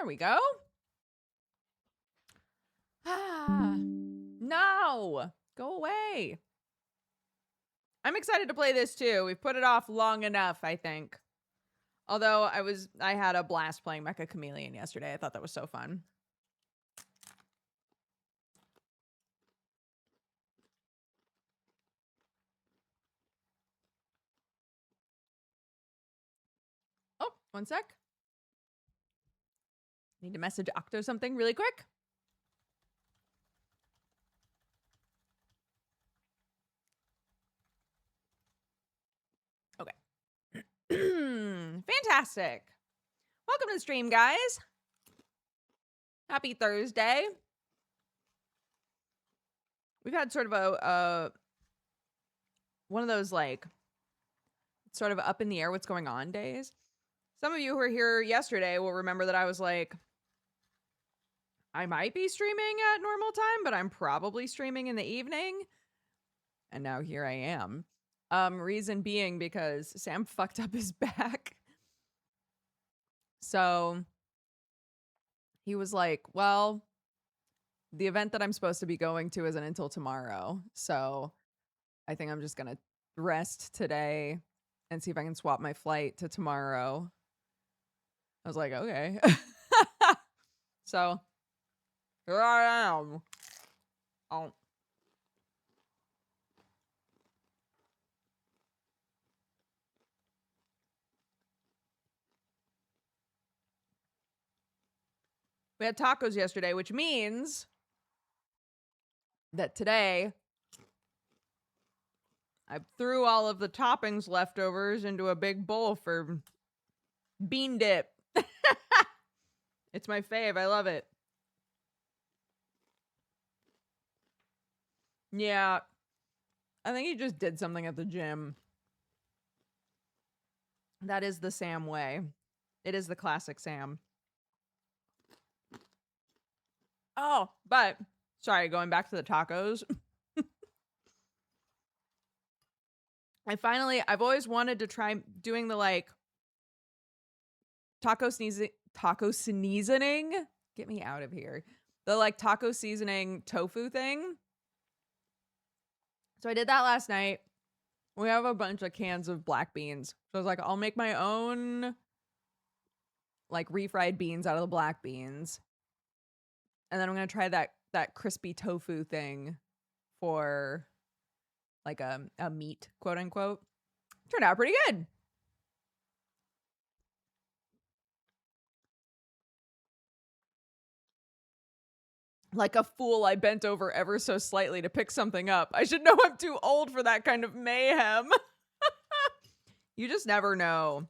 There we go. Ah, no, go away. I'm excited to play this too. We've put it off long enough, I think. Although I had a blast playing Mecha Chameleon yesterday. I thought that was so fun. Oh, one sec. Need to message Octo something really quick. Okay. Fantastic. Welcome to the stream, guys. Happy Thursday. We've had sort of a one of those like sort of up in the air what's going on days. Some of you who were here yesterday will remember that I was like, I might be streaming at normal time, but I'm probably streaming in the evening. And now here I am. Reason being because Sam fucked up his back. So he was like, well, the event that I'm supposed to be going to isn't until tomorrow. So I think I'm just going to rest today and see if I can swap my flight to tomorrow. I was like, okay. So here I am. Oh. We had tacos yesterday, which means that today I threw all of the toppings leftovers into a big bowl for bean dip. It's my fave. I love it. Yeah. I think he just did something at the gym. That is the Sam way. It is the classic Sam. Oh, but sorry, going back to the tacos. I've always wanted to try doing the like taco seasoning. Get me out of here. The like taco seasoning tofu thing. So I did that last night. We have a bunch of cans of black beans. So I was like, I'll make my own like refried beans out of the black beans. And then I'm going to try that crispy tofu thing for like a meat, quote unquote. Turned out pretty good. Like a fool, I bent over ever so slightly to pick something up. I should know I'm too old for that kind of mayhem. You just never know.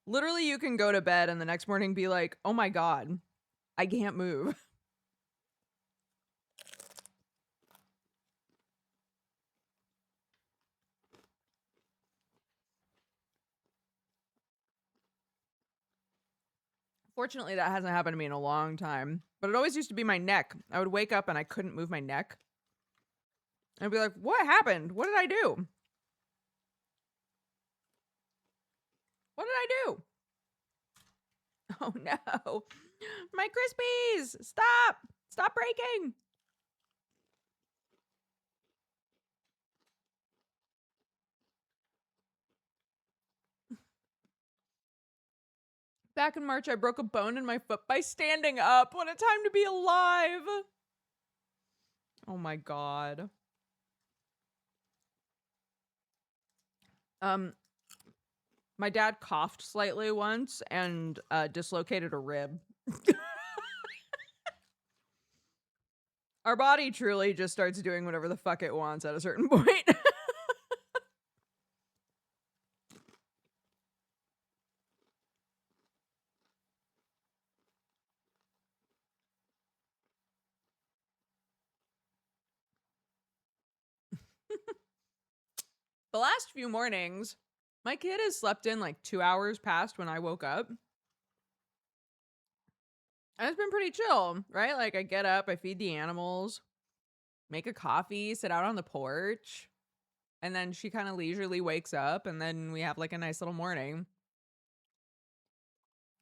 Literally, you can go to bed and the next morning be like, oh my God, I can't move. Fortunately, that hasn't happened to me in a long time. But it always used to be my neck. I would wake up and I couldn't move my neck. I'd be like, what happened? What did I do? What did I do? Oh no. My Crispies! Stop! Stop breaking! Back in March, I broke a bone in my foot by standing up. What a time to be alive! Oh my God. My dad coughed slightly once and dislocated a rib. Our body truly just starts doing whatever the fuck it wants at a certain point. The last few mornings, my kid has slept in like 2 hours past when I woke up. And it's been pretty chill, right? Like I get up, I feed the animals, make a coffee, sit out on the porch. And then she kind of leisurely wakes up and then we have like a nice little morning.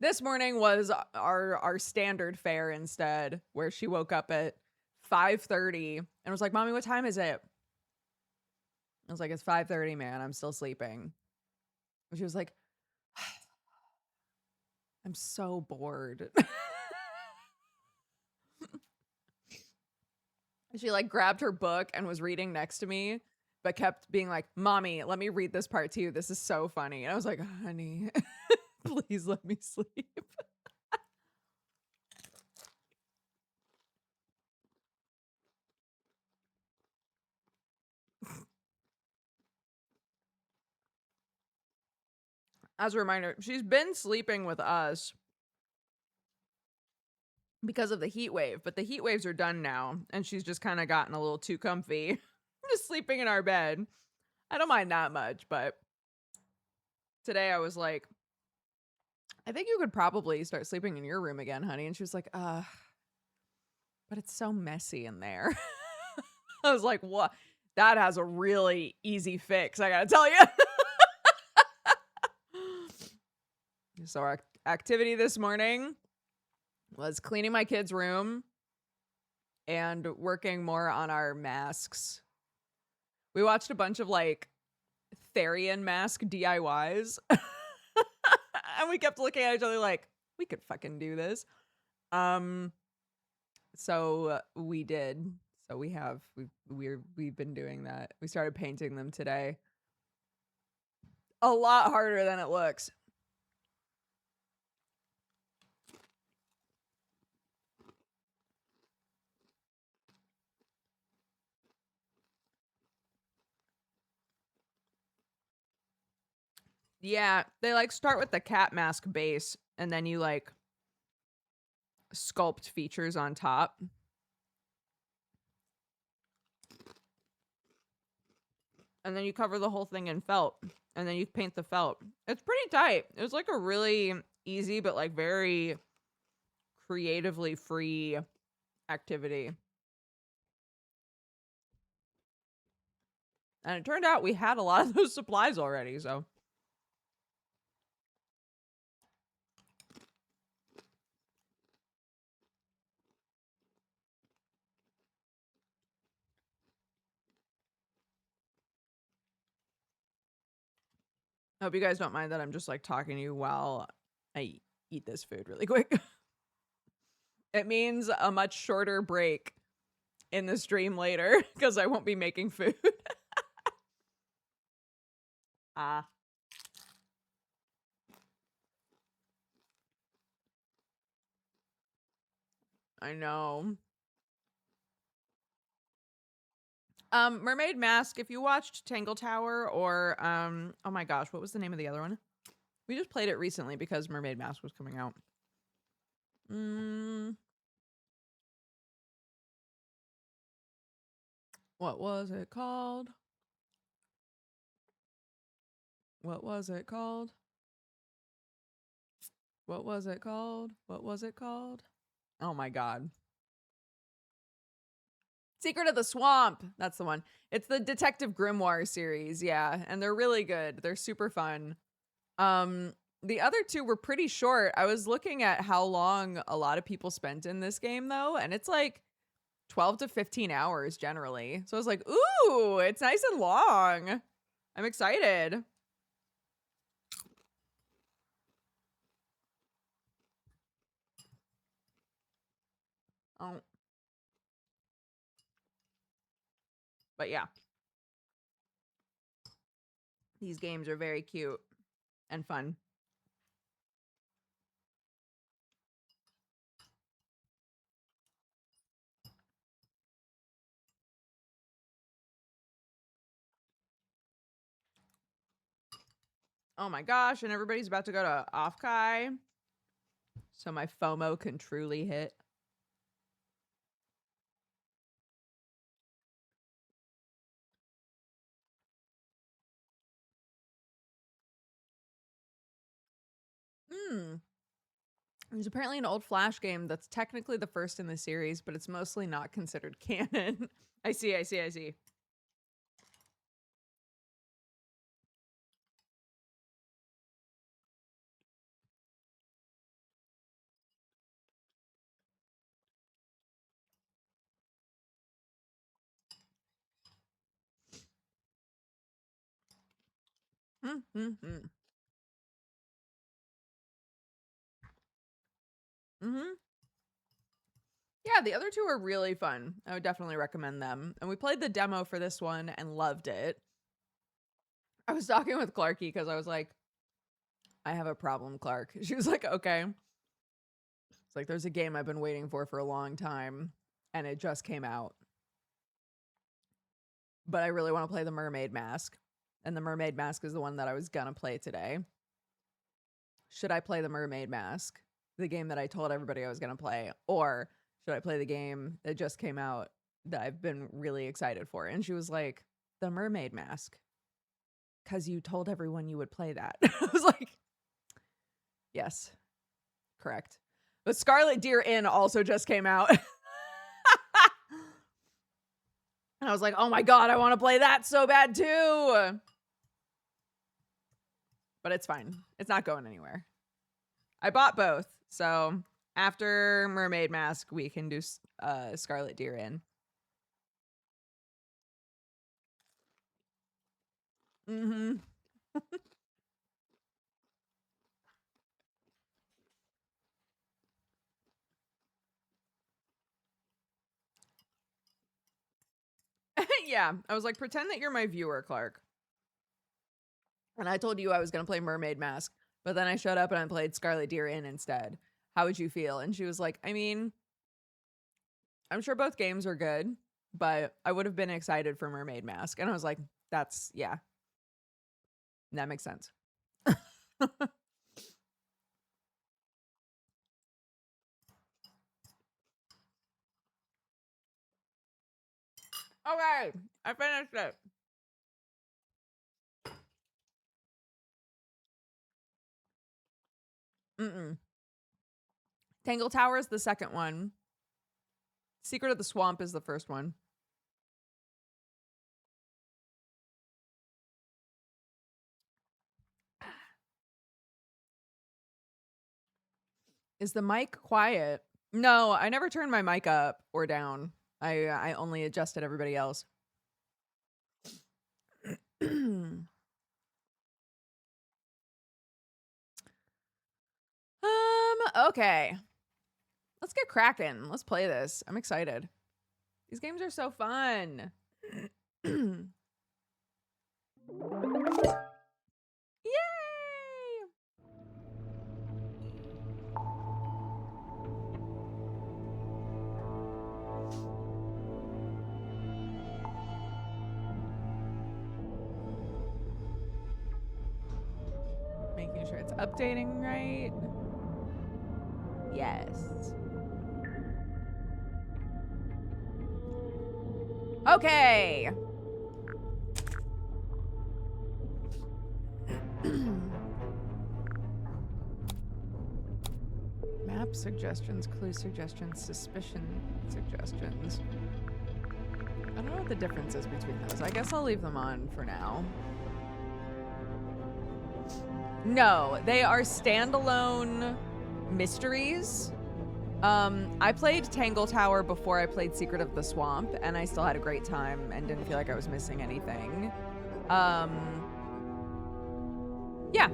This morning was our standard fare instead, where she woke up at 5:30 and was like, "Mommy, what time is it?" I was like, "It's 5:30, man. I'm still sleeping." And she was like, "I'm so bored." She like grabbed her book and was reading next to me, but kept being like, "Mommy, let me read this part to you. This is so funny." And I was like, "Honey, please let me sleep." As a reminder, she's been sleeping with us because of the heat wave, but the heat waves are done now, and she's just kind of gotten a little too comfy, just sleeping in our bed. I don't mind that much, but today I was like, "I think you could probably start sleeping in your room again, honey." And she was like, but it's so messy in there." I was like, "What? That has a really easy fix, I gotta tell you." So our activity this morning was cleaning my kids' room and working more on our masks. We watched a bunch of like Therian mask DIYs. And we kept looking at each other like, we could fucking do this. So we did. So we've been doing that. We started painting them today. A lot harder than it looks. Yeah, they like start with the cat mask base and then you like sculpt features on top. And then you cover the whole thing in felt and then you paint the felt. It's pretty tight. It was like a really easy but like very creatively free activity. And it turned out we had a lot of those supplies already, so I hope you guys don't mind that I'm just like talking to you while I eat this food really quick. It means a much shorter break in the stream later because I won't be making food. Ah, I know. Mermaid Mask, if you watched Tangle Tower or oh my gosh, what was the name of the other one? We just played it recently because Mermaid Mask was coming out. What was it called? What was it called? What was it called? What was it called? Oh my god. Secret of the Swamp. That's the one. It's the Detective Grimoire series, yeah, and they're really good. They're super fun. The other two were pretty short. I was looking at how long a lot of people spent in this game though, and it's like 12 to 15 hours generally. So I was like, "Ooh, it's nice and long." I'm excited. Oh. But yeah. These games are very cute and fun. Oh my gosh, and everybody's about to go to Offkai. So my FOMO can truly hit. There's apparently an old Flash game that's technically the first in the series, but it's mostly not considered canon. I see. Mm-hmm. Mm-hmm. Yeah, the other two are really fun. I would definitely recommend them. And we played the demo for this one and loved it. I was talking with Clarky because I was like, I have a problem, Clark. She was like, okay. It's like, there's a game I've been waiting for a long time, and it just came out. But I really want to play the Mermaid Mask. And the Mermaid Mask is the one that I was going to play today. Should I play the Mermaid Mask, the game that I told everybody I was going to play? Or should I play the game that just came out that I've been really excited for? And she was like, the Mermaid Mask. Because you told everyone you would play that. I was like, yes, correct. But Scarlet Deer Inn also just came out. And I was like, oh my God, I want to play that so bad too. But it's fine. It's not going anywhere. I bought both. So after Mermaid Mask, we can do Scarlet Deer Inn. Mm-hmm. Yeah. I was like, pretend that you're my viewer, Clark. And I told you I was going to play Mermaid Mask, but then I showed up and I played Scarlet Deer Inn instead. How would you feel? And she was like, I mean, I'm sure both games are good, but I would have been excited for Mermaid Mask. And I was like, that's, yeah, that makes sense. Okay, I finished it. Mm-mm. Tangle Tower is the second one. Secret of the Swamp is the first one. Is the mic quiet? No, I never turned my mic up or down. I only adjusted everybody else. Okay. Let's get cracking. Let's play this. I'm excited. These games are so fun. Yay! Making sure it's updating right. Yes. Okay. Map suggestions, clue suggestions, suspicion suggestions. I don't know what the difference is between those. I guess I'll leave them on for now. No, they are standalone mysteries. I played Tangle Tower before I played Secret of the Swamp, and I still had a great time and didn't feel like I was missing anything. Yeah.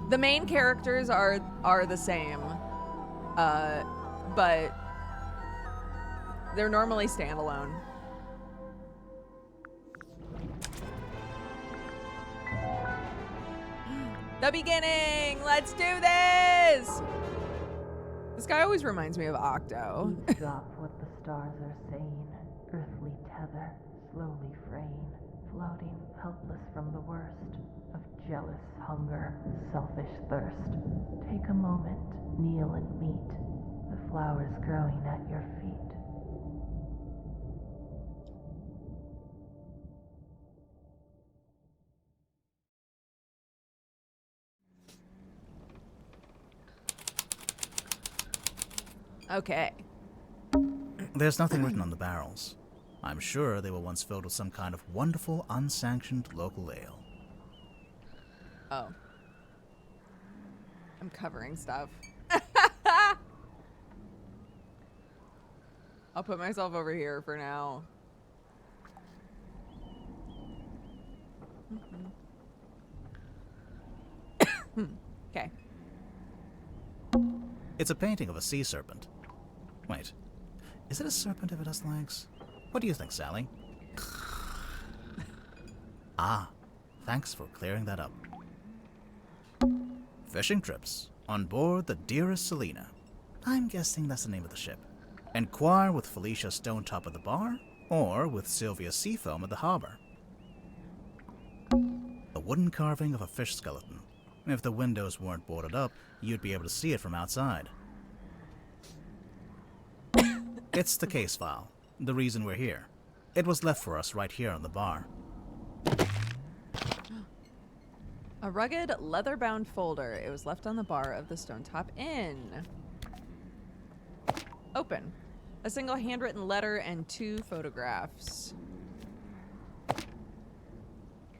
The main characters are the same, but they're normally standalone. The beginning! Let's do this! This guy always reminds me of Octo. Drop what the stars are saying, earthly tether, slowly fraying, floating helpless from the worst of jealous hunger, selfish thirst. Take a moment, kneel and meet the flowers growing at your feet. Okay. There's nothing written on the barrels. I'm sure they were once filled with some kind of wonderful, unsanctioned local ale. Oh. I'm covering stuff. I'll put myself over here for now. Okay. It's a painting of a sea serpent. Wait, is it a serpent if it has legs? What do you think, Sally? Ah, thanks for clearing that up. Fishing trips on board the Dearest Selena. I'm guessing that's the name of the ship. Enquire with Felicia Stonetop at the bar, or with Sylvia Seafoam at the harbor. A wooden carving of a fish skeleton. If the windows weren't boarded up, you'd be able to see it from outside. It's the case file, the reason we're here. It was left for us right here on the bar. A rugged, leather-bound folder. It was left on the bar of the Stonetop Inn. Open. A single handwritten letter and 2 photographs.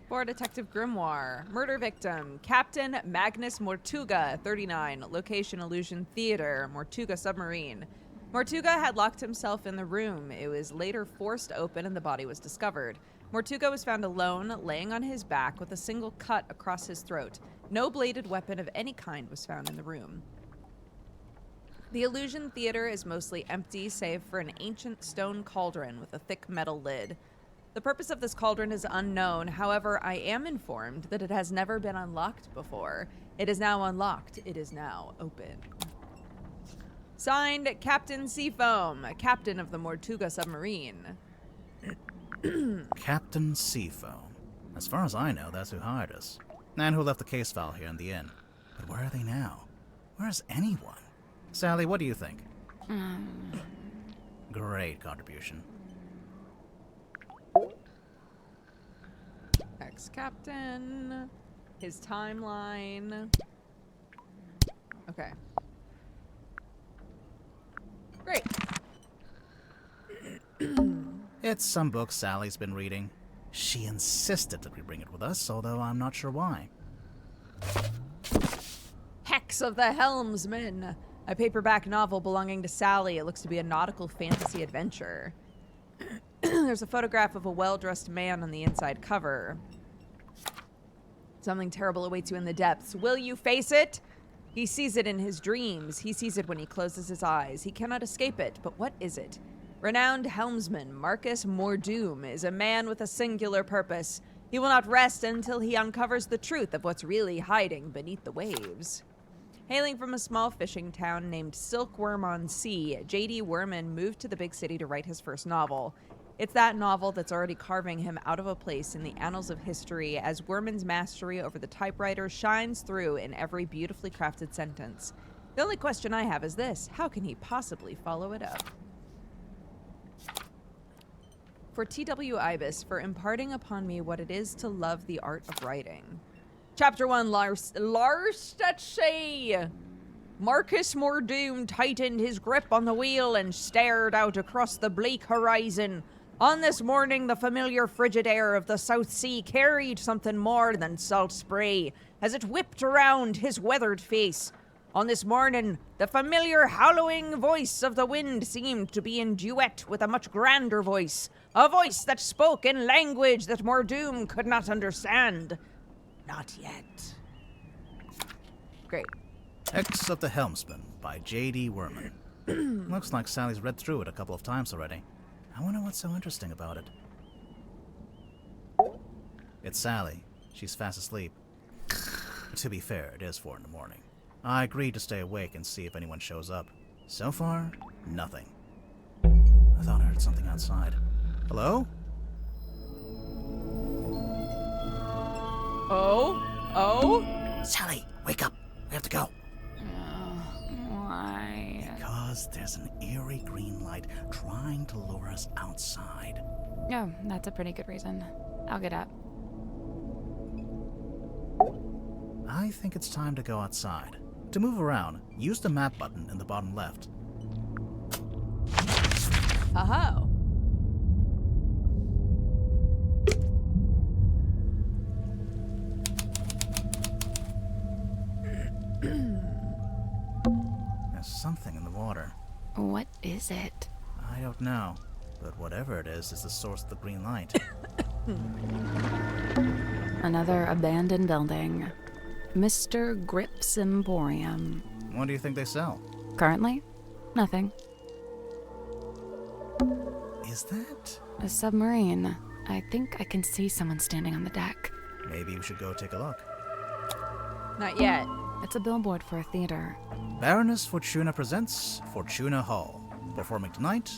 For Detective Grimoire. Murder victim, Captain Magnus Mortuga, 39. Location Illusion Theater, Mortuga Submarine. Mortuga had locked himself in the room. It was later forced open and the body was discovered. Mortuga was found alone, laying on his back with a single cut across his throat. No bladed weapon of any kind was found in the room. The Illusion Theater is mostly empty, save for an ancient stone cauldron with a thick metal lid. The purpose of this cauldron is unknown. However, I am informed that it has never been unlocked before. It is now unlocked. It is now open. Signed, Captain Seafoam, captain of the Mortuga submarine. Captain Seafoam. As far as I know, that's who hired us. And who left the case file here in the inn. But where are they now? Where's anyone? Sally, what do you think? Great contribution. Ex-captain. His timeline. Okay. Great. It's some book Sally's been reading. She insisted that we bring it with us, although I'm not sure why. Hex of the Helmsman. A paperback novel belonging to Sally. It looks to be a nautical fantasy adventure. There's a photograph of a well-dressed man on the inside cover. Something terrible awaits you in the depths. Will you face it? He sees it in his dreams. He sees it when he closes his eyes. He cannot escape it, but what is it? Renowned helmsman Marcus Mordoom is a man with a singular purpose. He will not rest until he uncovers the truth of what's really hiding beneath the waves. Hailing from a small fishing town named Silkworm on Sea, J.D. Werman moved to the big city to write his first novel. It's that novel that's already carving him out of a place in the annals of history as Werman's mastery over the typewriter shines through in every beautifully crafted sentence. The only question I have is this: how can he possibly follow it up? For T.W. Ibis, for imparting upon me what it is to love the art of writing. Chapter 1, Larstatche. Marcus Mordoom tightened his grip on the wheel and stared out across the bleak horizon. On this morning, the familiar frigid air of the South Sea carried something more than salt spray as it whipped around his weathered face. On this morning, the familiar howling voice of the wind seemed to be in duet with a much grander voice, a voice that spoke in language that Mordoom could not understand. Not yet. Great. Hex of the Helmsman by J.D. Werman. Looks like Sally's read through it a couple of times already. I wonder what's so interesting about it. It's Sally. She's fast asleep. To be fair, it is 4 in the morning. I agreed to stay awake and see if anyone shows up. So far, nothing. I thought I heard something outside. Hello? Oh? Sally, wake up. We have to go. Why? Because there's an eerie green light trying to lure us outside. Oh, that's a pretty good reason. I'll get up. I think it's time to go outside. To move around, use the map button in the bottom left. Oh. There's something in the water. What is it? I don't know, but whatever it is the source of the green light. Another abandoned building. Mr. Grip's Emporium. What do you think they sell? Currently, nothing. Is that? A submarine. I think I can see someone standing on the deck. Maybe we should go take a look. Not yet. It's a billboard for a theater. Baroness Fortuna presents Fortuna Hall. Performing tonight,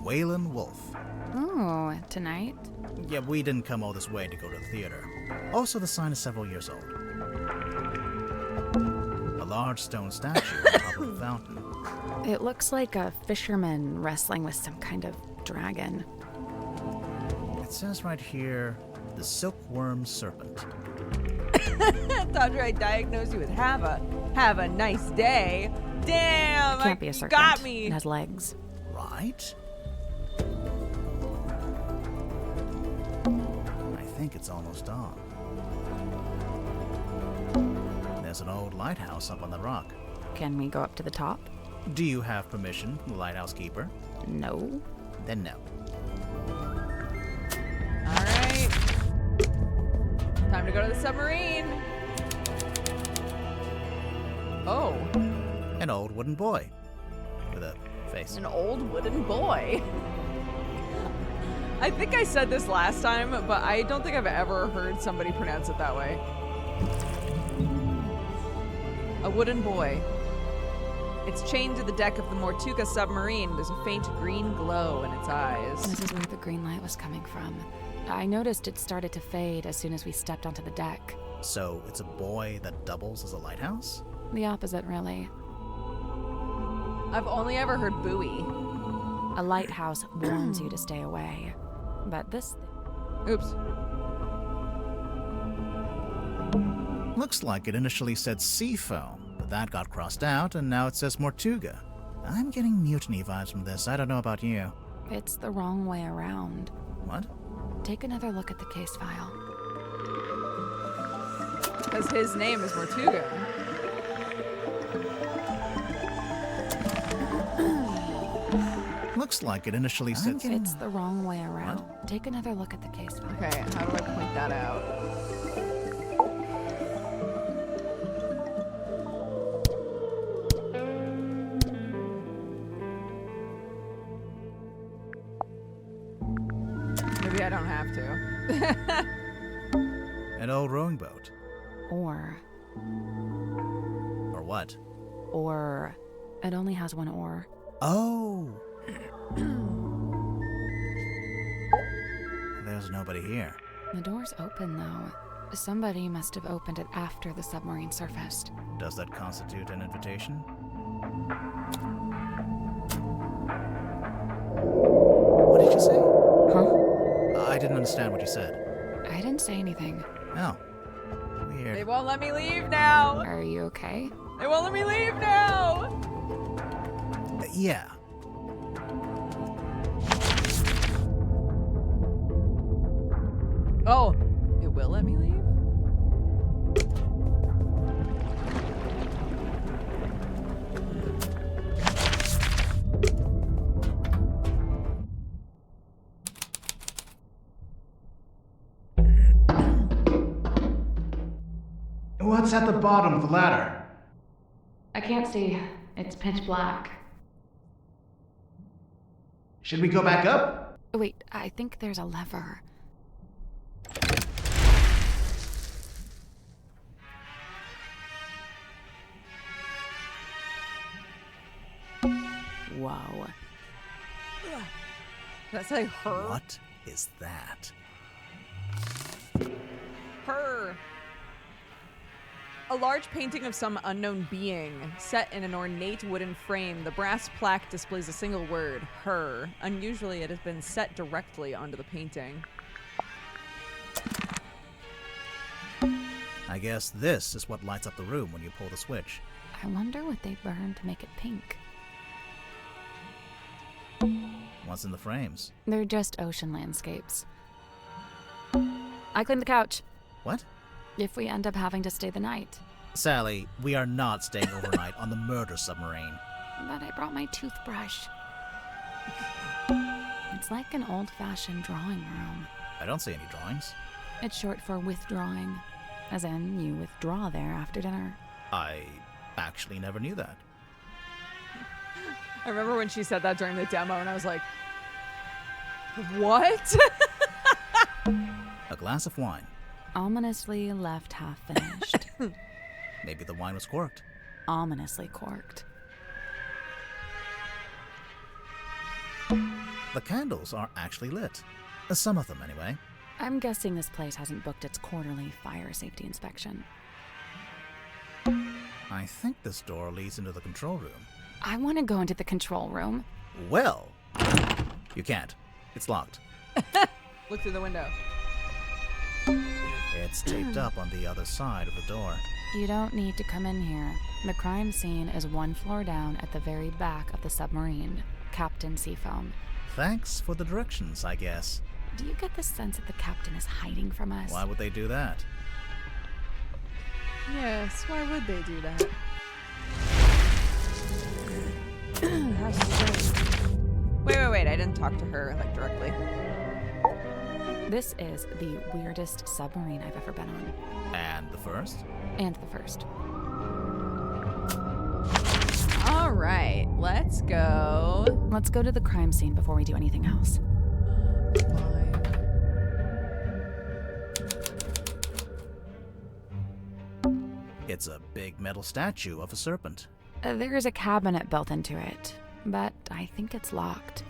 Waylon Wolf. Oh, tonight? Yeah, we didn't come all this way to go to the theater. Also, the sign is several years old. A large stone statue on top of the fountain. It looks like a fisherman wrestling with some kind of dragon. It says right here, the silkworm serpent. Thought I diagnosed you with have a nice day. Damn, Can't be a you serpent. got me. It has legs. Right? I think it's almost dawn. There's an old lighthouse up on the rock. Can we go up to the top? Do you have permission from the lighthouse keeper? No. Then no. All right. Time to go to the submarine. Oh, An old wooden boy with a face. an old wooden boy. I think I said this last time, but I don't think I've ever heard somebody pronounce it that way. A wooden boy. It's chained to the deck of the Mortuga submarine. There's a faint green glow in its eyes. This is where the green light was coming from. I noticed it started to fade as soon as we stepped onto the deck. So it's a boy that doubles as a lighthouse? The opposite, really. I've only ever heard buoy. A lighthouse warns you to stay away. But this... Oops. Looks like it initially said Seafoam, but that got crossed out and now it says Mortuga. I'm getting mutiny vibes from this. I don't know about you. It's the wrong way around. What? Take another look at the case file. Because his name is Mortuga. Looks like it initially said... It's the wrong way around. Take another look at the case file. Okay, how do I point that out? Maybe I don't have to. An old rowing boat. Or What? it only has one oar. Oh! There's nobody here. The door's open, though. Somebody must have opened it after the submarine surfaced. Does that constitute an invitation? What did you say? Huh? I didn't understand what you said. I didn't say anything. Oh. They Weird. won't let me leave now. Are you okay? They won't let me leave now. Yeah. Oh, it will let me leave? What's at the bottom of the ladder? I can't see. It's pitch black. Should we go back up? Wait, I think there's a lever. Whoa. Did I say her? What is that? Her. A large painting of some unknown being, set in an ornate wooden frame. The brass plaque displays a single word, her. Unusually, it has been set directly onto the painting. I guess this is what lights up the room when you pull the switch. I wonder what they burned to make it pink. What's in the frames? They're just ocean landscapes. I cleaned the couch. What? If we end up having to stay the night. Sally, we are not staying overnight on the murder submarine. But I brought my toothbrush. It's like an old-fashioned drawing room. I don't see any drawings. It's short for withdrawing. As in, you withdraw there after dinner. I actually never knew that. I remember when she said that during the demo, and I was like, what? A glass of wine. Ominously left half finished. Maybe the wine was corked. Ominously corked. The candles are actually lit. Some of them, anyway. I'm guessing this place hasn't booked its quarterly fire safety inspection. I think this door leads into the control room. I want to go into the control room. Well, you can't. It's locked. Look through the window. It's taped up on the other side of the door. You don't need to come in here. The crime scene is 1 floor down at the very back of the submarine. Captain Seafoam. Thanks for the directions, I guess. Do you get the sense that the captain is hiding from us? Why would they do that? Yes, why would they do that? How strange. Wait, I didn't talk to her, like, directly. This is the weirdest submarine I've ever been on. And the first? And the first. All right, let's go. Let's go to the crime scene before we do anything else. It's a big metal statue of a serpent. There's a cabinet built into it, but I think it's locked.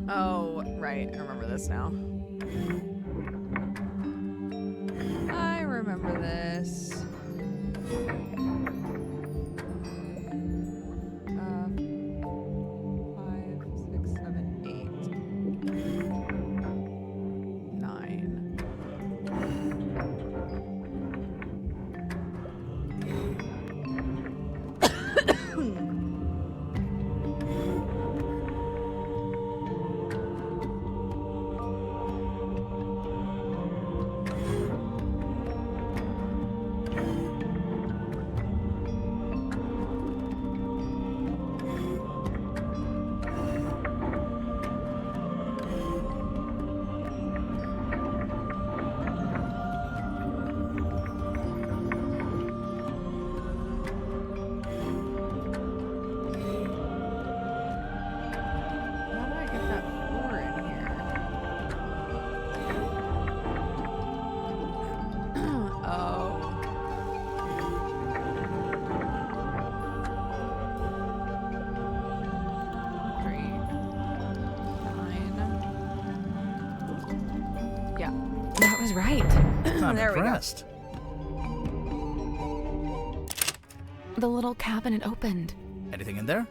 Oh, right, I remember this now. I remember this. 5, 6, 7, 8, 9. How did I get that 4 in here? Oh. Three, 9. Yeah. That was right. I'm There we go. impressed. The little cabinet opened. Anything in there?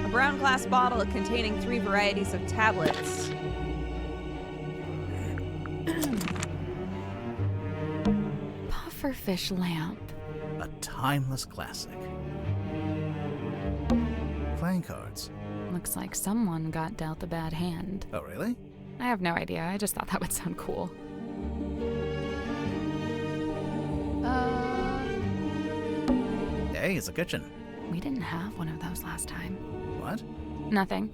A brown glass bottle containing 3 varieties of tablets. Pufferfish lamp. A timeless classic. Playing cards. Looks like someone got dealt a bad hand. Oh, really? I have no idea. I just thought that would sound cool. Hey, it's a kitchen. We didn't have one of those last time. What? Nothing.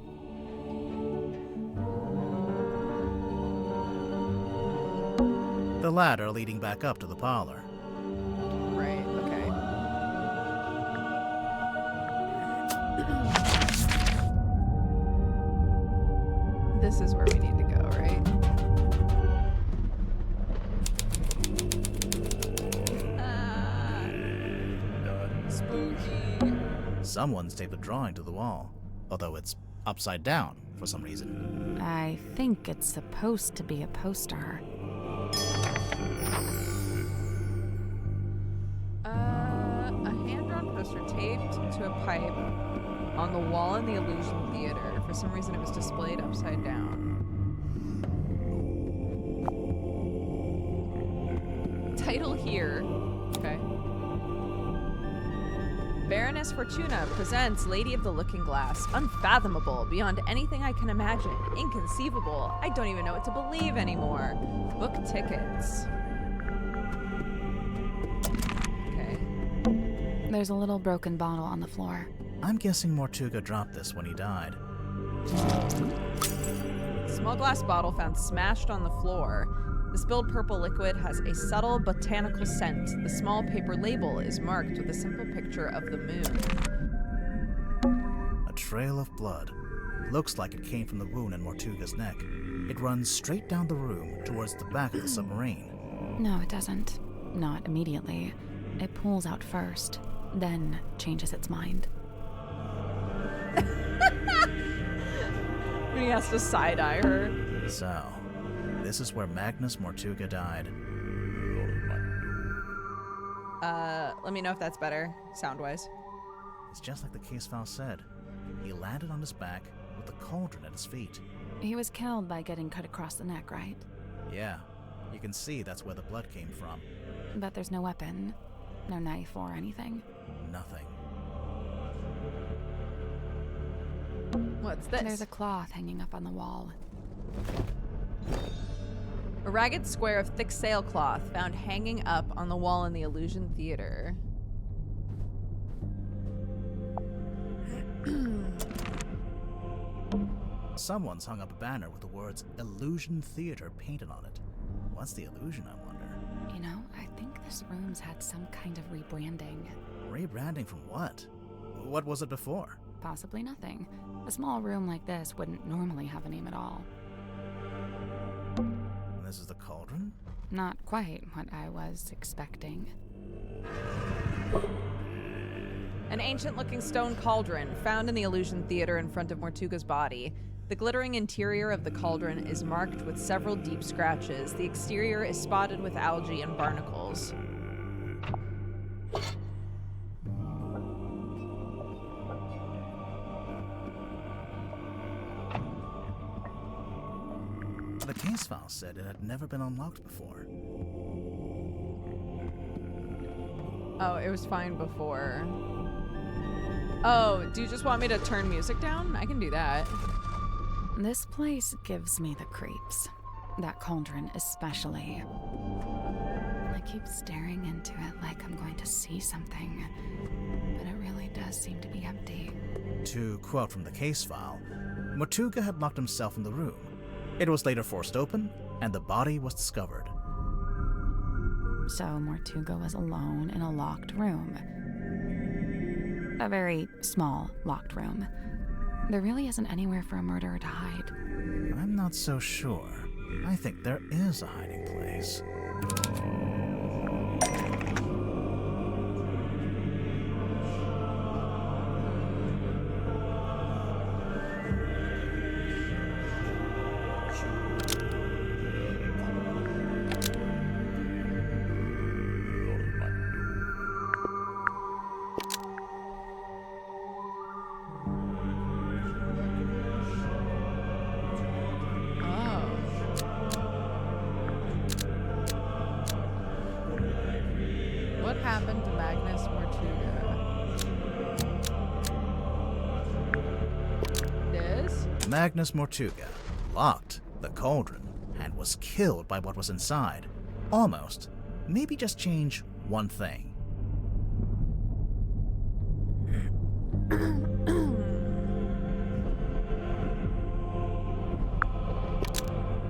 The ladder leading back up to the parlor. Right, okay. This is where we need to go, right? Spooky. Someone's taped a drawing to the wall, although it's upside down for some reason. I think it's supposed to be a poster. A hand-drawn poster taped to a pipe on the wall in the Illusion Theater. For some reason, it was displayed upside down. Title here. Okay. Baroness Fortuna presents Lady of the Looking Glass. Unfathomable, beyond anything I can imagine. Inconceivable. I don't even know what to believe anymore. Book tickets. Okay. There's a little broken bottle on the floor. I'm guessing Mortuga dropped this when he died. Small glass bottle found smashed on the floor. The spilled purple liquid has a subtle botanical scent. The small paper label is marked with a simple picture of the moon. A trail of blood. Looks like it came from the wound in Mortuga's neck. It runs straight down the room towards the back of the submarine. No, it doesn't. Not immediately. It pulls out first, then changes its mind. When he has to side-eye her. So, this is where Magnus Mortuga died. Let me know if that's better, sound-wise. It's just like the case file said. He landed on his back with the cauldron at his feet. He was killed by getting cut across the neck, right? Yeah, you can see that's where the blood came from. But there's no weapon, no knife or anything. Nothing. What's this? There's a cloth hanging up on the wall. A ragged square of thick sailcloth found hanging up on the wall in the Illusion Theater. Someone's hung up a banner with the words Illusion Theater painted on it. What's the illusion, I wonder? You know, I think this room's had some kind of rebranding. Rebranding from what? What was it before? Possibly nothing. A small room like this wouldn't normally have a name at all. This is the cauldron? Not quite what I was expecting. An ancient-looking stone cauldron found in the Illusion Theater in front of Mortuga's body. The glittering interior of the cauldron is marked with several deep scratches. The exterior is spotted with algae and barnacles. The case file said it had never been unlocked before. Oh, it was fine before. Oh, do you just want me to turn music down? I can do that. This place gives me the creeps. That cauldron especially. I keep staring into it like I'm going to see something, but it really does seem to be empty. To quote from the case file, Mortuga had locked himself in the room. It was later forced open, and the body was discovered. So Mortuga was alone in a locked room. A very small locked room. There really isn't anywhere for a murderer to hide. I'm not so sure. I think there is a hiding place. What happened to Magnus Mortuga? This? Magnus Mortuga locked the cauldron and was killed by what was inside. Almost. Maybe just change one thing.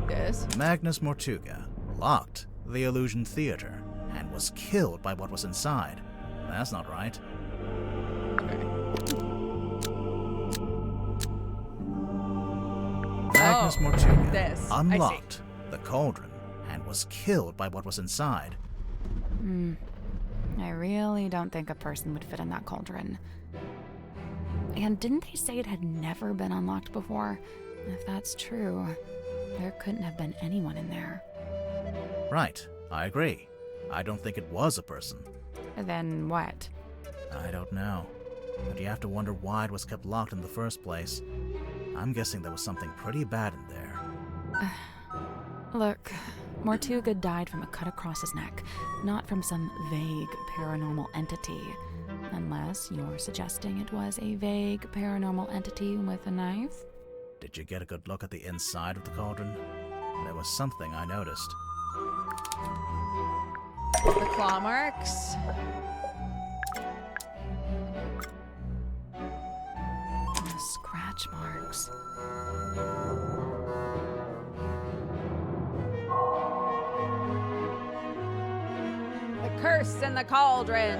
This? Magnus Mortuga locked the Illusion Theater and was killed by what was inside. That's not right. Okay. Magnus Oh, Mortuga this. I see. unlocked the cauldron and was killed by what was inside. I really don't think a person would fit in that cauldron. And didn't they say it had never been unlocked before? If that's true, there couldn't have been anyone in there. Right, I agree. I don't think it was a person. Then what? I don't know. But you have to wonder why it was kept locked in the first place. I'm guessing there was something pretty bad in there. Look, Mortuga died from a cut across his neck, not from some vague paranormal entity. Unless you're suggesting it was a vague paranormal entity with a knife? Did you get a good look at the inside of the cauldron? There was something I noticed. The claw marks. The scratches scratch marks. The curse and the cauldron.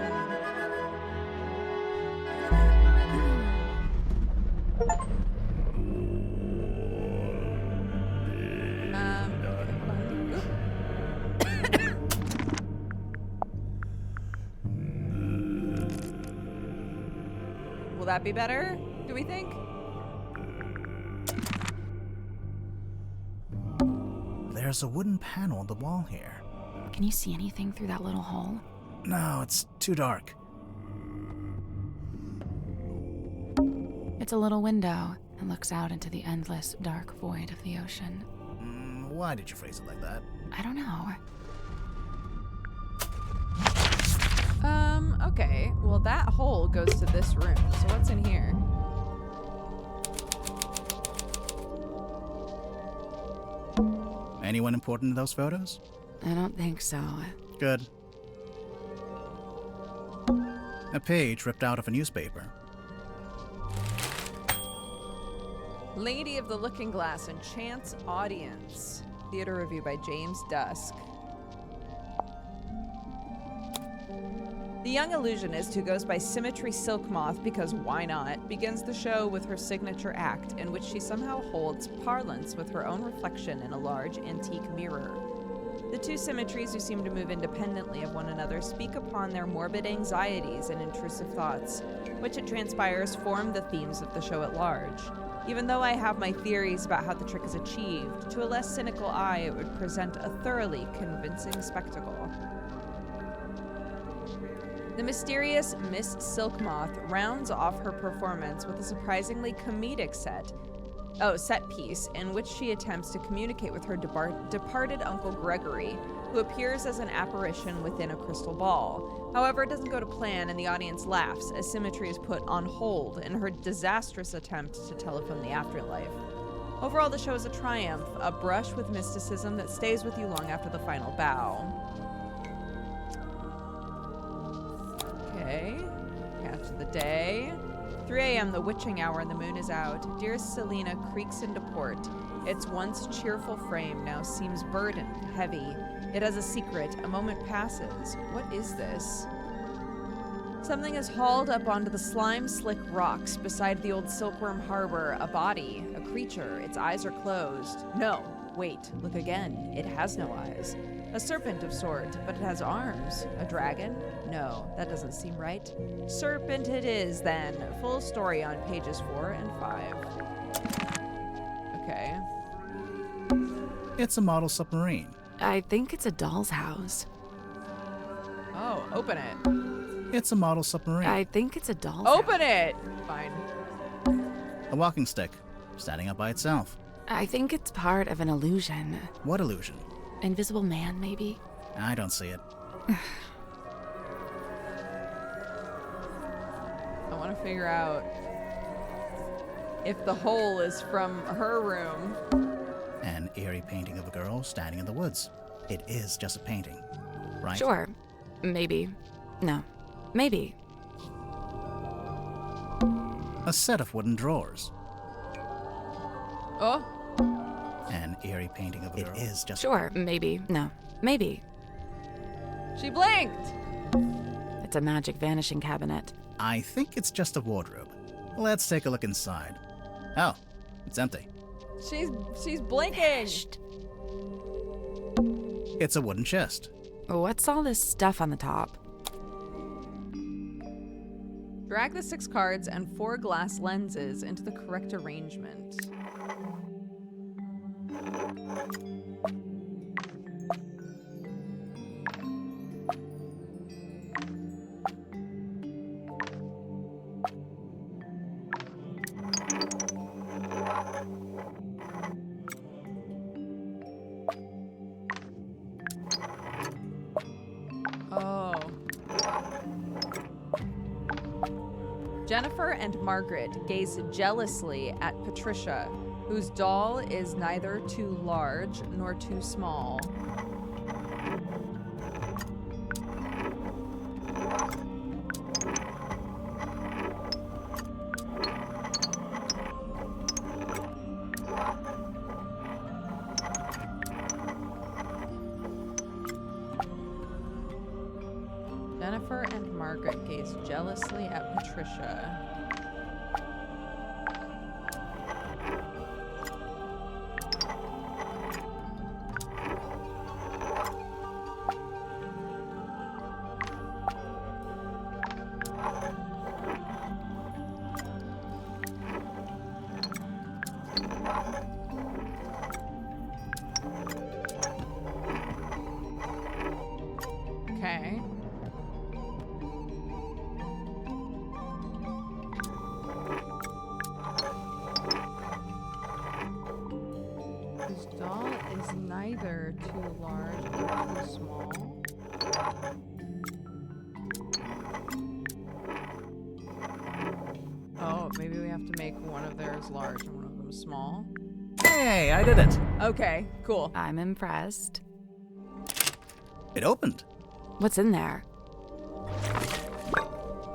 Will that be better, do we think? There's a wooden panel on the wall here. Can you see anything through that little hole? No, it's too dark. It's a little window and looks out into the endless, dark void of the ocean. Why did you phrase it like that? I don't know. Okay. Well, that hole goes to this room. So what's in here? Anyone important in those photos? I don't think so. Good. A page ripped out of a newspaper. Lady of the Looking Glass and Chance Audience. Theater review by James Dusk. The young illusionist, who goes by Symmetry Silkmoth because why not, begins the show with her signature act, in which she somehow holds parlance with her own reflection in a large antique mirror. The two symmetries, who seem to move independently of one another, speak upon their morbid anxieties and intrusive thoughts, which it transpires form the themes of the show at large. Even though I have my theories about how the trick is achieved, to a less cynical eye it would present a thoroughly convincing spectacle. The mysterious Miss Silkmoth rounds off her performance with a surprisingly comedic set piece in which she attempts to communicate with her departed Uncle Gregory, who appears as an apparition within a crystal ball. However, it doesn't go to plan, and the audience laughs as Symmetry is put on hold in her disastrous attempt to telephone the afterlife. Overall, the show is a triumph, a brush with mysticism that stays with you long after the final bow. Okay, catch of the day. 3 a.m., the witching hour, and the moon is out. Dearest Selena creaks into port. Its once cheerful frame now seems burdened, heavy. It has a secret. A moment passes. What is this? Something is hauled up onto the slime-slick rocks beside the old silkworm harbor. A body, a creature. Its eyes are closed. No, wait, look again. It has no eyes. A serpent of sort, but it has arms. A dragon? No, that doesn't seem right. Serpent it is, then. Full story on pages 4 and 5. Okay. It's a model submarine. I think it's a doll's house. Oh, open it. It's a model submarine. I think it's a doll's house. Open it! Fine. A walking stick, standing up by itself. I think it's part of an illusion. What illusion? Invisible man, maybe? I don't see it. I want to figure out if the hole is from her room. An eerie painting of a girl standing in the woods. It is just a painting, right? Sure. Maybe. No. Maybe. A set of wooden drawers. Oh, An eerie painting of a girl. It is just. Sure. Maybe. No. Maybe. she blinked! It's a magic vanishing cabinet. I think it's just a wardrobe. Let's take a look inside. Oh, it's empty. She's blinking! Vanished. It's a wooden chest. What's all this stuff on the top? Drag the 6 cards and 4 glass lenses into the correct arrangement. Oh. Jennifer and Margaret gaze jealously at Patricia, whose doll is neither too large nor too small. Jennifer and Margaret gaze jealously at Patricia. Okay. This doll is neither too large nor too small. Oh, maybe we have to make one of theirs large and one of them small. Hey, I did it. Okay, cool. I'm impressed. It opened. What's in there?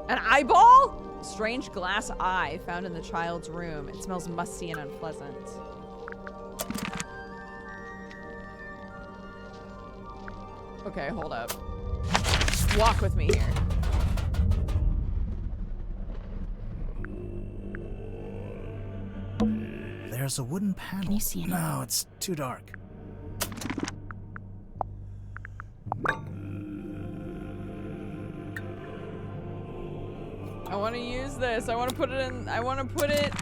An eyeball? Strange glass eye found in the child's room. It smells musty and unpleasant. Okay, hold up. Walk with me here. There's a wooden panel. Can you see anything? No, it's too dark. I want to use this. I want to put it in. I want to put it.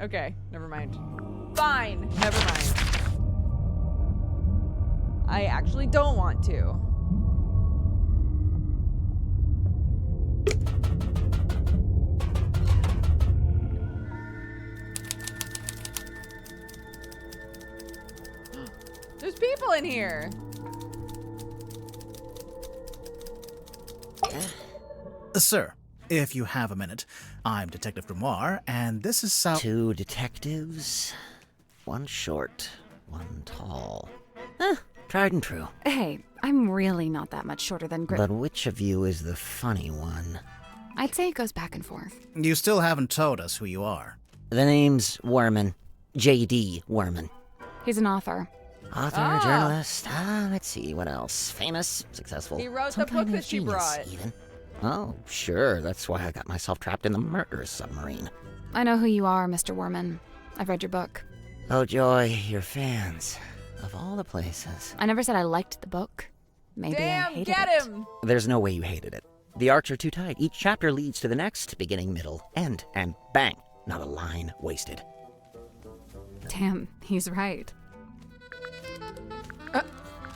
Okay, never mind. Fine, never mind. I actually don't want to. There's people in here. Sir, if you have a minute, I'm Detective Grimoire, and this is Sal. Two detectives, one short, one tall. Tried and true. Hey, I'm really not that much shorter than Grit. But which of you is the funny one? I'd say it goes back and forth. You still haven't told us who you are. The name's Werman. J.D. Werman. He's an author. Author, journalist, let's see, what else? Famous, successful. He wrote the book that she Genius, brought. even. Oh, sure, that's why I got myself trapped in the murderous submarine. I know who you are, Mr. Worman. I've read your book. Oh, joy, your fans. Of all the places. I never said I liked the book. Maybe I Damn, hated get it. him! There's no way you hated it. The arcs are too tight. Each chapter leads to the next, beginning, middle, end, and bang, not a line wasted. Damn, he's right.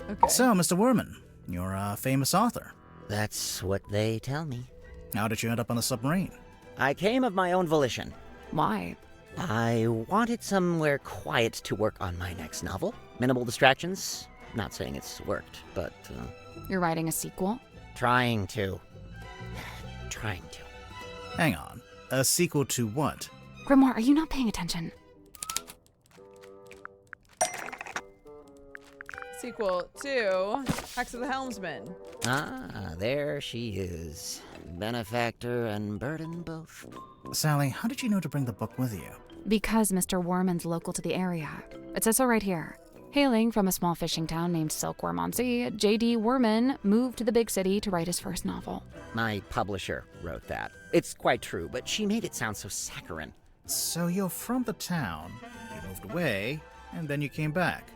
Okay. So, Mr. Werman, you're a famous author. That's what they tell me. How did you end up on the submarine? I came of my own volition. Why? I wanted somewhere quiet to work on my next novel. Minimal distractions. Not saying it's worked, but You're writing a sequel? trying to. Trying to. Hang on. A sequel to what? Grimoire, are you not paying attention? Sequel to Hex of the Helmsman. Ah, there she is. Benefactor and burden both. Sally, how did you know to bring the book with you? Because Mr. Worman's local to the area. It says so right here. Hailing from a small fishing town named Silkworm on Sea, J.D. Worman moved to the big city to write his first novel. My publisher wrote that. It's quite true, but she made it sound so saccharine. So you're from the town, you moved away, and then you came back.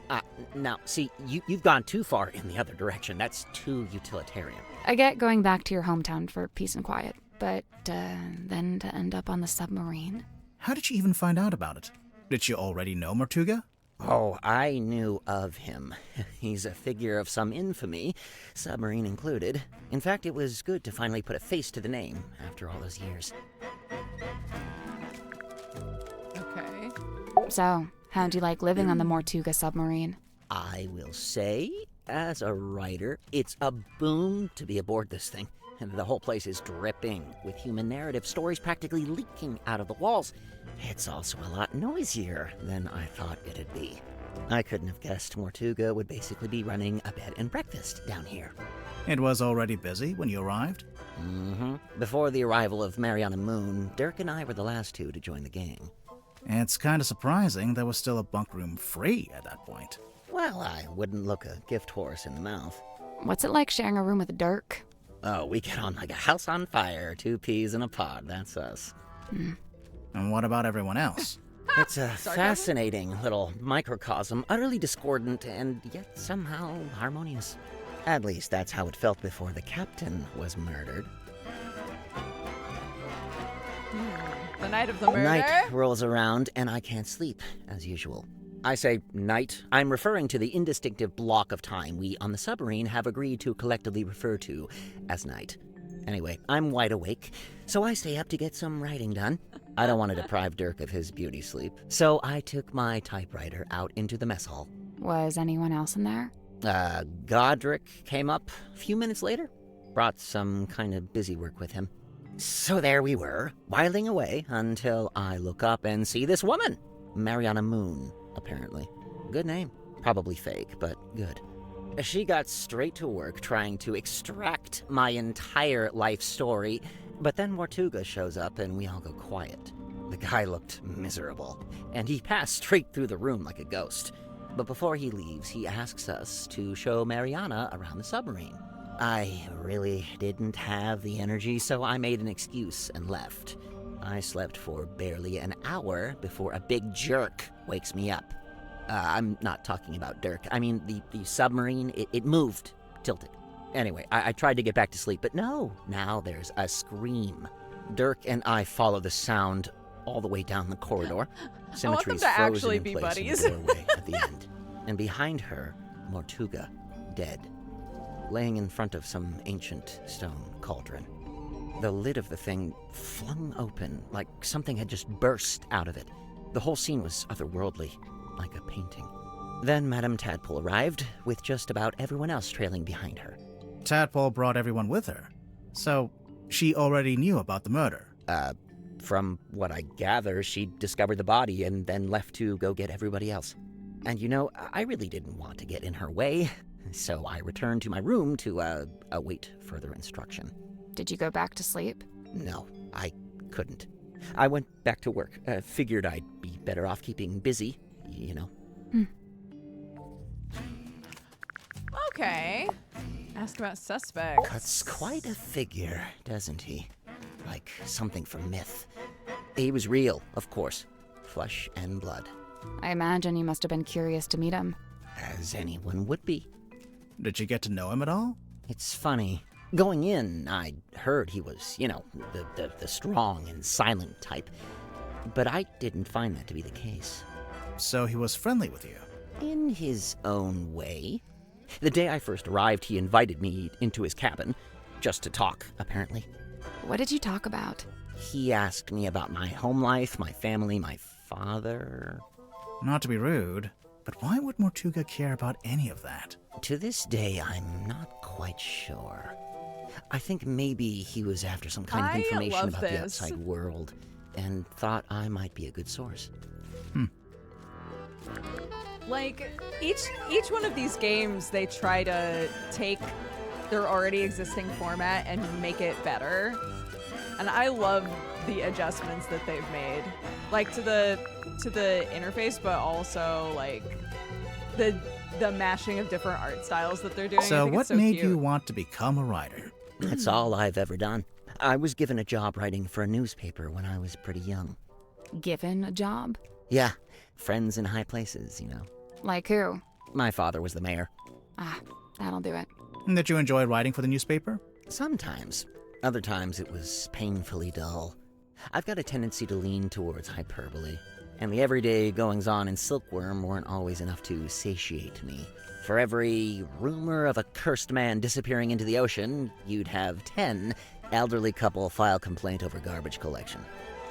Now, see, you've gone too far in the other direction. That's too utilitarian. I get going back to your hometown for peace and quiet, but then to end up on the submarine? How did you even find out about it? Did you already know Mortuga? Oh, I knew of him. He's a figure of some infamy, submarine included. In fact, it was good to finally put a face to the name after all those years. Okay. So, how'd you like living on the Mortuga submarine? I will say, as a writer, it's a boon to be aboard this thing. And the whole place is dripping with human narrative, stories practically leaking out of the walls. It's also a lot noisier than I thought it'd be. I couldn't have guessed Mortuga would basically be running a bed and breakfast down here. It was already busy when you arrived? Mm-hmm. Before the arrival of Mariana Moon, Dirk and I were the last two to join the gang. It's kind of surprising there was still a bunk room free at that point. Well, I wouldn't look a gift horse in the mouth. What's it like sharing a room with Dirk? Oh, we get on like a house on fire, 2 peas in a pod. That's us. And what about everyone else? It's a fascinating little microcosm, utterly discordant and yet somehow harmonious. At least that's how it felt before the captain was murdered. The night of the murder? Night rolls around and I can't sleep, as usual. I say night. I'm referring to the indistinctive block of time we on the submarine have agreed to collectively refer to as night. Anyway, I'm wide awake, so I stay up to get some writing done. I don't want to deprive Dirk of his beauty sleep, so I took my typewriter out into the mess hall. Was anyone else in there? Godric came up a few minutes later. Brought some kind of busy work with him. So there we were, whiling away until I look up and see this woman. Mariana Moon, apparently. Good name. Probably fake, but good. She got straight to work trying to extract my entire life story, but then Mortuga shows up and we all go quiet. The guy looked miserable, and he passed straight through the room like a ghost. But before he leaves, he asks us to show Mariana around the submarine. I really didn't have the energy, so I made an excuse and left. I slept for barely an hour before a big jerk wakes me up. I'm not talking about Dirk. I mean, the submarine, it moved, tilted. Anyway, I tried to get back to sleep, but no. Now there's a scream. Dirk and I follow the sound all the way down the corridor. Symmetry's to frozen actually in be place buddies. in the doorway at the end. And behind her, Mortuga, dead, laying in front of some ancient stone cauldron. The lid of the thing flung open, like something had just burst out of it. The whole scene was otherworldly, like a painting. Then Madame Tadpole arrived, with just about everyone else trailing behind her. Tadpole brought everyone with her. So, she already knew about the murder. From what I gather, she discovered the body and then left to go get everybody else. And you know, I really didn't want to get in her way, so I returned to my room to await further instruction. Did you go back to sleep? No, I couldn't. I went back to work. Figured I'd be better off keeping busy, you know. Okay. Ask about suspects. Cuts quite a figure, doesn't he? Like something from myth. He was real, of course. Flesh and blood. I imagine you must have been curious to meet him. As anyone would be. Did you get to know him at all? It's funny. Going in, I'd heard he was, you know, the strong and silent type. But I didn't find that to be the case. So he was friendly with you? In his own way. The day I first arrived, he invited me into his cabin. Just to talk, apparently. What did you talk about? He asked me about my home life, my family, my father. Not to be rude, but why would Mortuga care about any of that? To this day, I'm not quite sure. I think maybe he was after some kind of I information love about the this. outside world and thought I might be a good source. Like, each one of these games, they try to take their already existing format and make it better. And I love the adjustments that they've made. Like to the interface, but also like the mashing of different art styles that they're doing. I So think what it's so made cute. you want to become a writer? That's all I've ever done. I was given a job writing for a newspaper when I was pretty young. Given a job? Yeah, friends in high places, you know. Like who? My father was the mayor. Ah, that'll do it. Did you enjoy writing for the newspaper? Sometimes. Other times it was painfully dull. I've got a tendency to lean towards hyperbole, and the everyday goings-on in Silkworm weren't always enough to satiate me. For every rumor of a cursed man disappearing into the ocean, you'd have 10 elderly couple file complaint over garbage collection.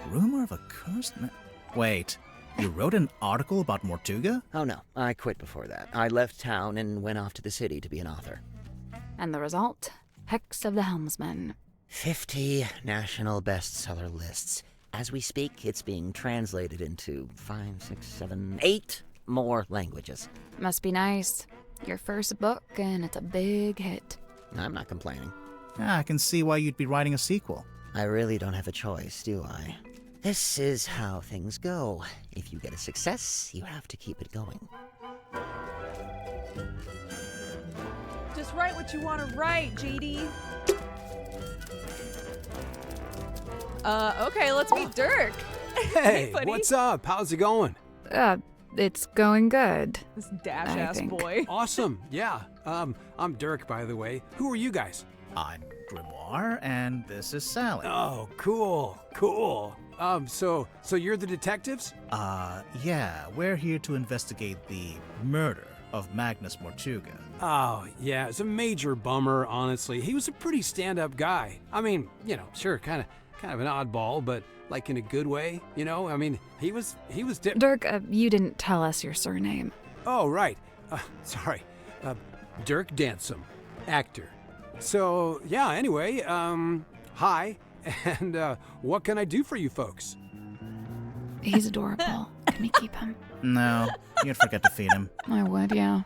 Rumor of a cursed man? Wait, you wrote an article about Mortuga? Oh no, I quit before that. I left town and went off to the city to be an author. And the result? Hex of the Helmsman. 50 national bestseller lists. As we speak, it's being translated into 5, 6, 7, 8 more languages. Must be nice. Your first book, and it's a big hit. I'm not complaining. I can see why you'd be writing a sequel. I really don't have a choice, do I? This is how things go. If you get a success, you have to keep it going. Just write what you want to write, JD. Okay, let's meet Dirk. Hey, buddy. what's up? How's it going? It's going good. This dash I ass think. boy. Awesome. Yeah. I'm Dirk, by the way. Who are you guys? I'm Grimoire, and this is Sally. Oh, cool. So you're the detectives? Yeah, we're here to investigate the murder of Magnus Mortuga. Oh, yeah. It's a major bummer, honestly. He was a pretty stand-up guy. I mean, sure, kind of an oddball, but like in a good way, I mean, he was Dirk, you didn't tell us your surname. Oh, right. Sorry. Dirk Dansom, actor. So, yeah, anyway, hi, and what can I do for you folks? He's adorable. Can we keep him? No, you'd forget to feed him. I would, yeah.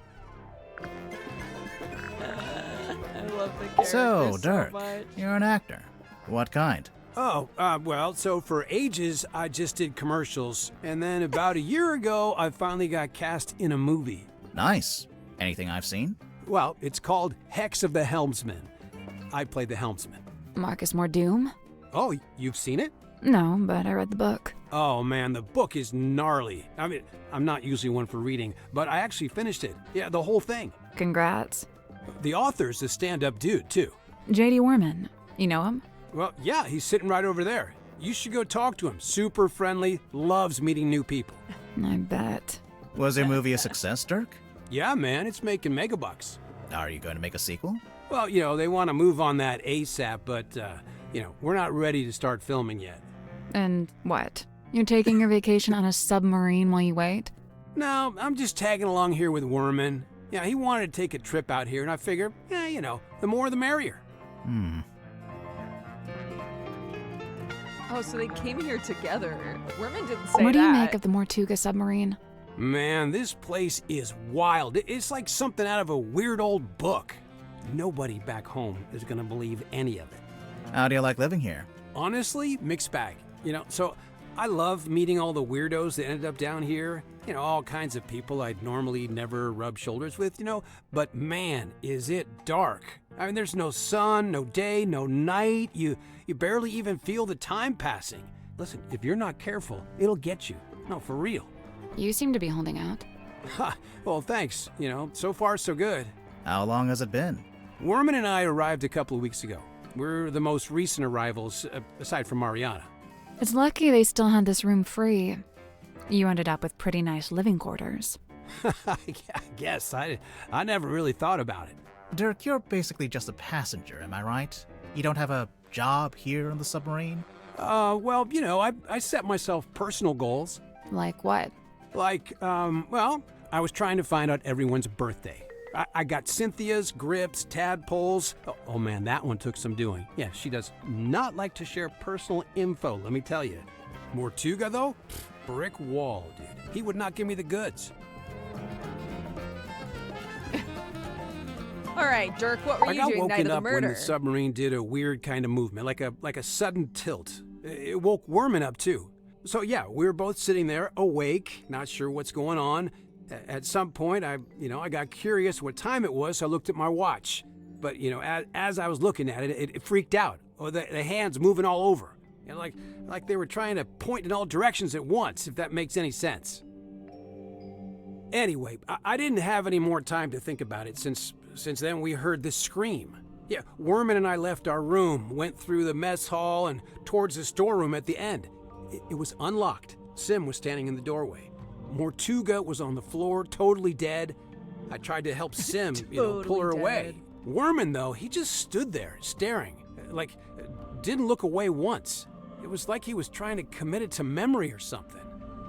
I love the character So, so Dirk, much. you're an actor. What kind? Oh, well, so for ages, I just did commercials, and then about a year ago, I finally got cast in a movie. Nice. Anything I've seen? Well, it's called Hex of the Helmsman. I played the helmsman. Marcus Mordoom? Oh, you've seen it? No, but I read the book. Oh, man, the book is gnarly. I mean, I'm not usually one for reading, but I actually finished it. Yeah, the whole thing. Congrats. The author's a stand-up dude, too. J.D. Worman. You know him? Well, yeah, he's sitting right over there. You should go talk to him. Super friendly, loves meeting new people. I bet. Was your movie a success, Dirk? Yeah, man, it's making megabucks. Are you going to make a sequel? Well, they want to move on that ASAP, but, we're not ready to start filming yet. And what? You're taking your vacation on a submarine while you wait? No, I'm just tagging along here with Worman. Yeah, he wanted to take a trip out here, and I figure, the more the merrier. Oh, so they came here together. Worman didn't say What do you that. make of the Mortuga submarine? Man, this place is wild. It's like something out of a weird old book. Nobody back home is going to believe any of it. How do you like living here? Honestly, mixed bag. So I love meeting all the weirdos that ended up down here. All kinds of people I'd normally never rub shoulders with, But man, is it dark. I mean, there's no sun, no day, no night. You barely even feel the time passing. Listen, if you're not careful, it'll get you. No, for real. You seem to be holding out. Ha, well, thanks. So far so good. How long has it been? Worman and I arrived a couple of weeks ago. We're the most recent arrivals, aside from Mariana. It's lucky they still had this room free. You ended up with pretty nice living quarters. I guess. I never really thought about it. Dirk, you're basically just a passenger, am I right? You don't have a job here on the submarine? Well, I set myself personal goals. Like what? Like, I was trying to find out everyone's birthday. I got Cynthia's, Grip's, Tadpole's. Oh man, that one took some doing. Yeah, she does not like to share personal info, let me tell you. Mortuga, though? Brick wall, dude. He would not give me the goods. All right, Dirk, what were I you got doing night woken of the up when murder? the submarine did a weird kind of movement, like a sudden tilt. It woke Worman up too. So yeah, we were both sitting there, awake, not sure what's going on. At some point, I got curious what time it was, so I looked at my watch. But as I was looking at it, it freaked out. Oh, the hands moving all over, like they were trying to point in all directions at once, if that makes any sense. Anyway, I didn't have any more time to think about it since then we heard this scream. Yeah, Worman and I left our room, went through the mess hall and towards the storeroom at the end. It was unlocked. Sim was standing in the doorway. Mortuga was on the floor, totally dead. I tried to help Sim, pull her Totally away. dead. Worman, though, he just stood there, staring, didn't look away once. It was like he was trying to commit it to memory or something.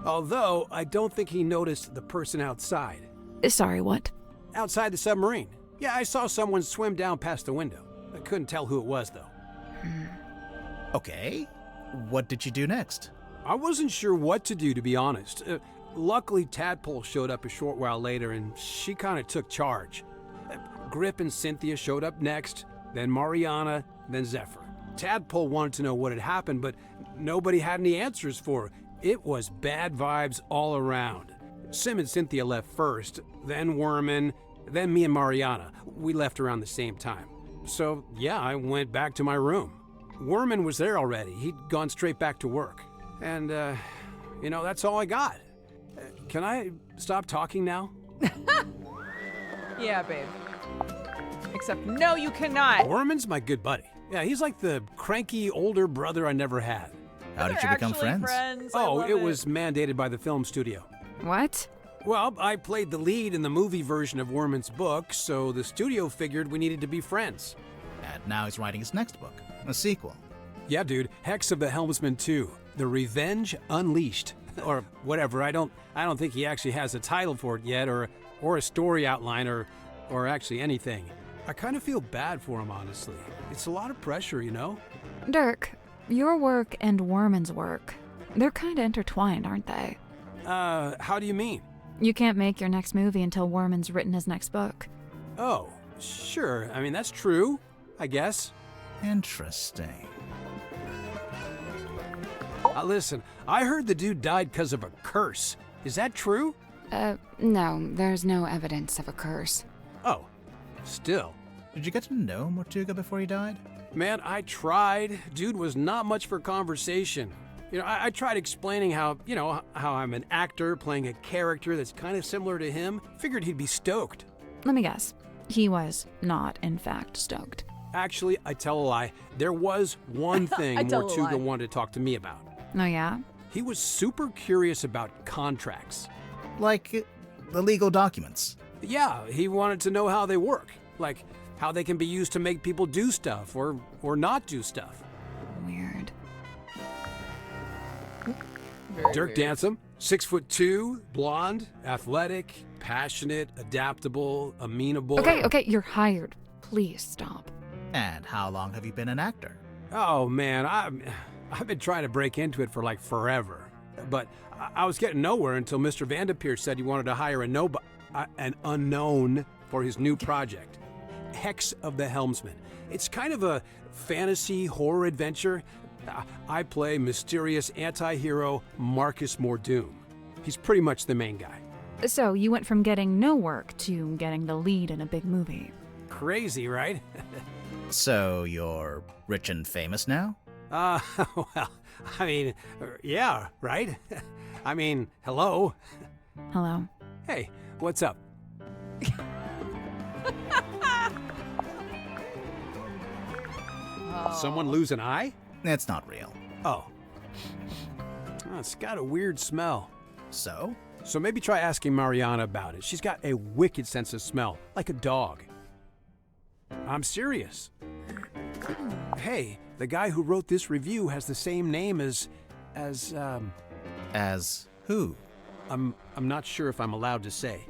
Although, I don't think he noticed the person outside. Sorry, what? Outside the submarine. Yeah, I saw someone swim down past the window. I couldn't tell who it was, though. Okay. What did you do next? I wasn't sure what to do, to be honest. Luckily, Tadpole showed up a short while later, and she kind of took charge. Grip and Cynthia showed up next, then Mariana, then Zephyr. Tadpole wanted to know what had happened, but nobody had any answers for her. It was bad vibes all around. Sim and Cynthia left first, then Worman, then me and Mariana. We left around the same time. So, yeah, I went back to my room. Werman was there already. He'd gone straight back to work. And, that's all I got. Can I stop talking now? Yeah, babe. Except, no, you cannot. Werman's my good buddy. Yeah, he's like the cranky older brother I never had. How did They're you become actually friends? I Oh, love it was mandated by the film studio. What? Well, I played the lead in the movie version of Werman's book, so the studio figured we needed to be friends. And now he's writing his next book, a sequel. Yeah, dude, Hex of the Helmsman 2, The Revenge Unleashed. Or whatever. I don't think he actually has a title for it yet, or a story outline, or actually anything. I kind of feel bad for him, honestly. It's a lot of pressure, you know? Dirk, your work and Werman's work, they're kind of intertwined, aren't they? How do you mean? You can't make your next movie until Werman's written his next book. Oh, sure. I mean, that's true, I guess. Interesting. Listen, I heard the dude died because of a curse. Is that true? No, there's no evidence of a curse. Oh, still. Did you get to know Mortuga before he died? Man, I tried. Dude was not much for conversation. I tried explaining how I'm an actor playing a character that's kind of similar to him. Figured he'd be stoked. Let me guess. He was not, in fact, stoked. Actually, I tell a lie. There was one thing I tell a lie. Mortuga wanted to talk to me about. Oh, yeah? He was super curious about contracts. Like the legal documents. Yeah, he wanted to know how they work. Like, how they can be used to make people do stuff or not do stuff. Weird. Very Dirk weird. Dansom, 6'2", blonde, athletic, passionate, adaptable, amenable. Okay, you're hired. Please stop. And how long have you been an actor? Oh man, I've been trying to break into it for like forever, but I was getting nowhere until Mr. Vanderpeer said he wanted to hire an unknown for his new project, Hex of the Helmsman. It's kind of a fantasy horror adventure. I play mysterious anti-hero Marcus Mordoom. He's pretty much the main guy. So you went from getting no work to getting the lead in a big movie. Crazy, right? So you're rich and famous now? Well, I mean, yeah, right? I mean, hello. Hello? Hey, what's up? Someone lose an eye? It's not real. Oh. It's got a weird smell. So? So maybe try asking Mariana about it. She's got a wicked sense of smell, like a dog. I'm serious. Hey, the guy who wrote this review has the same name as As who? I'm not sure if I'm allowed to say.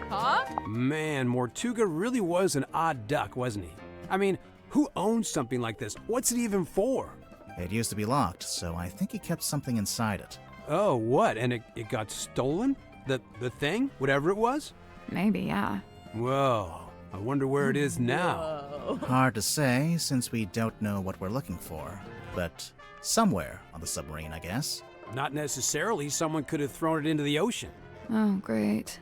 Huh? Man, Mortuga really was an odd duck, wasn't he? I mean, who owns something like this? What's it even for? It used to be locked, so I think he kept something inside it. Oh, what? And it got stolen? The thing? Whatever it was? Maybe, yeah. Whoa. I wonder where it is now. Whoa. Hard to say, since we don't know what we're looking for. But somewhere on the submarine, I guess. Not necessarily. Someone could have thrown it into the ocean. Oh, great.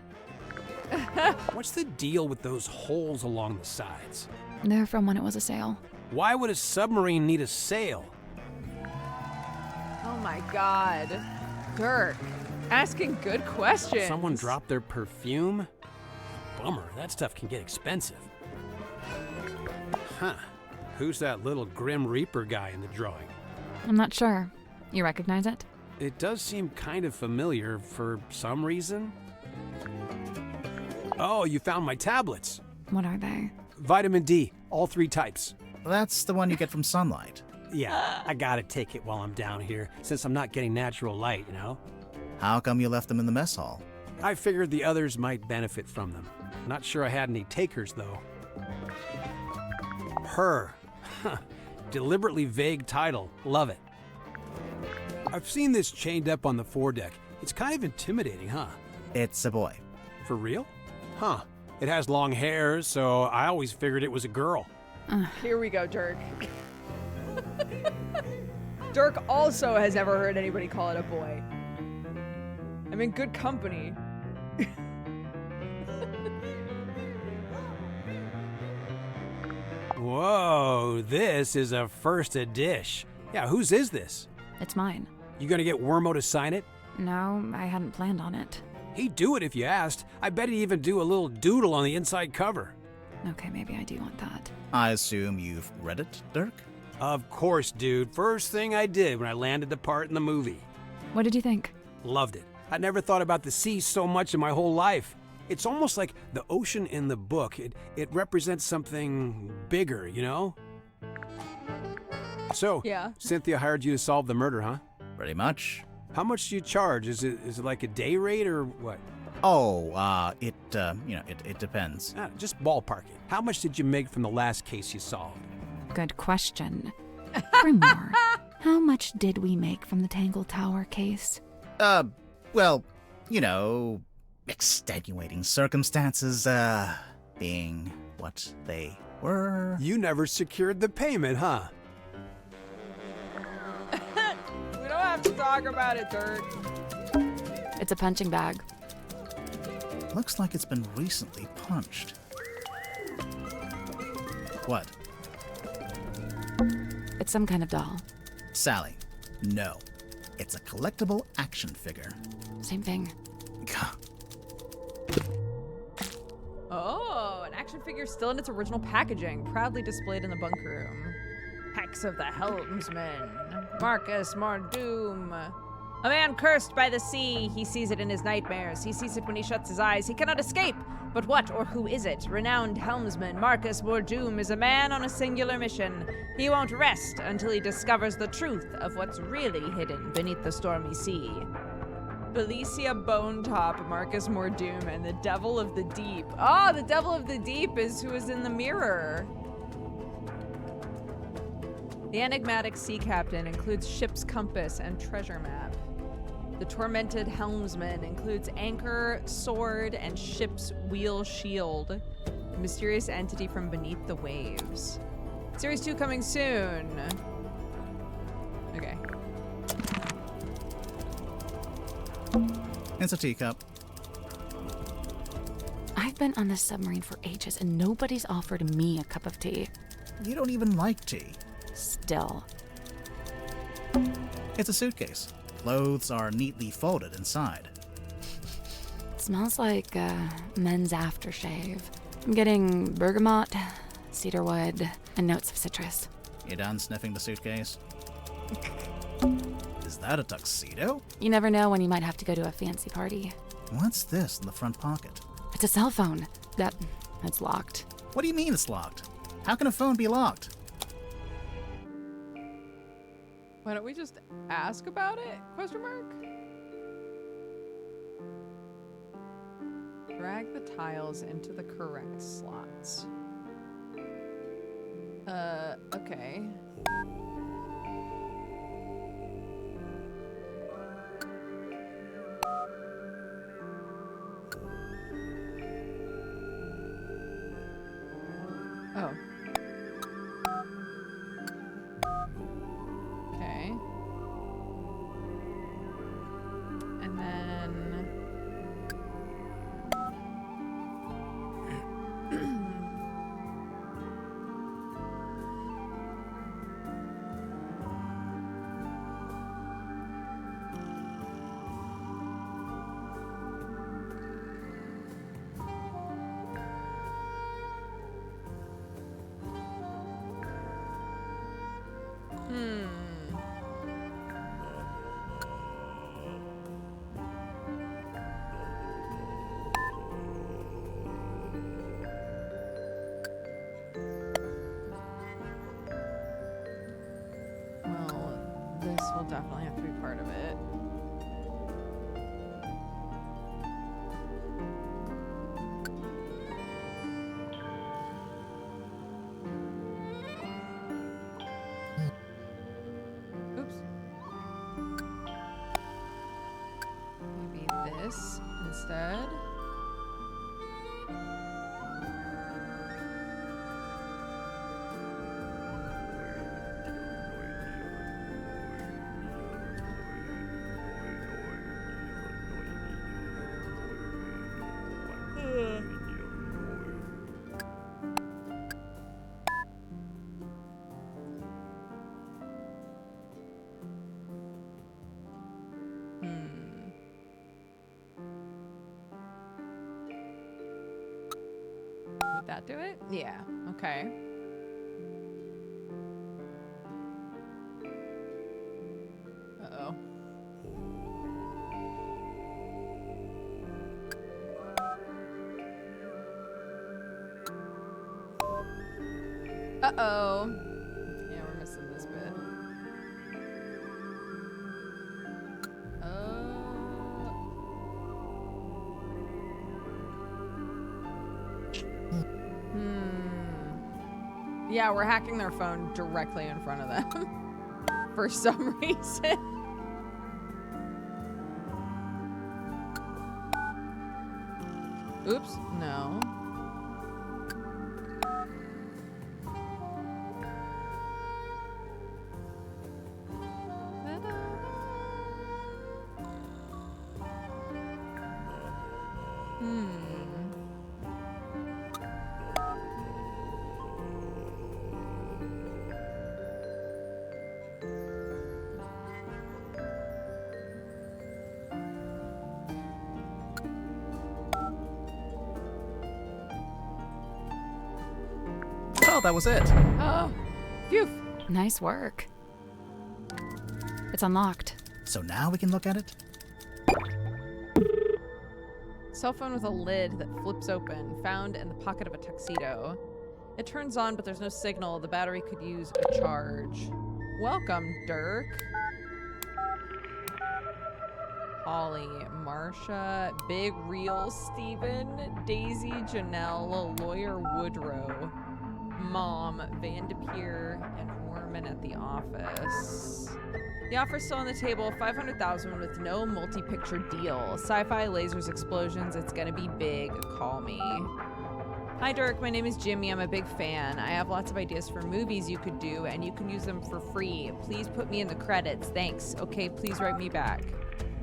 What's the deal with those holes along the sides? They're from when it was a sail. Why would a submarine need a sail? Oh my god. Dirk. Asking good questions. Someone dropped their perfume? Bummer, that stuff can get expensive. Huh. Who's that little Grim Reaper guy in the drawing? I'm not sure. You recognize it? It does seem kind of familiar for some reason. Oh, you found my tablets. What are they? Vitamin D, all 3 types. That's the one you get from sunlight. Yeah, I gotta take it while I'm down here, since I'm not getting natural light, you know? How come you left them in the mess hall? I figured the others might benefit from them. Not sure I had any takers, though. Her. Huh. Deliberately vague title. Love it. I've seen this chained up on the foredeck. It's kind of intimidating, huh? It's a boy. For real? Huh. It has long hair, so I always figured it was a girl. Here we go, Dirk. Dirk also has never heard anybody call it a boy. I'm in good company. Whoa, this is a first a dish. Yeah, whose is this? It's mine. You gonna get Wormo to sign it? No, I hadn't planned on it. He'd do it if you asked. I bet he'd even do a little doodle on the inside cover. Okay, maybe I do want that. I assume you've read it, Dirk? Of course, dude. First thing I did when I landed the part in the movie. What did you think? Loved it. I never thought about the sea so much in my whole life. It's almost like the ocean in the book. It represents something bigger, you know? So, Yeah. Cynthia hired you to solve the murder, huh? Pretty much. How much do you charge? Is it like a day rate or what? Oh, it depends. Just ballpark it. How much did you make from the last case you solved? Good question. Grimmore, how much did we make from the Tangle Tower case? Well, extenuating circumstances, being what they were. You never secured the payment, huh? We don't have to talk about it, Dirk. It's a punching bag. Looks like it's been recently punched. What? It's some kind of doll. Sally, no. It's a collectible action figure. Same thing. Oh, an action figure still in its original packaging, proudly displayed in the bunk room. Hex of the Helmsman, Marcus Mordoom. A man cursed by the sea. He sees it in his nightmares. He sees it when he shuts his eyes. He cannot escape. But what or who is it? Renowned helmsman Marcus Mordoom is a man on a singular mission. He won't rest until he discovers the truth of what's really hidden beneath the stormy sea. Felicia Bonetop, Marcus Mordoom, and the Devil of the Deep. Oh, the Devil of the Deep is who is in the mirror. The enigmatic sea captain includes ship's compass and treasure map. The tormented helmsman includes anchor, sword, and ship's wheel shield. A mysterious entity from beneath the waves. Series 2 coming soon. Okay. It's a teacup. I've been on this submarine for ages and nobody's offered me a cup of tea. You don't even like tea. Still. It's a suitcase. Clothes are neatly folded inside. It smells like men's aftershave. I'm getting bergamot, cedarwood, and notes of citrus. You done sniffing the suitcase? Is that a tuxedo? You never know when you might have to go to a fancy party. What's this in the front pocket? It's a cell phone. That's locked. What do you mean it's locked? How can a phone be locked? Why don't we just ask about it? Question mark? Drag the tiles into the correct slots. Okay. Oh. Okay. And then... Well, this will definitely have to be part of it. Oops. Maybe this instead. that do it? Yeah. Okay. Uh-oh. Uh-oh. Yeah, we're missing this bit. Yeah, we're hacking their phone directly in front of them for some reason. Oops, no. Oh, that was it. Oh, phew. Nice work. It's unlocked. So now we can look at it? Cell phone with a lid that flips open, found in the pocket of a tuxedo. It turns on, but there's no signal. The battery could use a charge. Welcome, Dirk. Holly, Marsha, Big Real Steven, Daisy, Janelle, Lawyer Woodrow, Mom, Vandepier, and Warman at the office. The offer's still on the table, $500,000 with no multi-picture deal. Sci-fi, lasers, explosions, it's gonna be big. Call me. Hi Dirk, my name is Jimmy. I'm a big fan. I have lots of ideas for movies you could do, and you can use them for free. Please put me in the credits. Thanks. Okay, please write me back.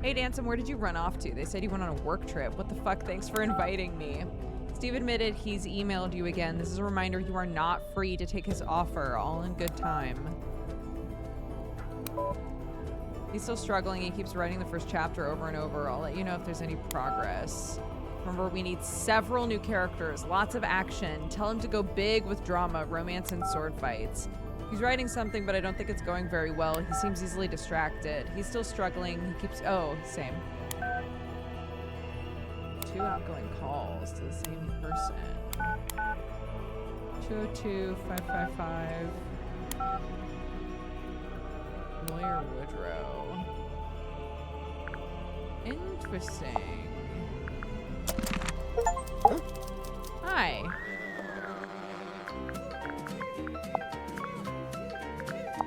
Hey Dansome, where did you run off to? They said you went on a work trip. What the fuck? Thanks for inviting me. Steve admitted he's emailed you again. This is a reminder you are not free to take his offer. All in good time. He's still struggling. He keeps writing the first chapter over and over. I'll let you know if there's any progress. Remember, we need several new characters, lots of action. Tell him to go big with drama, romance, and sword fights. He's writing something, but I don't think it's going very well. He seems easily distracted. He's still struggling. He keeps... Oh, same. 2 outgoing calls to the same person. 202-555. Lawyer Woodrow. Interesting. Hi.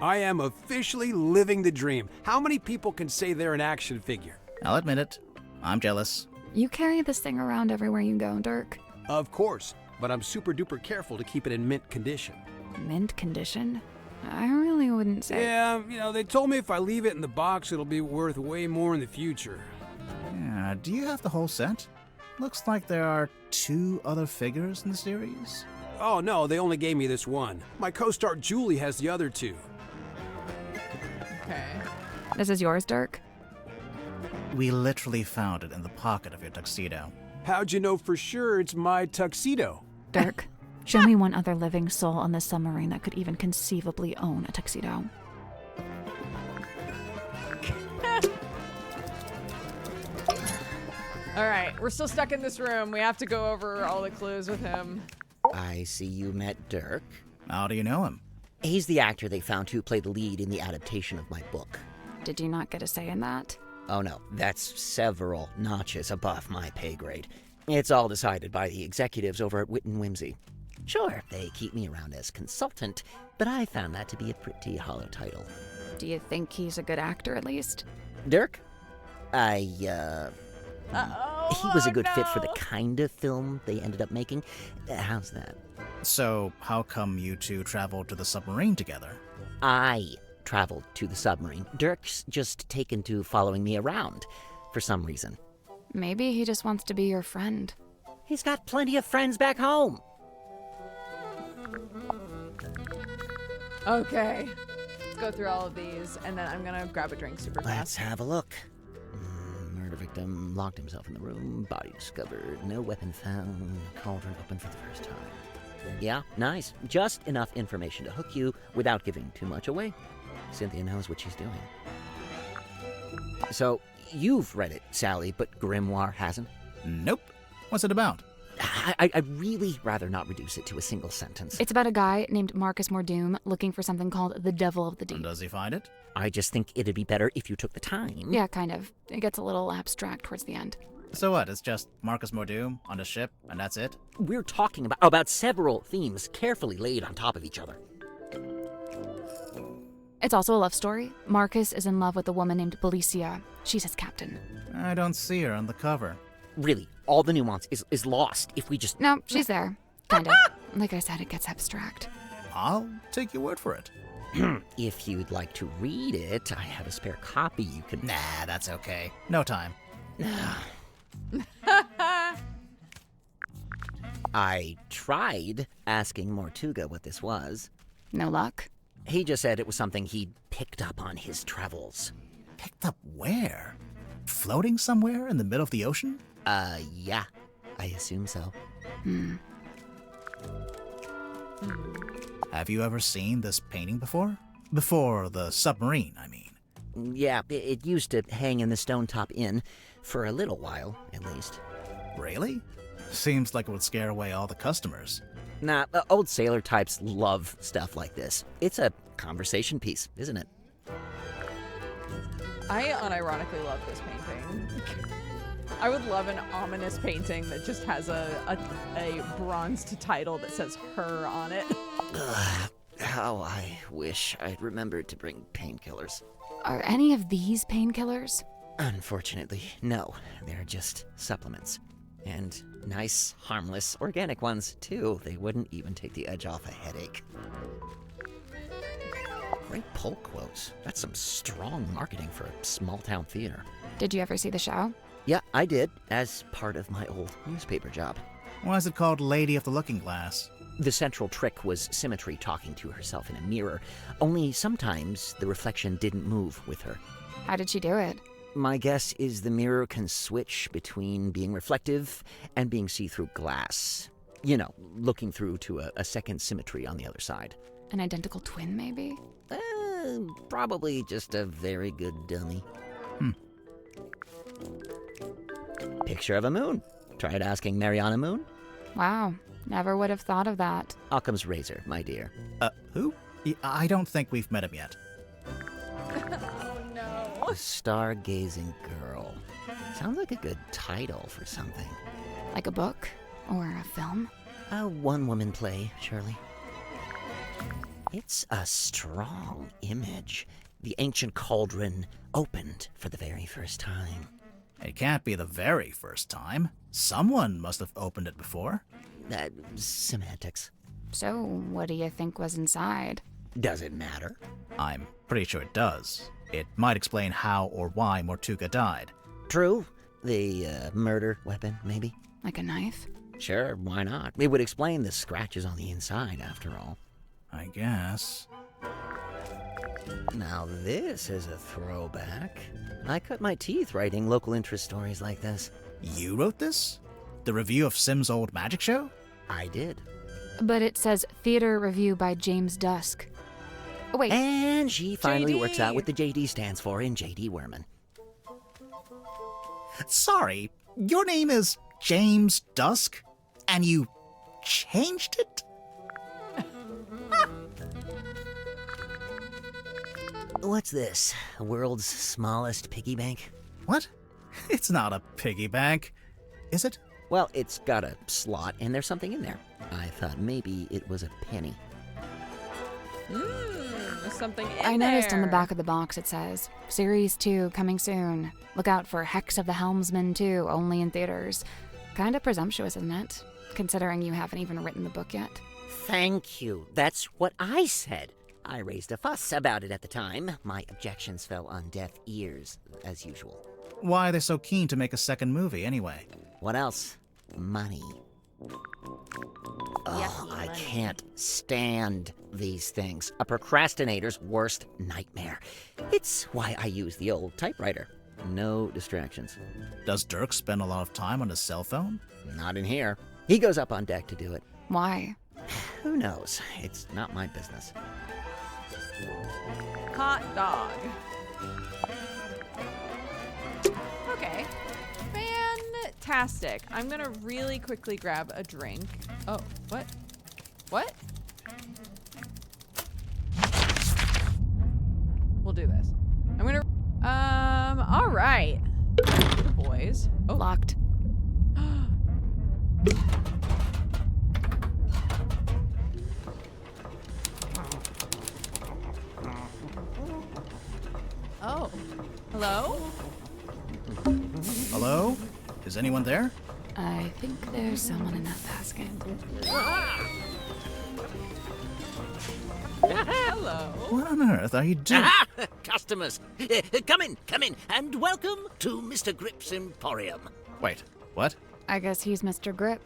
I am officially living the dream. How many people can say they're an action figure? I'll admit it. I'm jealous. You carry this thing around everywhere you go, Dirk. Of course, but I'm super duper careful to keep it in mint condition. Mint condition? I really wouldn't say. Yeah, they told me if I leave it in the box, it'll be worth way more in the future. Yeah, do you have the whole set? Looks like there are 2 other figures in the series. Oh no, they only gave me this one. My co-star Julie has the other 2. Okay. This is yours, Dirk? We literally found it in the pocket of your tuxedo. How'd you know for sure it's my tuxedo? Dirk, show me one other living soul on this submarine that could even conceivably own a tuxedo. All right, we're still stuck in this room. We have to go over all the clues with him. I see you met Dirk. How do you know him? He's the actor they found who played the lead in the adaptation of my book. Did you not get a say in that? Oh no, that's several notches above my pay grade. It's all decided by the executives over at Wit and Whimsy. Sure, they keep me around as consultant, but I found that to be a pretty hollow title. Do you think he's a good actor, at least? Dirk? Uh-oh. He was a good fit for the kind of film they ended up making. How's that? So, how come you 2 traveled to the submarine together? I traveled to the submarine. Dirk's just taken to following me around for some reason. Maybe he just wants to be your friend. He's got plenty of friends back home. Okay. Let's go through all of these, and then I'm gonna grab a drink super Let's fast. have a look. Murder victim locked himself in the room. Body discovered. No weapon found. Cauldron open for the first time. Yeah, nice. Just enough information to hook you without giving too much away. Cynthia knows what she's doing. So, you've read it, Sally, but Grimoire hasn't? Nope. What's it about? I'd really rather not reduce it to a single sentence. It's about a guy named Marcus Mordoom looking for something called the Devil of the Deep. Does he find it? I just think it'd be better if you took the time. Yeah, kind of. It gets a little abstract towards the end. So what? It's just Marcus Mordoom on a ship, and that's it? We're talking about several themes carefully laid on top of each other. It's also a love story. Marcus is in love with a woman named Belicia. She's his captain. I don't see her on the cover. Really, all the nuance is lost if we just... No, she's there. Kind of. Like I said, it gets abstract. I'll take your word for it. If you'd like to read it, I have a spare copy you can... Nah, that's okay. No time. I tried asking Mortuga what this was. No luck. He just said it was something he'd picked up on his travels. Picked up where? Floating somewhere in the middle of the ocean? Yeah. I assume so. Have you ever seen this painting before? Before the submarine, I mean. Yeah, it used to hang in the Stone Top Inn, for a little while, at least. Really? Seems like it would scare away all the customers. Nah, old sailor types love stuff like this. It's a conversation piece, isn't it? I unironically love this painting. I would love an ominous painting that just has a bronzed title that says her on it. How I wish I'd remembered to bring painkillers. Are any of these painkillers? Unfortunately, no. They're just supplements. And nice, harmless, organic ones, too. They wouldn't even take the edge off a headache. Great pull quotes. That's some strong marketing for a small-town theater. Did you ever see the show? Yeah, I did, as part of my old newspaper job. Why is it called Lady of the Looking Glass? The central trick was Symmetry talking to herself in a mirror, only sometimes the reflection didn't move with her. How did she do it? My guess is the mirror can switch between being reflective and being see-through glass. You know, looking through to a second Symmetry on the other side. An identical twin, maybe? Probably just a very good dummy. Picture of a moon. Tried asking Mariana Moon? Wow, never would have thought of that. Occam's razor, my dear. Who? I don't think we've met him yet. Oh no. The Stargazing Girl. Sounds like a good title for something. Like a book? Or a film? A one-woman play, surely. It's a strong image. The ancient cauldron opened for the very first time. It can't be the very first time. Someone must have opened it before. Semantics. So, what do you think was inside? Does it matter? I'm pretty sure it does. It might explain how or why Mortuga died. True. The murder weapon, maybe? Like a knife? Sure, why not? It would explain the scratches on the inside, after all. I guess. Now this is a throwback. I cut my teeth writing local interest stories like this. You wrote this? The review of Sim's old magic show? I did. But it says Theater Review by James Dusk. Oh, wait. And she finally JD. works out what the JD stands for in JD Werman. Sorry, your name is James Dusk? And you changed it? What's this? World's smallest piggy bank? What? It's not a piggy bank, is it? Well, it's got a slot and there's something in there. I thought maybe it was a penny. There's something in I noticed on the there. back of the box it says, Series 2 coming soon. Look out for Hex of the Helmsman 2, only in theaters. Kinda presumptuous, isn't it? Considering you haven't even written the book yet. Thank you. That's what I said. I raised a fuss about it at the time. My objections fell on deaf ears, as usual. Why are they so keen to make a second movie, anyway? What else? Money. Oh, I can't stand these things. A procrastinator's worst nightmare. It's why I use the old typewriter. No distractions. Does Dirk spend a lot of time on his cell phone? Not in here. He goes up on deck to do it. Why? Who knows? It's not my business. Hot dog. Okay. Fantastic. I'm gonna really quickly grab a drink. Oh, what? What? We'll do this. I'm gonna, all right. The boys. Oh. Locked. Oh. Hello? Hello? Is anyone there? I think there's someone in that basket. Hello. What on earth are you doing? Aha! Customers! Come in, and welcome to Mr. Grip's Emporium. Wait, what? I guess he's Mr. Grip.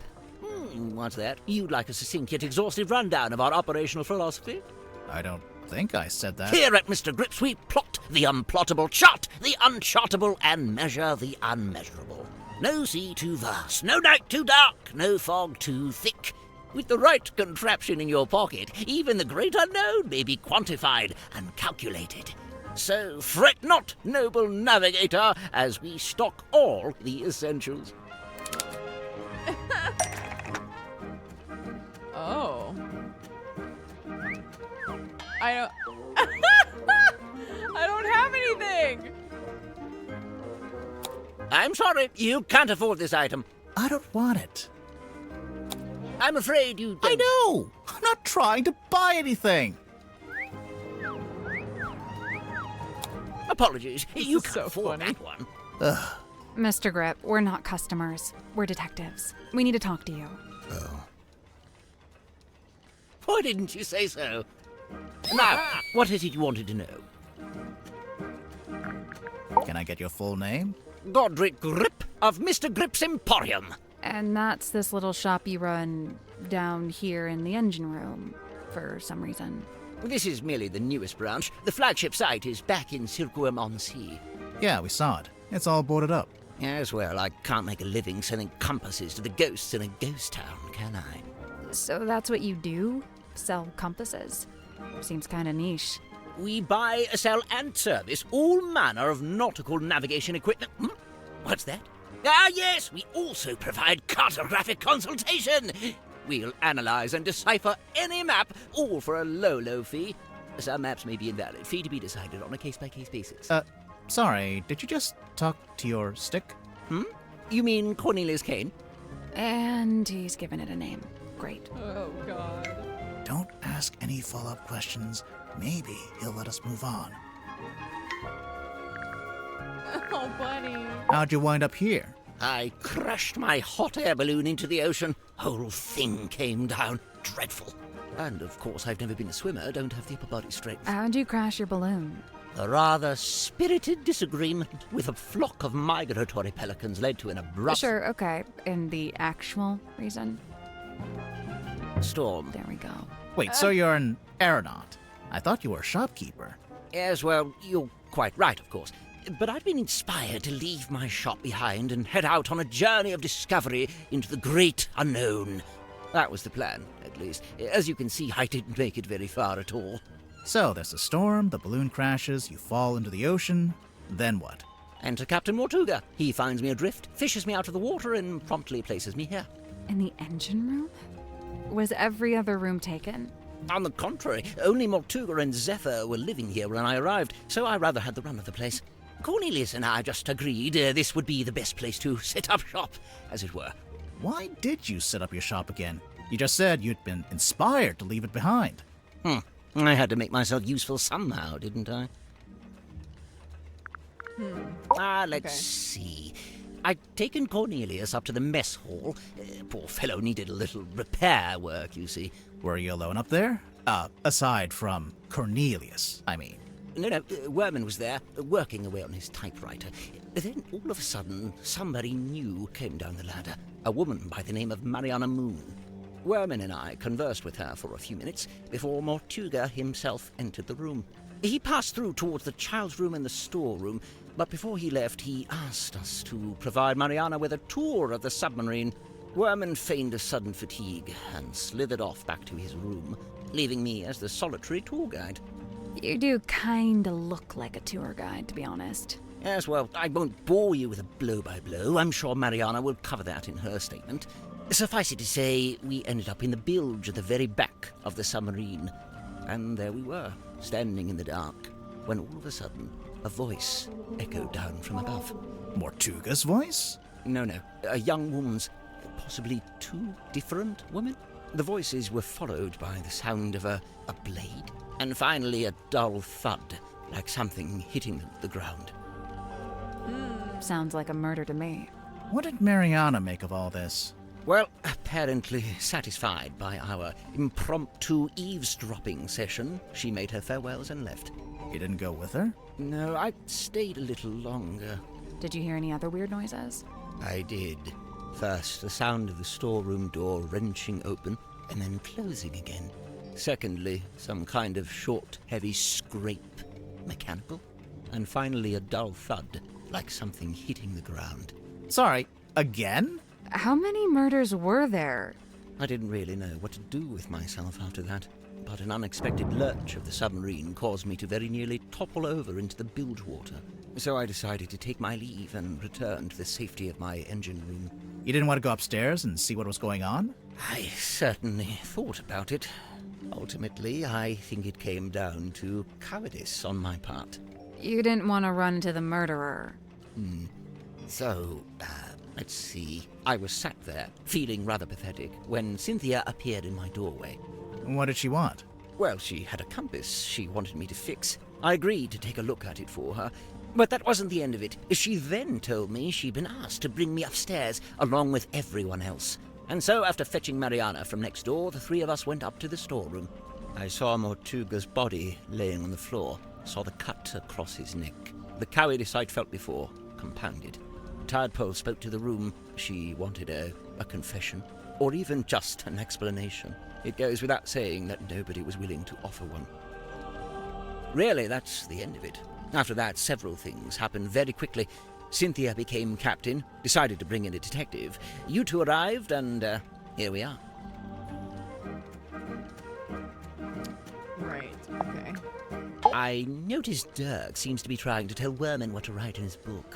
What's that? You'd like a succinct yet exhaustive rundown of our operational philosophy? I don't think I said that. Here at Mr. Grips, we plot the unplottable, chart the unchartable, and measure the unmeasurable. No sea too vast, no night too dark, no fog too thick. With the right contraption in your pocket, even the great unknown may be quantified and calculated. So fret not, noble navigator, as we stock all the essentials. Oh. I don't... I don't have anything! I'm sorry, you can't afford this item. I don't want it. I'm afraid you don't. I know! I'm not trying to buy anything! Apologies, you is can't so afford funny. that one. Ugh. Mr. Grip, we're not customers. We're detectives. We need to talk to you. Why didn't you say so? Now, what is it you wanted to know? Can I get your full name? Godric Grip of Mr. Grip's Emporium. And that's this little shop you run down here in the engine room for some reason. This is merely the newest branch. The flagship site is back in Circuum-on-Sea. Yeah, we saw it. It's all boarded up. As well, I can't make a living selling compasses to the ghosts in a ghost town, can I? So that's what you do? Sell compasses? Seems kind of niche. We buy, sell, and service all manner of nautical navigation equipment. What's that? Ah, yes, we also provide cartographic consultation. We'll analyze and decipher any map, all for a low, low fee. Some maps may be invalid, fee to be decided on a case-by-case basis. Sorry, did you just talk to your stick? You mean Cornelius Kane? And he's given it a name. Great. Oh, God. Don't ask any follow-up questions. Maybe he'll let us move on. Oh, buddy. How'd you wind up here? I crashed my hot air balloon into the ocean. Whole thing came down. Dreadful. And of course, I've never been a swimmer, don't have the upper body strength. How'd you crash your balloon? A rather spirited disagreement with a flock of migratory pelicans led to an abrupt Sure, okay. And the actual reason? storm. There we go. Wait, so you're an aeronaut? I thought you were a shopkeeper. Yes, well, you're quite right, of course. But I'd been inspired to leave my shop behind and head out on a journey of discovery into the great unknown. That was the plan, at least. As you can see, I didn't make it very far at all. So there's a storm, the balloon crashes, you fall into the ocean. Then what? Enter Captain Mortuga. He finds me adrift, fishes me out of the water, and promptly places me here. In the engine room? Was every other room taken? On the contrary, only Mortuga and Zephyr were living here when I arrived, so I rather had the run of the place. Cornelius and I just agreed this would be the best place to set up shop, as it were. Why did you set up your shop again? You just said you'd been inspired to leave it behind. I had to make myself useful somehow, didn't I? Let's see. I'd taken Cornelius up to the mess hall. Poor fellow needed a little repair work, you see. Were you alone up there? Aside from Cornelius, I mean. No, Werman was there, working away on his typewriter. Then, all of a sudden, somebody new came down the ladder. A woman by the name of Mariana Moon. Werman and I conversed with her for a few minutes before Mortuga himself entered the room. He passed through towards the child's room and the storeroom, but before he left, he asked us to provide Mariana with a tour of the submarine. Worman feigned a sudden fatigue and slithered off back to his room, leaving me as the solitary tour guide. You do kinda look like a tour guide, to be honest. Yes, well, I won't bore you with a blow-by-blow. I'm sure Mariana will cover that in her statement. Suffice it to say, we ended up in the bilge at the very back of the submarine. And there we were, standing in the dark, when all of a sudden, a voice echoed down from above. Mortuga's voice? No, a young woman's, possibly two different women. The voices were followed by the sound of a blade, and finally a dull thud, like something hitting the ground. Sounds like a murder to me. What did Mariana make of all this? Well, apparently satisfied by our impromptu eavesdropping session, she made her farewells and left. You didn't go with her? No, I stayed a little longer. Did you hear any other weird noises? I did. First, the sound of the storeroom door wrenching open and then closing again. Secondly, some kind of short, heavy scrape, mechanical. And finally, a dull thud, like something hitting the ground. Sorry, again? How many murders were there? I didn't really know what to do with myself after that, but an unexpected lurch of the submarine caused me to very nearly topple over into the bilge water. So I decided to take my leave and return to the safety of my engine room. You didn't want to go upstairs and see what was going on? I certainly thought about it. Ultimately, I think it came down to cowardice on my part. You didn't want to run into the murderer. So, let's see. I was sat there, feeling rather pathetic, when Cynthia appeared in my doorway. What did she want? Well, she had a compass she wanted me to fix. I agreed to take a look at it for her. But that wasn't the end of it. She then told me she'd been asked to bring me upstairs, along with everyone else. And so, after fetching Mariana from next door, the three of us went up to the storeroom. I saw Mortuga's body laying on the floor, saw the cut across his neck. The cowardice I'd felt before, compounded. Tadpole spoke to the room. She wanted a confession, or even just an explanation. It goes without saying that nobody was willing to offer one. Really, that's the end of it. After that, several things happened very quickly. Cynthia became captain, decided to bring in a detective. You two arrived, and here we are. Right. Okay. I noticed Dirk seems to be trying to tell Worman what to write in his book.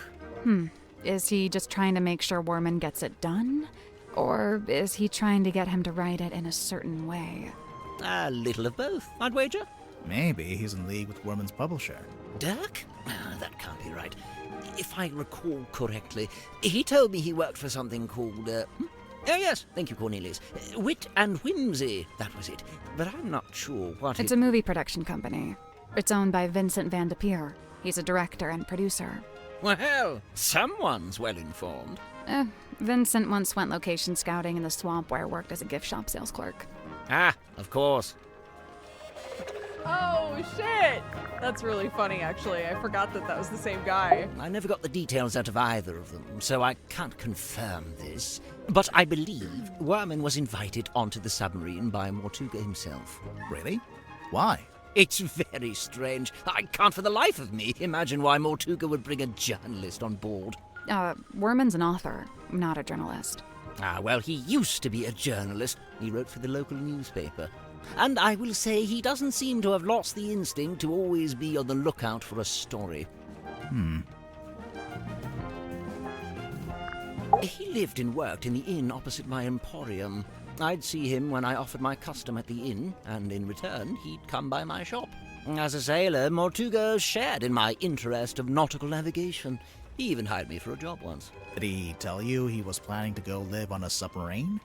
Is he just trying to make sure Worman gets it done? Or is he trying to get him to write it in a certain way? A little of both, I'd wager. Maybe he's in league with Worman's publisher. Dirk? That can't be right. If I recall correctly, he told me he worked for something called, Oh yes, thank you, Cornelius. Wit and Whimsy, that was it. But I'm not sure what It's a movie production company. It's owned by Vincent Van de Peer. He's a director and producer. Well, someone's well informed. Vincent once went location scouting in the swamp where I worked as a gift shop sales clerk. Ah, of course. Oh, shit! That's really funny, actually. I forgot that was the same guy. I never got the details out of either of them, so I can't confirm this. But I believe Worman was invited onto the submarine by Mortuga himself. Really? Why? It's very strange. I can't for the life of me imagine why Mortuga would bring a journalist on board. Worman's an author, not a journalist. Ah, well, he used to be a journalist. He wrote for the local newspaper. And I will say he doesn't seem to have lost the instinct to always be on the lookout for a story. He lived and worked in the inn opposite my emporium. I'd see him when I offered my custom at the inn, and in return, he'd come by my shop. As a sailor, Mortuga shared in my interest of nautical navigation. He even hired me for a job once. Did he tell you he was planning to go live on a submarine?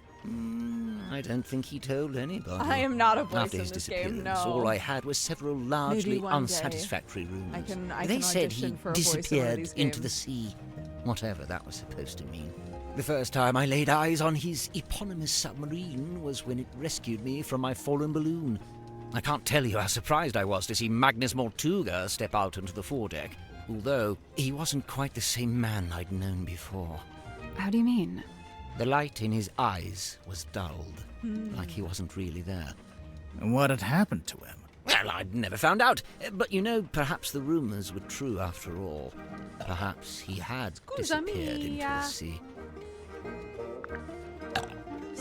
I don't think he told anybody. I am not a voice After in his this game, disappearance, no. all I had was several largely Maybe one day unsatisfactory rooms. I can They said audition he for a voice in one of disappeared these into the games. sea, whatever that was supposed to mean. The first time I laid eyes on his eponymous submarine was when it rescued me from my fallen balloon. I can't tell you how surprised I was to see Magnus Mortuga step out onto the foredeck, although he wasn't quite the same man I'd known before. How do you mean? The light in his eyes was dulled, like he wasn't really there. And what had happened to him? Well, I'd never found out. But perhaps the rumors were true after all. Perhaps he had disappeared into the sea.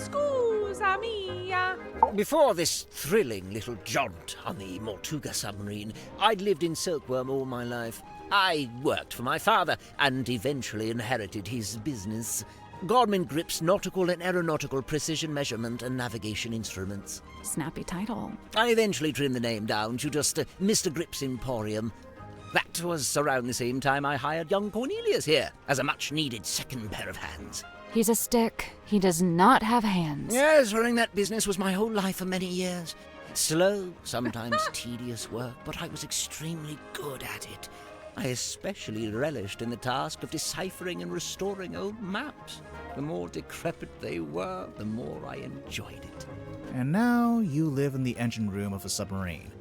Scusa mia. Before this thrilling little jaunt on the Mortuga submarine, I'd lived in Silkworm all my life. I worked for my father and eventually inherited his business. Godman Grip's nautical and aeronautical precision measurement and navigation instruments. Snappy title. I eventually trimmed the name down to just Mr. Grip's Emporium. That was around the same time I hired young Cornelius here as a much-needed second pair of hands. He's a stick. He does not have hands. Yes, running that business was my whole life for many years. Slow, sometimes tedious work, but I was extremely good at it. I especially relished in the task of deciphering and restoring old maps. The more decrepit they were, the more I enjoyed it. And now you live in the engine room of a submarine.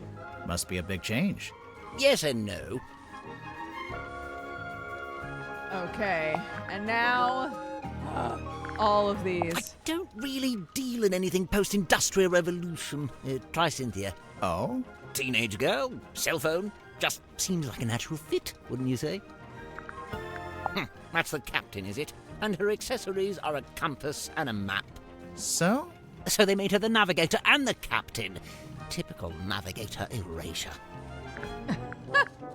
Must be a big change. Yes and no. Okay, and now all of I these. don't really deal in anything post-industrial revolution. Try Cynthia. Oh? Teenage girl, cell phone, just seems like a natural fit, wouldn't you say? That's the captain, is it? And her accessories are a compass and a map. So? So they made her the navigator and the captain. Typical navigator erasure.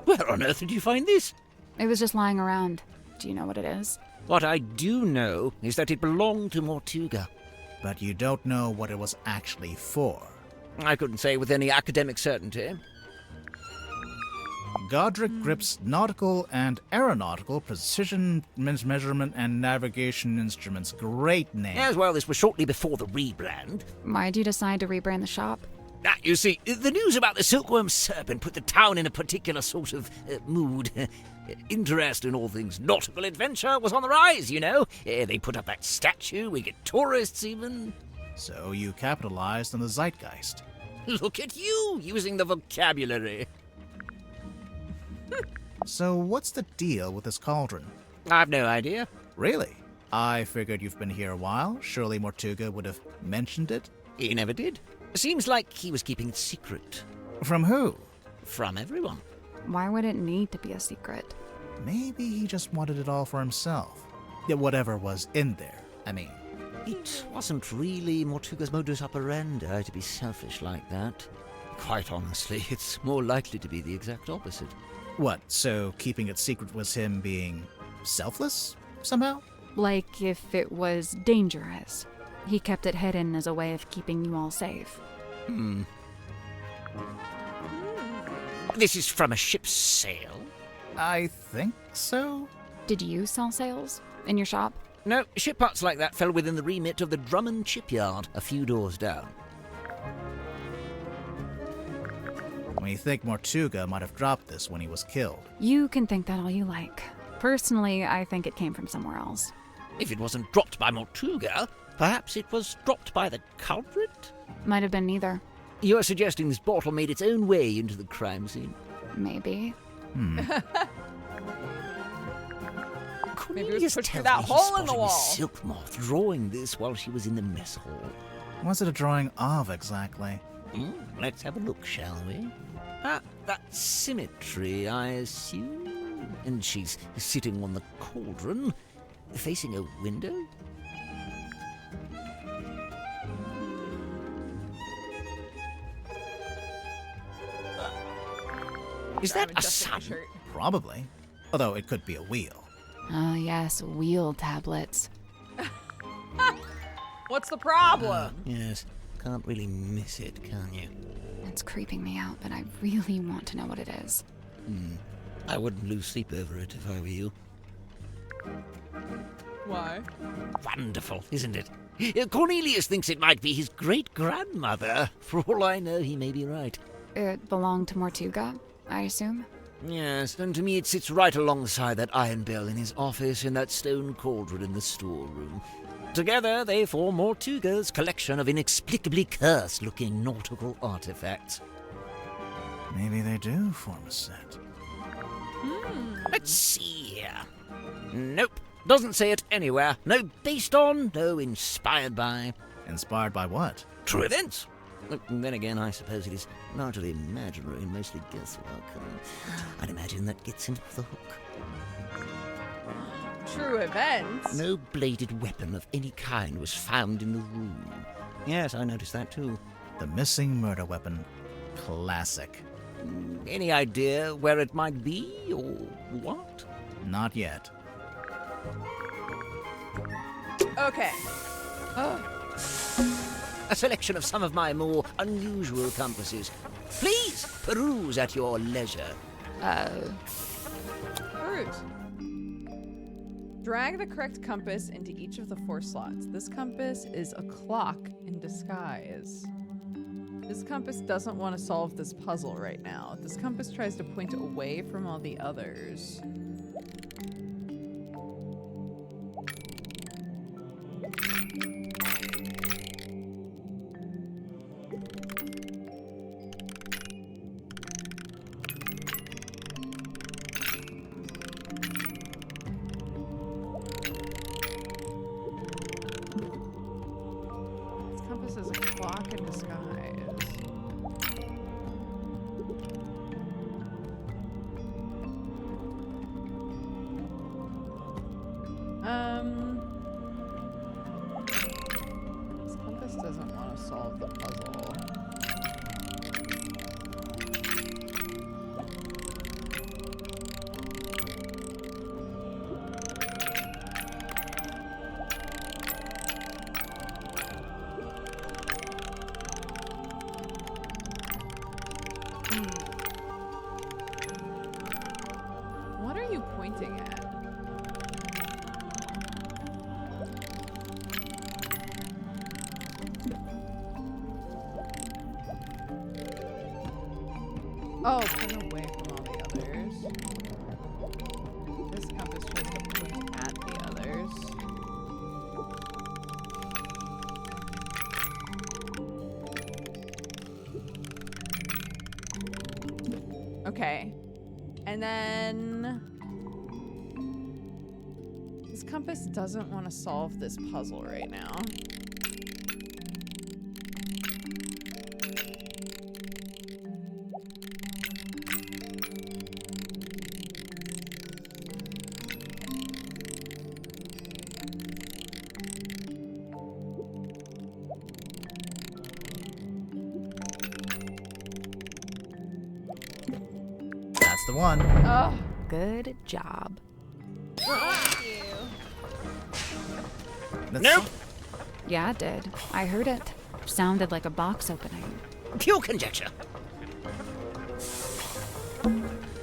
Where on earth did you find this? It was just lying around. Do you know what it is? What I do know is that it belonged to Mortuga. But you don't know what it was actually for. I couldn't say with any academic certainty. Godric Grip's nautical and aeronautical precision measurement and navigation instruments. Great name. As well, this was shortly before the rebrand. Why'd you decide to rebrand the shop? You see, the news about the Silkworm Serpent put the town in a particular sort of mood. Interest in all things nautical adventure was on the rise, you know. They put up that statue, we get tourists even. So you capitalized on the zeitgeist. Look at you, using the vocabulary. So what's the deal with this cauldron? I've no idea. Really? I figured you've been here a while. Surely Mortuga would have mentioned it. He never did. Seems like he was keeping it secret. From who? From everyone. Why would it need to be a secret? Maybe he just wanted it all for himself. Yeah, whatever was in there, I mean. It wasn't really Mortuga's modus operandi to be selfish like that. Quite honestly, it's more likely to be the exact opposite. What, so keeping it secret was him being selfless, somehow? Like if it was dangerous. He kept it hidden as a way of keeping you all safe. This is from a ship's sail? I think so. Did you sell sails in your shop? No, ship parts like that fell within the remit of the Drummond shipyard, a few doors down. We think Mortuga might have dropped this when he was killed. You can think that all you like. Personally, I think it came from somewhere else. If it wasn't dropped by Mortuga, perhaps it was dropped by the culprit? Might have been neither. You're suggesting this bottle made its own way into the crime scene? Maybe. Maybe it was put through tells that me he hole in the spotted wall. Miss Silk Moth drawing this while she was in the mess hall. What's it a drawing of, exactly? Let's have a look, shall we? That symmetry, I assume. And she's sitting on the cauldron, facing a window? Is that a Adjusting my sun? shirt. Probably. Although it could be a wheel. Oh, yes, wheel tablets. What's the problem? Yes, can't really miss it, can you? It's creeping me out, but I really want to know what it is. I wouldn't lose sleep over it if I were you. Why? Wonderful, isn't it? Cornelius thinks it might be his great-grandmother. For all I know, he may be right. It belonged to Mortuga, I assume? Yes, and to me it sits right alongside that iron bell in his office and that stone cauldron in the storeroom. Together, they form Mortuga's collection of inexplicably cursed-looking nautical artifacts. Maybe they do form a set. Let's see here. Nope, doesn't say it anywhere. No based on, no inspired by. Inspired by what? True events. Then again, I suppose it is largely imaginary and mostly guesswork. I'd imagine that gets him off the hook. True events? No bladed weapon of any kind was found in the room. Yes, I noticed that too. The missing murder weapon. Classic. Any idea where it might be, or what? Not yet. Okay. A selection of some of my more unusual compasses. Please peruse at your leisure. Fruit. Drag the correct compass into each of the 4 slots. This compass is a clock in disguise. This compass doesn't want to solve this puzzle right now. This compass tries to point away from all the others. This compass is a clock in disguise. This compass doesn't want to solve the puzzle. What are you pointing at? Oh, put away from all the others. This compass tries to point at the others. Okay. And then this compass doesn't want to solve this puzzle right now. That's the one. Oh, Good job. thank you. That's Nope. Yeah, it did. I heard it. Sounded like a box opening. Pure conjecture.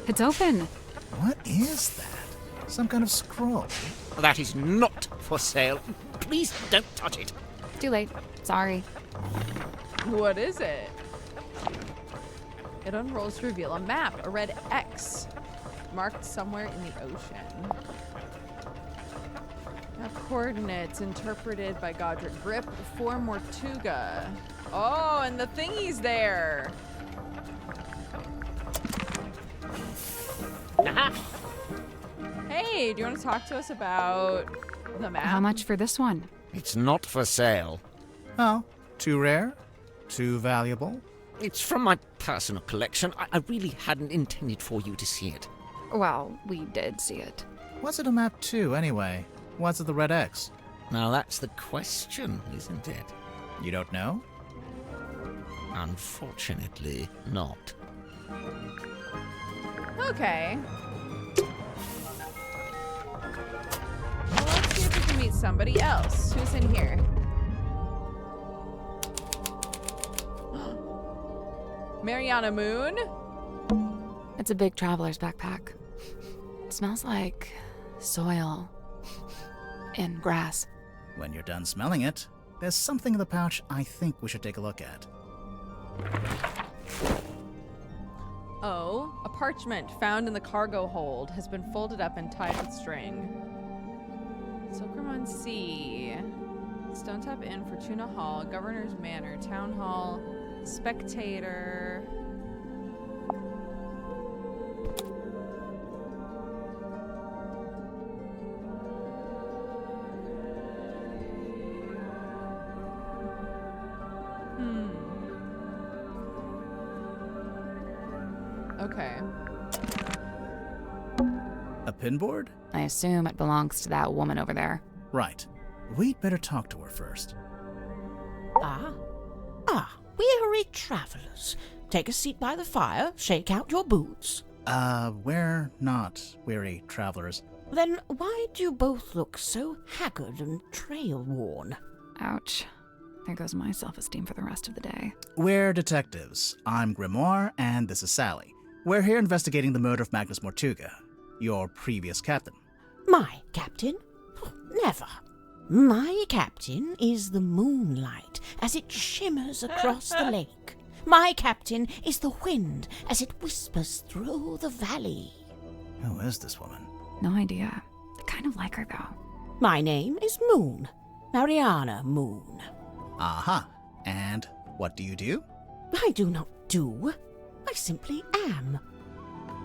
It's open. What is that? Some kind of scroll? That is not for sale. Please don't touch it. Too late. Sorry. What is it? It unrolls to reveal a map, a red X marked somewhere in the ocean. Map coordinates interpreted by Godric Grip for Mortuga. Oh, and the thingy's there. Aha. Hey, do you want to talk to us about the map? How much for this one? It's not for sale. Oh, too rare? Too valuable? It's from my personal collection. I really hadn't intended for you to see it. Well, we did see it. What's it a map to, anyway? What's it the red X? Now that's the question, isn't it? You don't know? Unfortunately, not. Okay. Well, let's see if we can meet somebody else. Who's in here? Mariana Moon? It's a big traveler's backpack. It smells like soil and grass. When you're done smelling it, there's something in the pouch I think we should take a look at. Oh, a parchment found in the cargo hold has been folded up and tied with string. Silkermon Sea. Stone Tap Inn, Fortuna Hall, Governor's Manor, Town Hall, Spectator. Okay. A pinboard? I assume it belongs to that woman over there. Right. We'd better talk to her first. Weary travelers. Take a seat by the fire, shake out your boots. We're not weary travelers. Then why do you both look so haggard and trail-worn? Ouch. There goes my self-esteem for the rest of the day. We're detectives. I'm Grimoire, and this is Sally. We're here investigating the murder of Magnus Mortuga, your previous captain. My captain? Never. My captain is the moonlight as it shimmers across the lake. My captain is the wind as it whispers through the valley. Who is this woman? No idea. I kind of like her, though. My name is Moon. Mariana Moon. Aha. And what do you do? I do not do. I simply am.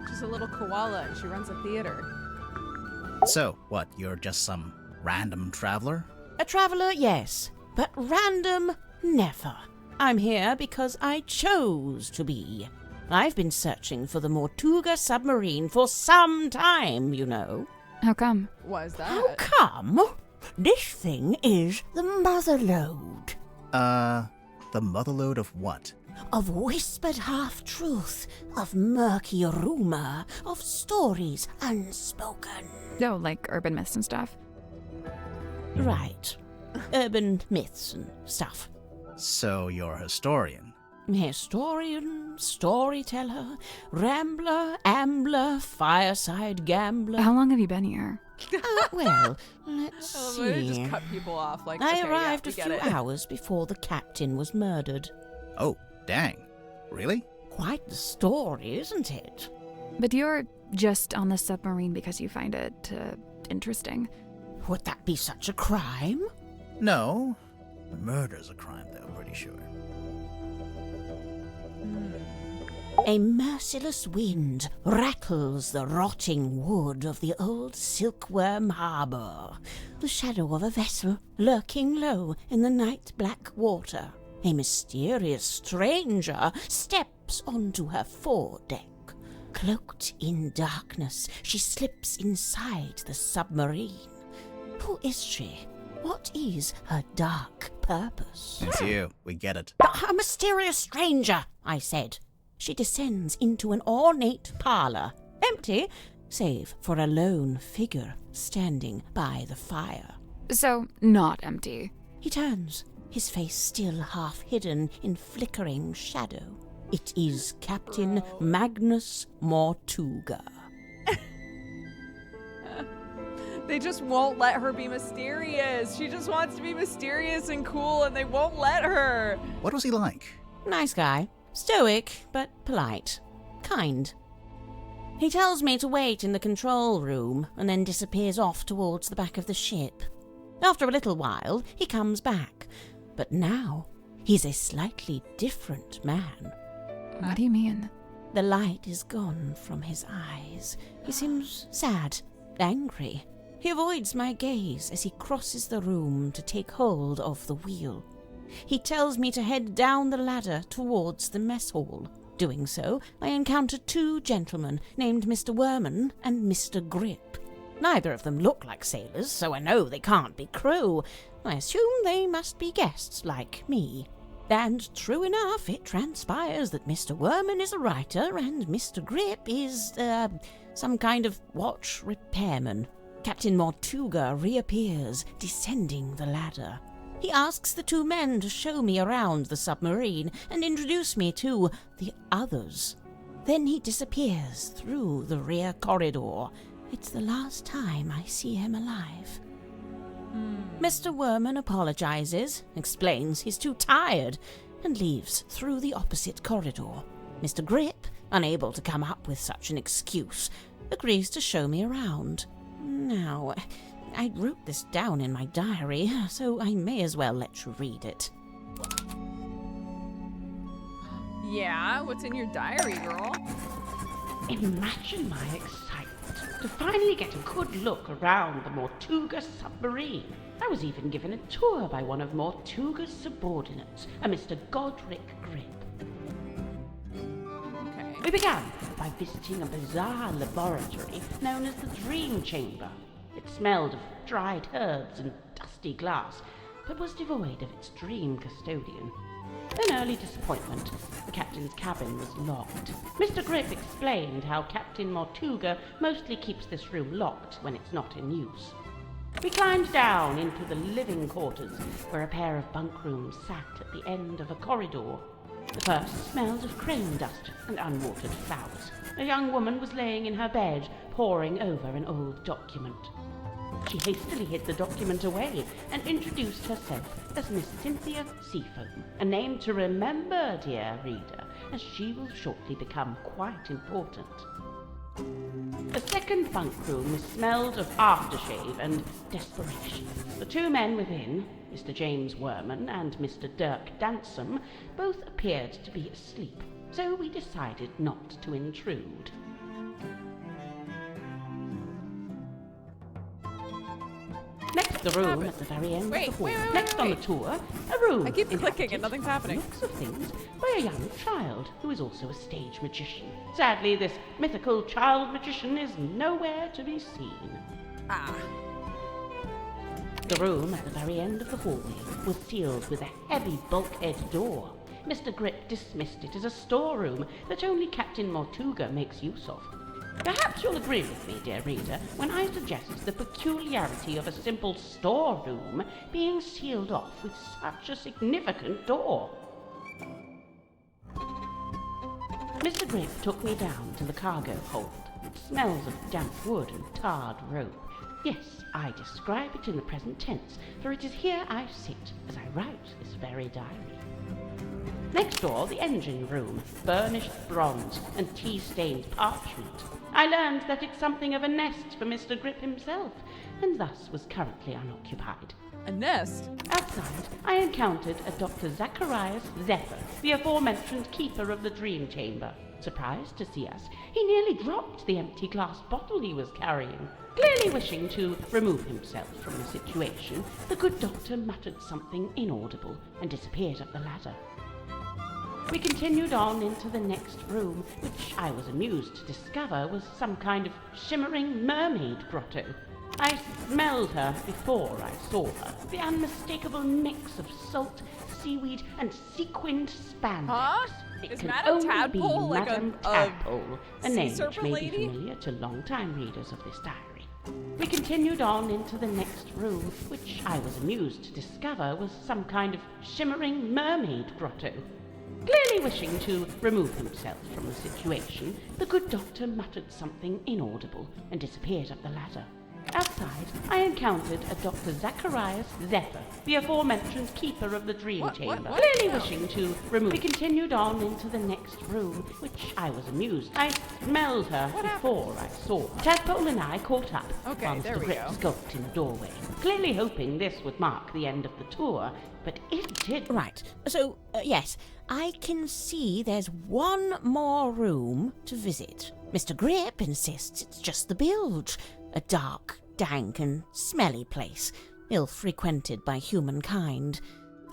She's a little koala and she runs a theater. So, what, you're just some random traveler? A traveler, yes, but random, never. I'm here because I chose to be. I've been searching for the Mortuga submarine for some time, you know. How come? Was that? How come? This thing is the motherlode. The motherlode of what? Of whispered half-truth, of murky rumor, of stories unspoken. No, like urban myths and stuff. Right. Urban myths and stuff. So you're a historian. Historian, storyteller, rambler, ambler, fireside gambler. How long have you been here? Well, let's Oh, they just see. cut people off. Like, I okay, arrived yeah, a we few get it. hours before the captain was murdered. Oh, dang. Really? Quite the story, isn't it? But you're just on the submarine because you find it interesting. Would that be such a crime? No. Murder's a crime, though, pretty sure. A merciless wind rattles the rotting wood of the old silkworm harbour. The shadow of a vessel lurking low in the night-black water. A mysterious stranger steps onto her foredeck. Cloaked in darkness, she slips inside the submarine. Who is she? What is her dark purpose? It's you. We get it. A mysterious stranger, I said. She descends into an ornate parlour, empty, save for a lone figure standing by the fire. So, not empty. He turns, his face still half hidden in flickering shadow. It is Captain Magnus Mortuga. They just won't let her be mysterious. She just wants to be mysterious and cool, and they won't let her. What was he like? Nice guy. Stoic, but polite. Kind. He tells me to wait in the control room and then disappears off towards the back of the ship. After a little while, he comes back. But now, he's a slightly different man. What do you mean? The light is gone from his eyes. He seems sad, angry. He avoids my gaze as he crosses the room to take hold of the wheel. He tells me to head down the ladder towards the mess hall. Doing so, I encounter two gentlemen named Mr. Worman and Mr. Grip. Neither of them look like sailors, so I know they can't be crew. I assume they must be guests like me. And true enough, it transpires that Mr. Worman is a writer and Mr. Grip is, some kind of watch repairman. Captain Mortuga reappears, descending the ladder. He asks the two men to show me around the submarine and introduce me to the others. Then he disappears through the rear corridor. It's the last time I see him alive. Mr. Worman apologizes, explains he's too tired, and leaves through the opposite corridor. Mr. Grip, unable to come up with such an excuse, agrees to show me around. Now, I wrote this down in my diary, so I may as well let you read it. Yeah, what's in your diary, girl? Imagine my excitement to finally get a good look around the Mortuga submarine. I was even given a tour by one of Mortuga's subordinates, a Mr. Godric Grip. Okay. We began by visiting a bizarre laboratory known as the Dream Chamber. It smelled of dried herbs and dusty glass, but was devoid of its dream custodian. An early disappointment, the captain's cabin was locked. Mr. Grip explained how Captain Mortuga mostly keeps this room locked when it's not in use. We climbed down into the living quarters, where a pair of bunk rooms sat at the end of a corridor. The first smelled of crane dust and unwatered flowers. A young woman was laying in her bed, poring over an old document. She hastily hid the document away and introduced herself as Miss Cynthia Seafoam, a name to remember, dear reader, as she will shortly become quite important. The second bunk room smelled of aftershave and desperation. The two men within, Mr. James Werman and Mr. Dirk Dansom, both appeared to be asleep, so we decided not to intrude. Next, the room at the very end of the hall. Next on the tour, a room. I keep clicking inhabited, and nothing's happening. Looks of things by a young child who is also a stage magician. Sadly, this mythical child magician is nowhere to be seen. Ah. The room at the very end of the hallway was sealed with a heavy bulkhead door. Mr. Grip dismissed it as a storeroom that only Captain Mortuga makes use of. Perhaps you'll agree with me, dear reader, when I suggest the peculiarity of a simple storeroom being sealed off with such a significant door. Mr. Grip took me down to the cargo hold. It smells of damp wood and tarred rope. Yes, I describe it in the present tense, for it is here I sit as I write this very diary. Next door, the engine room, burnished bronze and tea-stained parchment. I learned that it's something of a nest for Mr. Grip himself, and thus was currently unoccupied. A nest? Outside, I encountered a Dr. Zacharias Zephyr, the aforementioned keeper of the Dream Chamber. Surprised to see us, he nearly dropped the empty glass bottle he was carrying. Clearly wishing to remove himself from the situation, the good doctor muttered something inaudible and disappeared up the ladder. We continued on into the next room, which I was amused to discover was some kind of shimmering mermaid grotto. I smelled her before I saw her. The unmistakable mix of salt, seaweed, and sequined spandex. Huh? It Is can Madame only Tadpole be like Madame a Tadpole, a sea name which serpent may lady? be familiar to long-time readers of this diary. We continued on into the next room, which I was amused to discover was some kind of shimmering mermaid grotto. Clearly wishing to remove himself from the situation, the good doctor muttered something inaudible and disappeared up the ladder. Outside, I encountered a Dr. Zacharias Zephyr, the aforementioned keeper of the Dream Chamber. Clearly wishing to remove. We continued on into the next room, which I was amused. I smelled her before I saw her. Tadpole and I caught up Okay, while there Mr. we Grip go. skulked in the doorway, clearly hoping this would mark the end of the tour, but it didn't. Right, so, yes, I can see there's one more room to visit. Mr. Grip insists it's just the bilge, a dark, dank and smelly place, ill-frequented by humankind.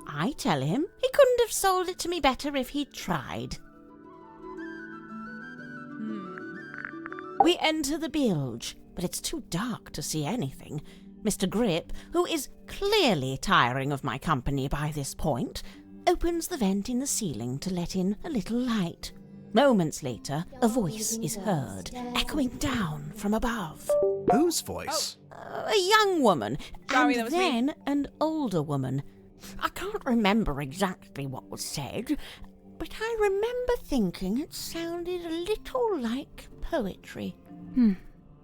I tell him he couldn't have sold it to me better if he'd tried. We enter the bilge, but it's too dark to see anything. Mr. Grip, who is clearly tiring of my company by this point, opens the vent in the ceiling to let in a little light. Moments later, a voice is heard, echoing down from above. Whose voice? A young woman, Sorry, and that was me. then an older woman. I can't remember exactly what was said, but I remember thinking it sounded a little like poetry.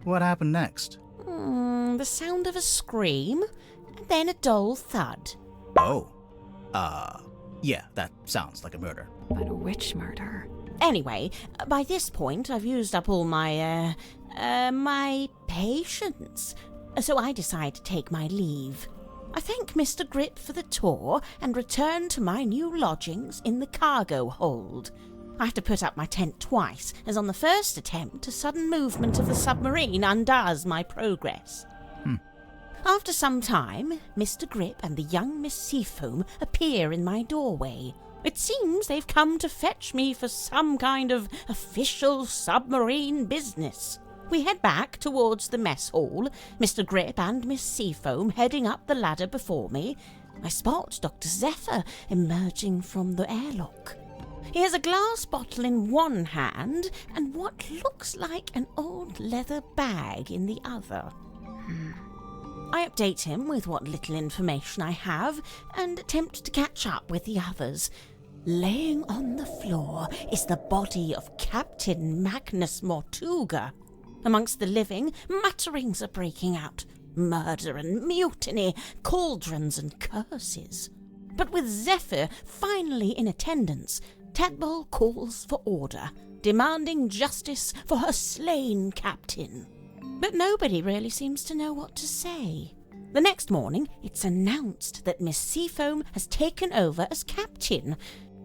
What happened next? The sound of a scream, and then a dull thud. Oh. Yeah, that sounds like a murder. But which murder? Anyway, by this point, I've used up all my patience, so I decide to take my leave. I thank Mr. Grip for the tour and return to my new lodgings in the cargo hold. I have to put up my tent twice, as on the first attempt, a sudden movement of the submarine undoes my progress. After some time, Mr. Grip and the young Miss Seafoam appear in my doorway. It seems they've come to fetch me for some kind of official submarine business. We head back towards the mess hall, Mr. Grip and Miss Seafoam heading up the ladder before me. I spot Dr. Zephyr emerging from the airlock. He has a glass bottle in one hand and what looks like an old leather bag in the other. I update him with what little information I have and attempt to catch up with the others. Laying on the floor is the body of Captain Magnus Mortuga. Amongst the living, mutterings are breaking out. Murder and mutiny, cauldrons and curses. But with Zephyr finally in attendance, Tadpole calls for order, demanding justice for her slain captain. But nobody really seems to know what to say. The next morning, it's announced that Miss Seafoam has taken over as captain.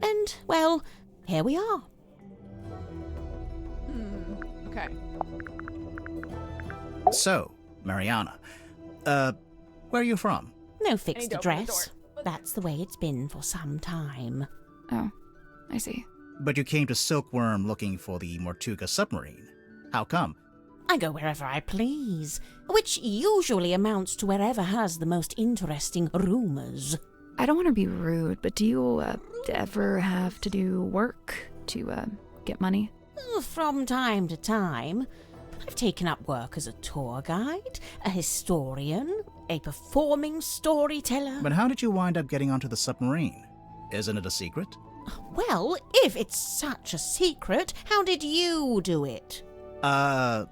And, well, here we are. Okay. So, Mariana, where are you from? No fixed to open the address. That's the way it's been for some time. Oh, I see. But you came to Silkworm looking for the Mortuga submarine. How come? I go wherever I please, which usually amounts to wherever has the most interesting rumours. I don't want to be rude, but do you ever have to do work to get money? From time to time. I've taken up work as a tour guide, a historian, a performing storyteller. But how did you wind up getting onto the submarine? Isn't it a secret? Well, if it's such a secret, how did you do it? I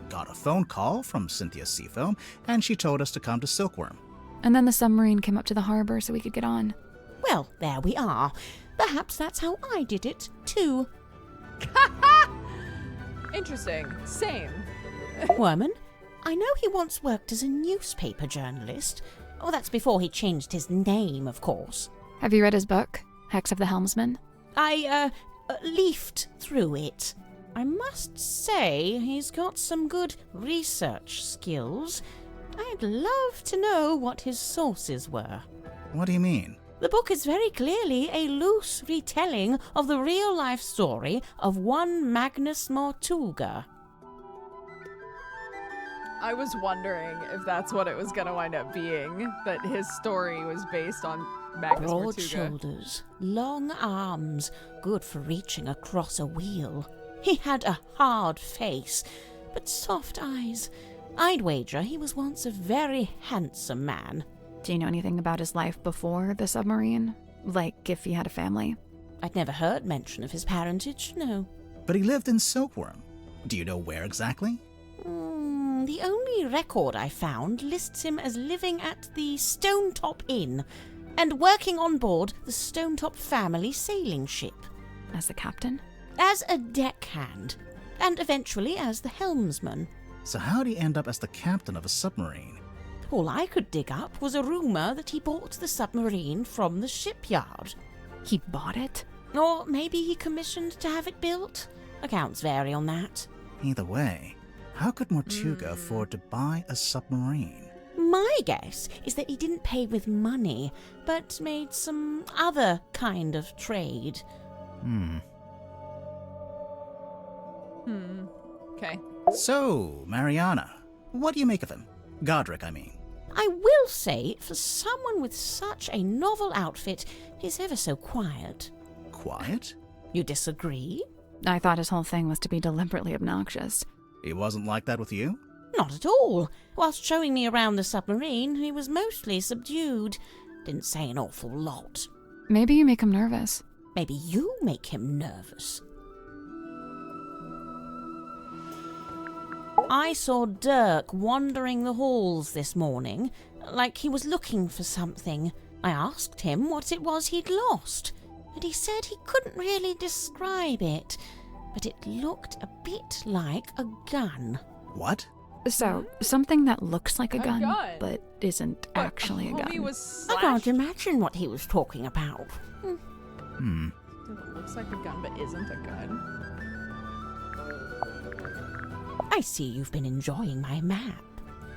got a phone call from Cynthia Seafoam, and she told us to come to Silkworm. And then the submarine came up to the harbor so we could get on. Well, there we are. Perhaps that's how I did it, too. Interesting. Same. Worman, I know he once worked as a newspaper journalist. Oh, that's before he changed his name, of course. Have you read his book, Hex of the Helmsman? I leafed through it. I must say he's got some good research skills. I'd love to know what his sources were. What do you mean? The book is very clearly a loose retelling of the real-life story of one Magnus Mortuga. I was wondering if that's what it was going to wind up being, that his story was based on Magnus Broad Mortuga. shoulders, long arms, good for reaching across a wheel. He had a hard face, but soft eyes. I'd wager he was once a very handsome man. Do you know anything about his life before the submarine? Like if he had a family? I'd never heard mention of his parentage, no. But he lived in Silkworm. Do you know where exactly? The only record I found lists him as living at the Stonetop Inn and working on board the Stonetop family sailing ship. As the captain? As a deckhand, and eventually as the helmsman. So how'd he end up as the captain of a submarine? All I could dig up was a rumour that he bought the submarine from the shipyard. He bought it? Or maybe he commissioned to have it built. Accounts vary on that. Either way, how could Mortuga afford to buy a submarine? My guess is that he didn't pay with money, but made some other kind of trade. Okay. So, Mariana, what do you make of him? Godric, I mean. I will say, for someone with such a novel outfit, he's ever so quiet. Quiet? You disagree? I thought his whole thing was to be deliberately obnoxious. He wasn't like that with you? Not at all. Whilst showing me around the submarine, he was mostly subdued. Didn't say an awful lot. Maybe you make him nervous. Maybe you make him nervous. I saw Dirk wandering the halls this morning, like he was looking for something. I asked him what it was he'd lost, and he said he couldn't really describe it, but it looked a bit like a gun. What? So, something that looks like a gun, gun? but isn't actually a Homie gun. was I can't slashed. imagine what he was talking about. It looks like a gun, but isn't a gun. I see you've been enjoying my map.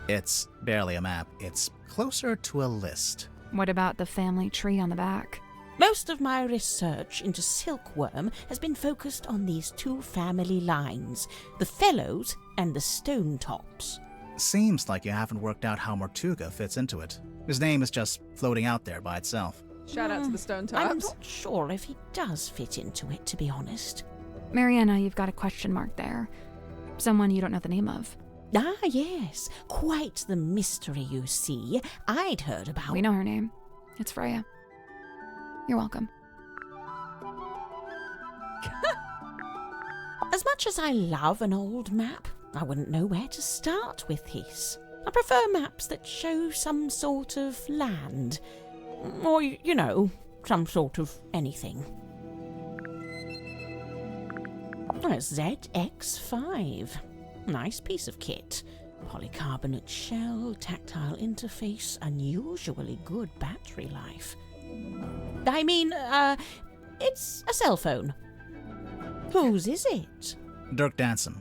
It's barely a map. It's closer to a list. What about the family tree on the back? Most of my research into silkworm has been focused on these two family lines, the Fellows and the Stone Tops. Seems like you haven't worked out how Mortuga fits into it. His name is just floating out there by itself. Shout out to the Stone Tops. I'm not sure if he does fit into it, to be honest. Mariana, you've got a question mark there. Someone you don't know the name of. Ah, yes. Quite the mystery, you see. I'd heard about... We know her name. It's Freya. You're welcome. As much as I love an old map, I wouldn't know where to start with this. I prefer maps that show some sort of land. Or, you know, some sort of anything. A ZX5. Nice piece of kit. Polycarbonate shell, tactile interface, unusually good battery life. I mean, it's a cell phone. Whose is it? Dirk Danson.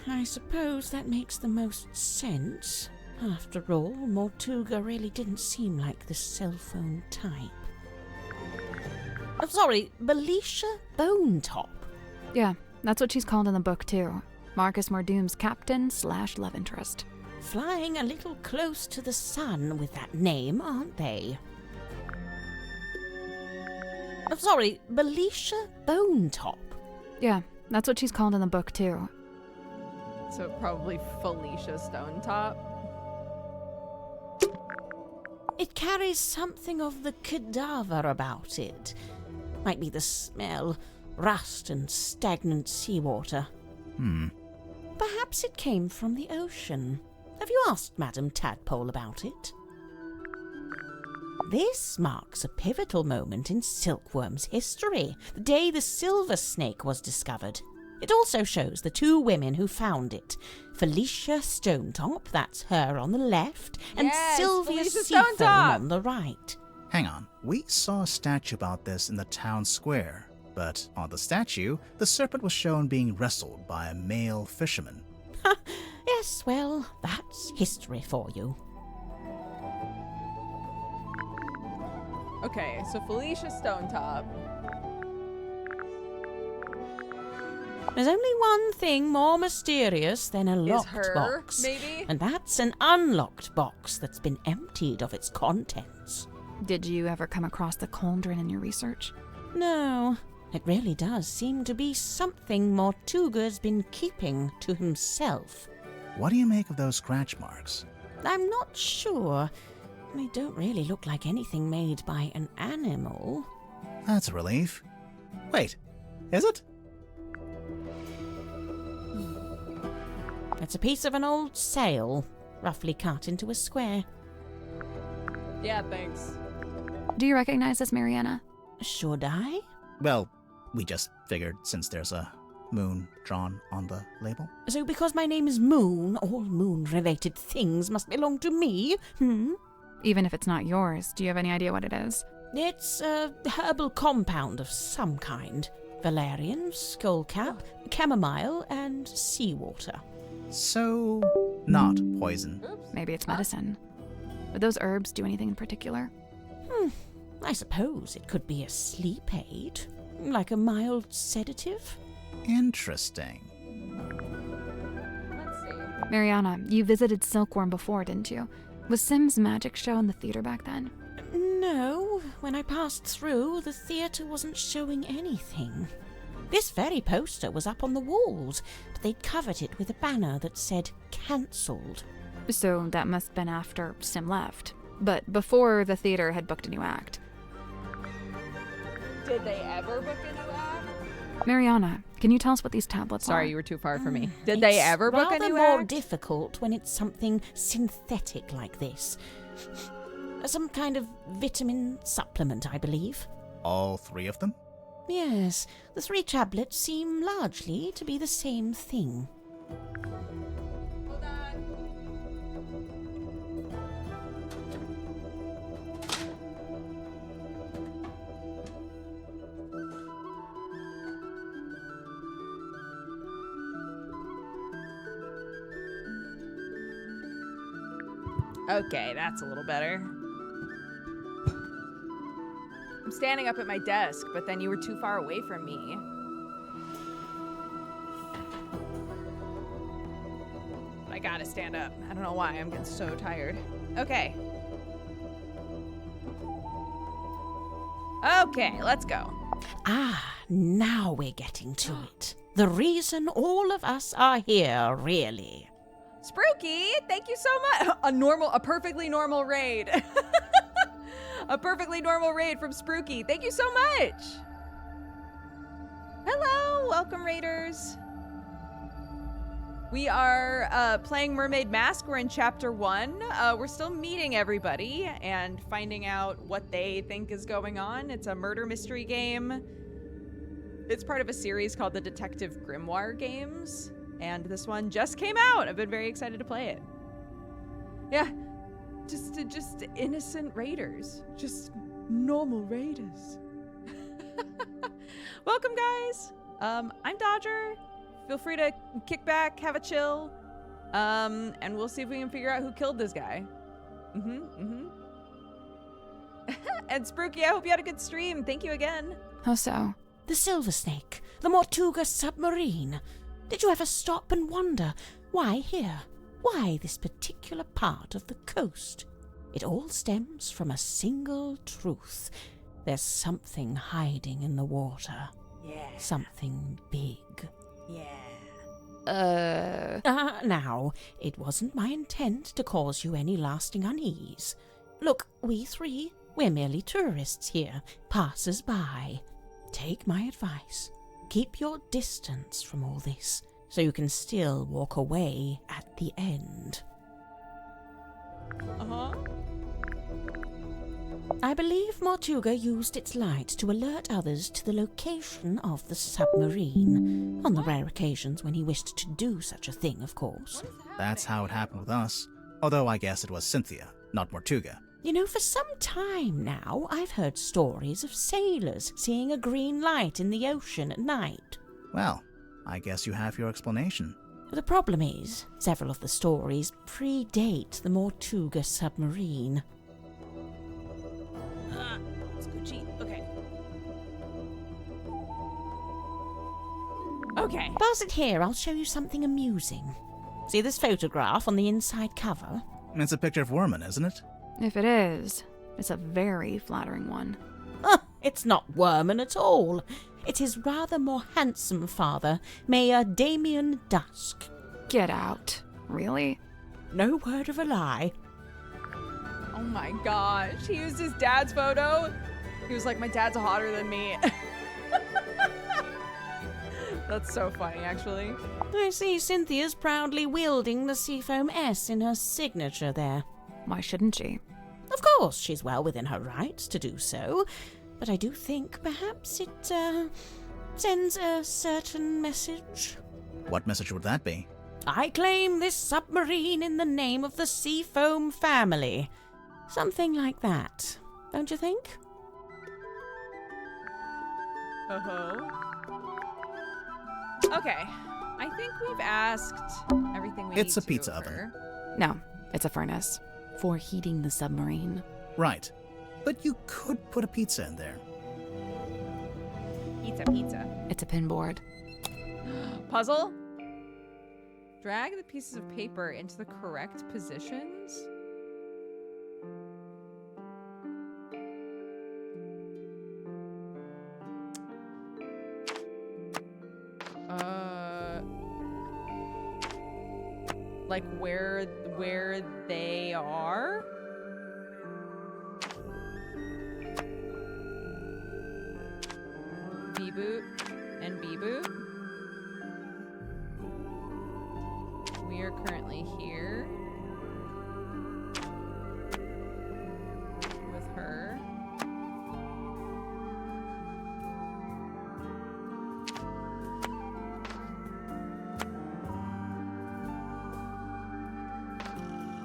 I suppose that makes the most sense. After all, Mortuga really didn't seem like the cell phone type. Sorry, Belisha Bonetop. Yeah, that's what she's called in the book, too. Marcus Mordoom's captain/love interest. Flying a little close to the sun with that name, aren't they? Sorry, Belisha Bonetop. Yeah, that's what she's called in the book, too. So probably Felicia Stonetop. It carries something of the cadaver about it. Might be the smell, rust and stagnant seawater. Perhaps it came from the ocean. Have you asked Madame Tadpole about it? This marks a pivotal moment in silkworm's history, the day the silver snake was discovered. It also shows the two women who found it. Felicia Stonetop, that's her on the left, and Yes, Sylvia Felicia Seafoam Stonetop! on the right. Hang on. We saw a statue about this in the town square, but on the statue, the serpent was shown being wrestled by a male fisherman. Yes, well, that's history for you. Okay, so Felicia Stonetop. There's only one thing more mysterious than a Is locked her, box. maybe? And that's an unlocked box that's been emptied of its contents. Did you ever come across the cauldron in your research? No, it really does seem to be something Mortuga's been keeping to himself. What do you make of those scratch marks? I'm not sure. They don't really look like anything made by an animal. That's a relief. Wait, is it? It's a piece of an old sail, roughly cut into a square. Yeah, thanks. Do you recognize this, Mariana? Should I? Well, we just figured since there's a moon drawn on the label. So because my name is Moon, all moon-related things must belong to me? Even if it's not yours, do you have any idea what it is? It's a herbal compound of some kind. Valerian, skullcap, chamomile, and seawater. So, not poison. Maybe it's medicine. Would those herbs do anything in particular? I suppose it could be a sleep aid, like a mild sedative. Interesting. Let's see. Mariana, you visited Silkworm before, didn't you? Was Sim's magic show in the theater back then? No, when I passed through, the theatre wasn't showing anything. This very poster was up on the walls, but they'd covered it with a banner that said cancelled. So that must have been after Sim left. But before the theater had booked a new act. Did they ever book a new act? Mariana, can you tell us what these tablets are? Sorry, you were too far for me. Did they It's ever book a rather new more act? difficult when it's something synthetic like this. Some kind of vitamin supplement, I believe. All three of them? Yes, the 3 tablets seem largely to be the same thing. Hold on. Okay, that's a little better. I'm standing up at my desk, but then you were too far away from me. But I gotta stand up. I don't know why. I'm getting so tired. Okay. Okay, let's go. Ah, now we're getting to it. The reason all of us are here, really. Spooky, thank you so much. A perfectly normal raid. A perfectly normal raid from Spooky. Thank you so much. Hello, welcome raiders. We are playing Mermaid Mask. We're in chapter 1. We're still meeting everybody and finding out what they think is going on. It's a murder mystery game. It's part of a series called the Detective Grimoire games. And this one just came out. I've been very excited to play it. Yeah, just innocent raiders. Just normal raiders. Welcome, guys. I'm Dodger. Feel free to kick back, have a chill, and we'll see if we can figure out who killed this guy. And Spooky, I hope you had a good stream. Thank you again. How so? The Silver Snake, the Mortuga submarine. Did you ever stop and wonder, why here? Why this particular part of the coast? It all stems from a single truth. There's something hiding in the water. Yeah. Something big. Yeah. Now, it wasn't my intent to cause you any lasting unease. Look, we three, we're merely tourists here, passers-by. Take my advice. Keep your distance from all this, so you can still walk away at the end. Uh-huh. I believe Mortuga used its light to alert others to the location of the submarine, on the rare occasions when he wished to do such a thing, of course. That's how it happened with us. Although I guess it was Cynthia, not Mortuga. You know, for some time now, I've heard stories of sailors seeing a green light in the ocean at night. Well, I guess you have your explanation. The problem is, several of the stories predate the Mortuga submarine. Scoochie. Okay. Okay. Pass it here, I'll show you something amusing. See this photograph on the inside cover? It's a picture of Worman, isn't it? If it is, it's a very flattering one. It's not Worman at all. It's his rather more handsome father, Mayor Damien Dusk. Get out. Really? No word of a lie. Oh my gosh. He used his dad's photo. He was like, my dad's hotter than me. That's so funny, actually. I see Cynthia's proudly wielding the Seafoam S in her signature there. Why shouldn't she? Of course, she's well within her rights to do so, but I do think perhaps it, sends a certain message. What message would that be? I claim this submarine in the name of the Seafoam family. Something like that, don't you think? Uh-huh. Okay. I think we've asked everything we need It's a to pizza of her. oven. No, it's a furnace. For heating the submarine. Right. But you could put a pizza in there. Pizza. It's a pinboard. Puzzle? Drag the pieces of paper into the correct positions? Like where they are? B-boot and B-boot. We are currently here with her.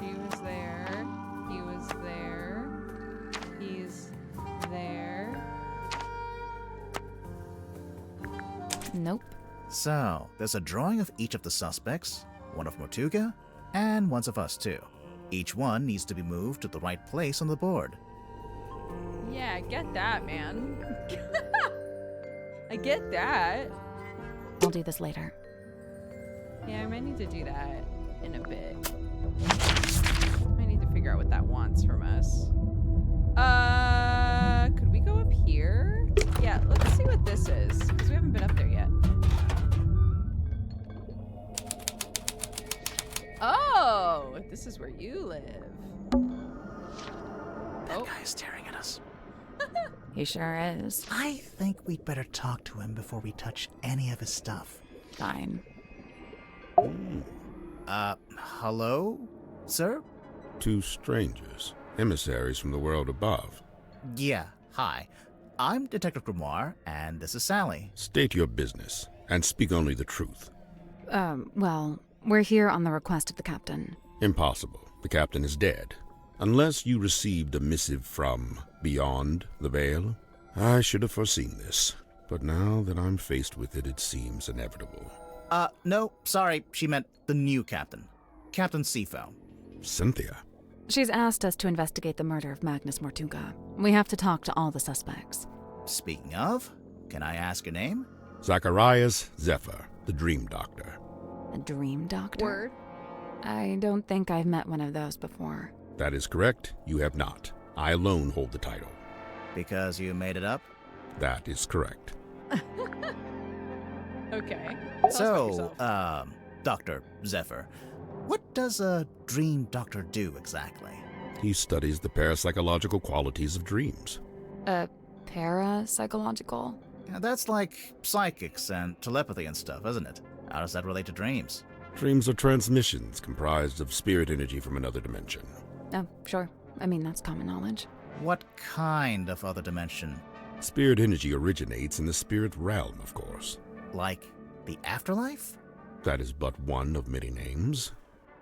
He was there. He was there. He's there. Nope. So, there's a drawing of each of the suspects, one of Mortuga, and one of us too. Each one needs to be moved to the right place on the board. Yeah, I get that, man. I get that. I'll do this later. Yeah, I might need to do that in a bit. I need to figure out what that wants from us. Could we go up here? Yeah, let's see what this is, because we haven't been up there yet. Oh, this is where you live. That guy is staring at us. He sure is. I think we'd better talk to him before we touch any of his stuff. Fine. Hello, sir? Two strangers, emissaries from the world above. Yeah, hi. I'm Detective Grimoire, and this is Sally. State your business, and speak only the truth. Well, we're here on the request of the captain. Impossible. The captain is dead. Unless you received a missive from beyond the veil. I should have foreseen this, but now that I'm faced with it, it seems inevitable. No, sorry, she meant the new captain. Captain Sifo. Cynthia? She's asked us to investigate the murder of Magnus Mortuga. We have to talk to all the suspects. Speaking of, can I ask your name? Zacharias Zephyr, the Dream Doctor. A dream doctor? Word. I don't think I've met one of those before. That is correct. You have not. I alone hold the title. Because you made it up? That is correct. Okay. So, Dr. Zephyr, what does a dream doctor do exactly? He studies the parapsychological qualities of dreams. Parapsychological? Yeah, that's like psychics and telepathy and stuff, isn't it? How does that relate to dreams? Dreams are transmissions comprised of spirit energy from another dimension. Oh, sure. I mean, that's common knowledge. What kind of other dimension? Spirit energy originates in the spirit realm, of course. Like the afterlife? That is but one of many names.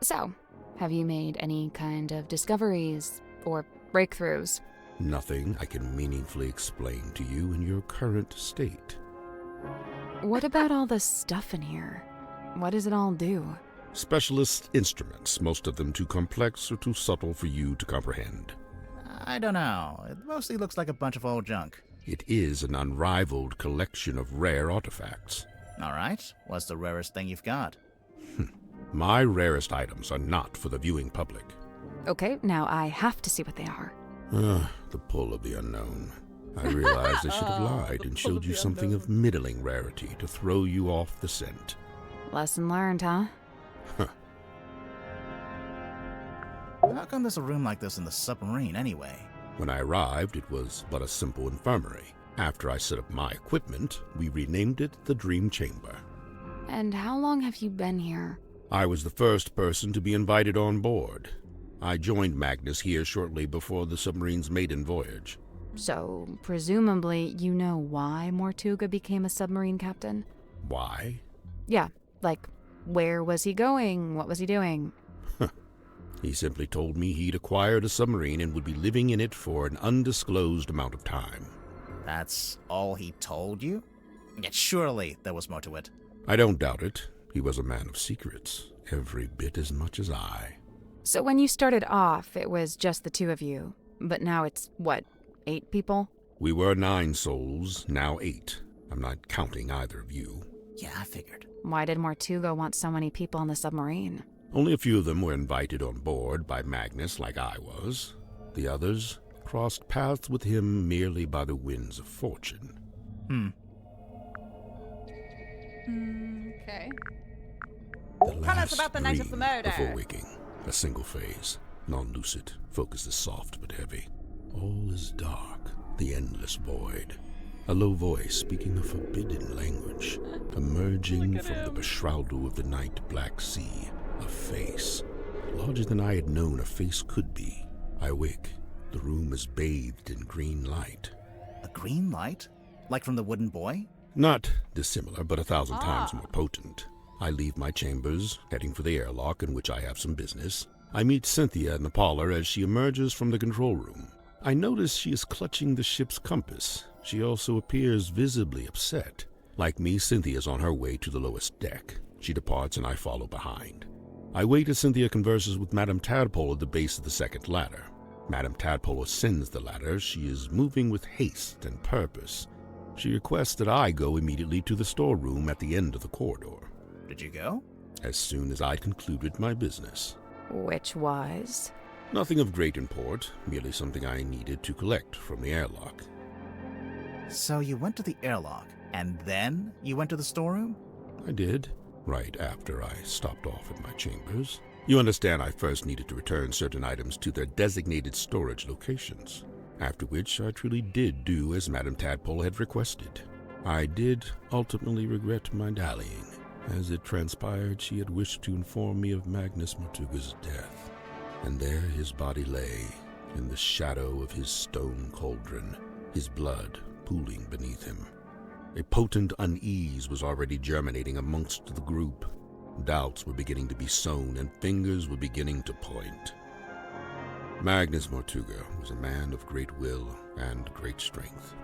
So, have you made any kind of discoveries or breakthroughs? Nothing I can meaningfully explain to you in your current state. What about all the stuff in here? What does it all do? Specialist instruments, most of them too complex or too subtle for you to comprehend. I don't know. It mostly looks like a bunch of old junk. It is an unrivaled collection of rare artifacts. All right. What's the rarest thing you've got? My rarest items are not for the viewing public. Okay, now I have to see what they are. The pull of the unknown. I realized I should have lied and showed you something of middling rarity to throw you off the scent. Lesson learned, huh? How come there's a room like this in the submarine anyway? When I arrived, it was but a simple infirmary. After I set up my equipment, we renamed it the Dream Chamber. And how long have you been here? I was the first person to be invited on board. I joined Magnus here shortly before the submarine's maiden voyage. So, presumably, you know why Mortuga became a submarine captain? Why? Yeah, like, where was he going? What was he doing? He simply told me he'd acquired a submarine and would be living in it for an undisclosed amount of time. That's all he told you? Yet surely there was more to it. I don't doubt it. He was a man of secrets, every bit as much as I. So when you started off, it was just the two of you. But now it's, what, 8 people? We were 9 souls, now 8. I'm not counting either of you. Yeah, I figured. Why did Mortuga want so many people on the submarine? Only a few of them were invited on board by Magnus like I was. The others crossed paths with him merely by the winds of fortune. Okay. The Tell us last about the night of dream the murder. Before waking, a single phase, non-lucid, focus is soft but heavy. All is dark, the endless void. A low voice speaking a forbidden language, emerging from the beshroudal of the night black sea. A face, larger than I had known a face could be. I wake. The room is bathed in green light. A green light? Like from the wooden boy? Not dissimilar, but 1,000 times more potent. I leave my chambers, heading for the airlock in which I have some business. I meet Cynthia in the parlor as she emerges from the control room. I notice she is clutching the ship's compass. She also appears visibly upset. Like me, Cynthia is on her way to the lowest deck. She departs and I follow behind. I wait as Cynthia converses with Madame Tadpole at the base of the second ladder. Madame Tadpole ascends the ladder. She is moving with haste and purpose. She requests that I go immediately to the storeroom at the end of the corridor. Did you go? As soon as I'd concluded my business. Which was? Nothing of great import, merely something I needed to collect from the airlock. So you went to the airlock, and then you went to the storeroom? I did, right after I stopped off at my chambers. You understand I first needed to return certain items to their designated storage locations, after which I truly did do as Madame Tadpole had requested. I did ultimately regret my dallying. As it transpired, she had wished to inform me of Magnus Mortuga's death, and there his body lay, in the shadow of his stone cauldron, his blood pooling beneath him. A potent unease was already germinating amongst the group. Doubts were beginning to be sown, and fingers were beginning to point. Magnus Mortuga was a man of great will and great strength.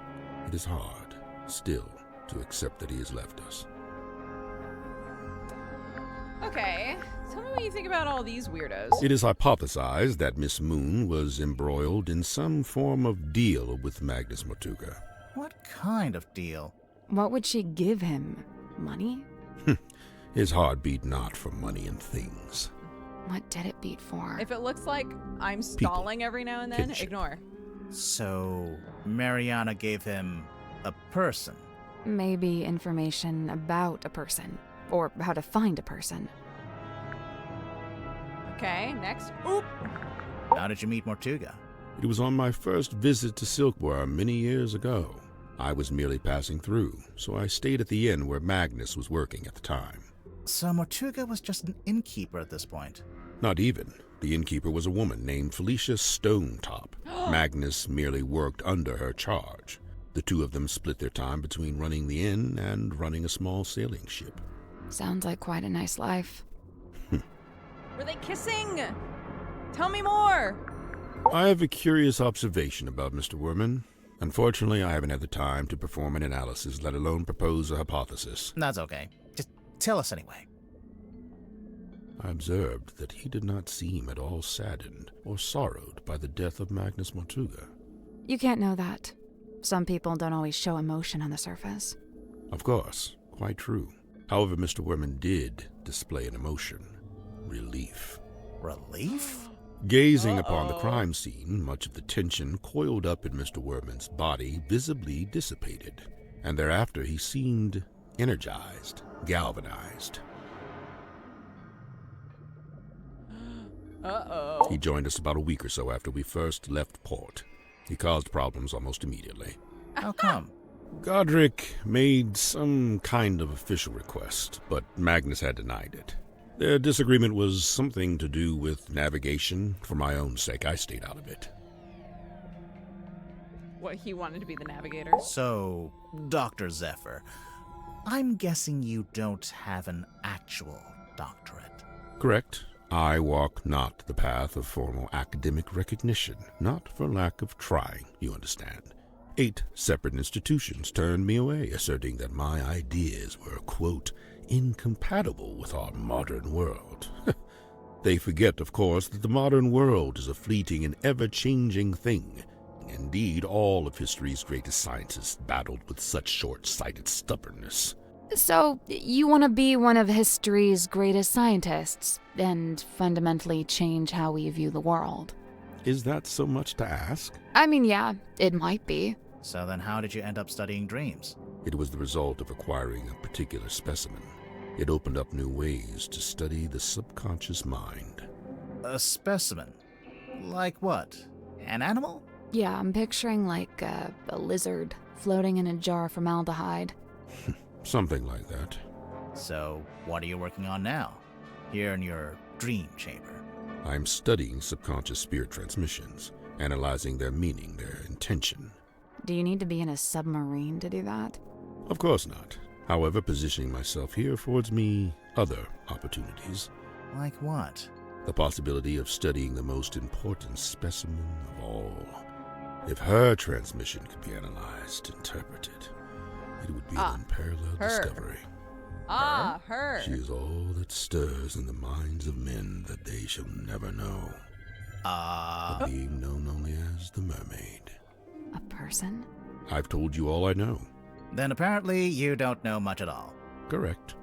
It is hard, still, to accept that he has left us. Okay, tell me what you think about all these weirdos. It is hypothesized that Miss Moon was embroiled in some form of deal with Magnus Mortuga. What kind of deal? What would she give him? Money? His heart beat not for money and things. What did it beat for? If it looks like I'm stalling every now and then, Kinship. ignore. So, Mariana gave him a person. Maybe information about a person, or how to find a person. Okay, next. Oop! How did you meet Mortuga? It was on my first visit to Silkworm many years ago. I was merely passing through, so I stayed at the inn where Magnus was working at the time. So Mortuga was just an innkeeper at this point. Not even. The innkeeper was a woman named Felicia Stonetop. Magnus merely worked under her charge. The two of them split their time between running the inn and running a small sailing ship. Sounds like quite a nice life. Were they kissing? Tell me more! I have a curious observation about Mr. Worman. Unfortunately, I haven't had the time to perform an analysis, let alone propose a hypothesis. That's okay. Just tell us anyway. I observed that he did not seem at all saddened or sorrowed by the death of Magnus Mortuga. You can't know that. Some people don't always show emotion on the surface. Of course, quite true. However, Mr. Worman did display an emotion. Relief. Relief? Gazing upon the crime scene, much of the tension coiled up in Mr. Worman's body visibly dissipated, and thereafter he seemed energized, galvanized. Uh-oh. He joined us about a week or so after we first left port. He caused problems almost immediately. How come? Godric made some kind of official request, but Magnus had denied it. Their disagreement was something to do with navigation. For my own sake, I stayed out of it. What, he wanted to be the navigator? So, Dr. Zephyr, I'm guessing you don't have an actual doctorate. Correct. I walk not the path of formal academic recognition, not for lack of trying, you understand. 8 separate institutions turned me away, asserting that my ideas were, quote, incompatible with our modern world. They forget, of course, that the modern world is a fleeting and ever-changing thing. Indeed, all of history's greatest scientists battled with such short-sighted stubbornness. So, you want to be one of history's greatest scientists, and fundamentally change how we view the world? Is that so much to ask? I mean, yeah, it might be. So then how did you end up studying dreams? It was the result of acquiring a particular specimen. It opened up new ways to study the subconscious mind. A specimen? Like what? An animal? Yeah, I'm picturing like a lizard floating in a jar of formaldehyde. Something like that. So, what are you working on now? Here in your dream chamber? I'm studying subconscious spirit transmissions, analyzing their meaning, their intention. Do you need to be in a submarine to do that? Of course not. However, positioning myself here affords me other opportunities. Like what? The possibility of studying the most important specimen of all. If her transmission could be analyzed, interpreted, it would be an unparalleled her. discovery. Her. She is all that stirs in the minds of men that they shall never know. A being known only as the Mermaid. A person? I've told you all I know. Then apparently you don't know much at all. Correct.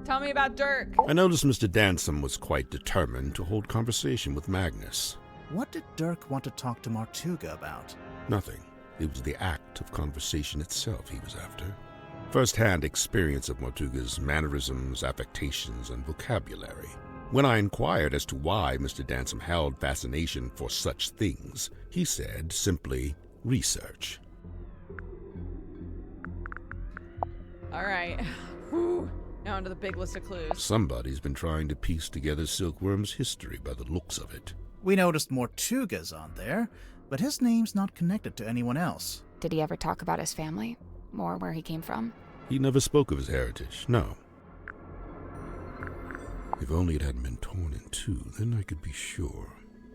Tell me about Dirk. I noticed Mr. Dansom was quite determined to hold conversation with Magnus. What did Dirk want to talk to Martuga about? Nothing. It was the act of conversation itself he was after. First-hand experience of Martuga's mannerisms, affectations, and vocabulary. When I inquired as to why Mr. Dansom held fascination for such things, he said simply, research. All right. Whew. Now onto the big list of clues. Somebody's been trying to piece together Silkworm's history by the looks of it. We noticed Martuga's on there, but his name's not connected to anyone else. Did he ever talk about his family? Or where he came from? He never spoke of his heritage, no. If only it hadn't been torn in two, then I could be sure.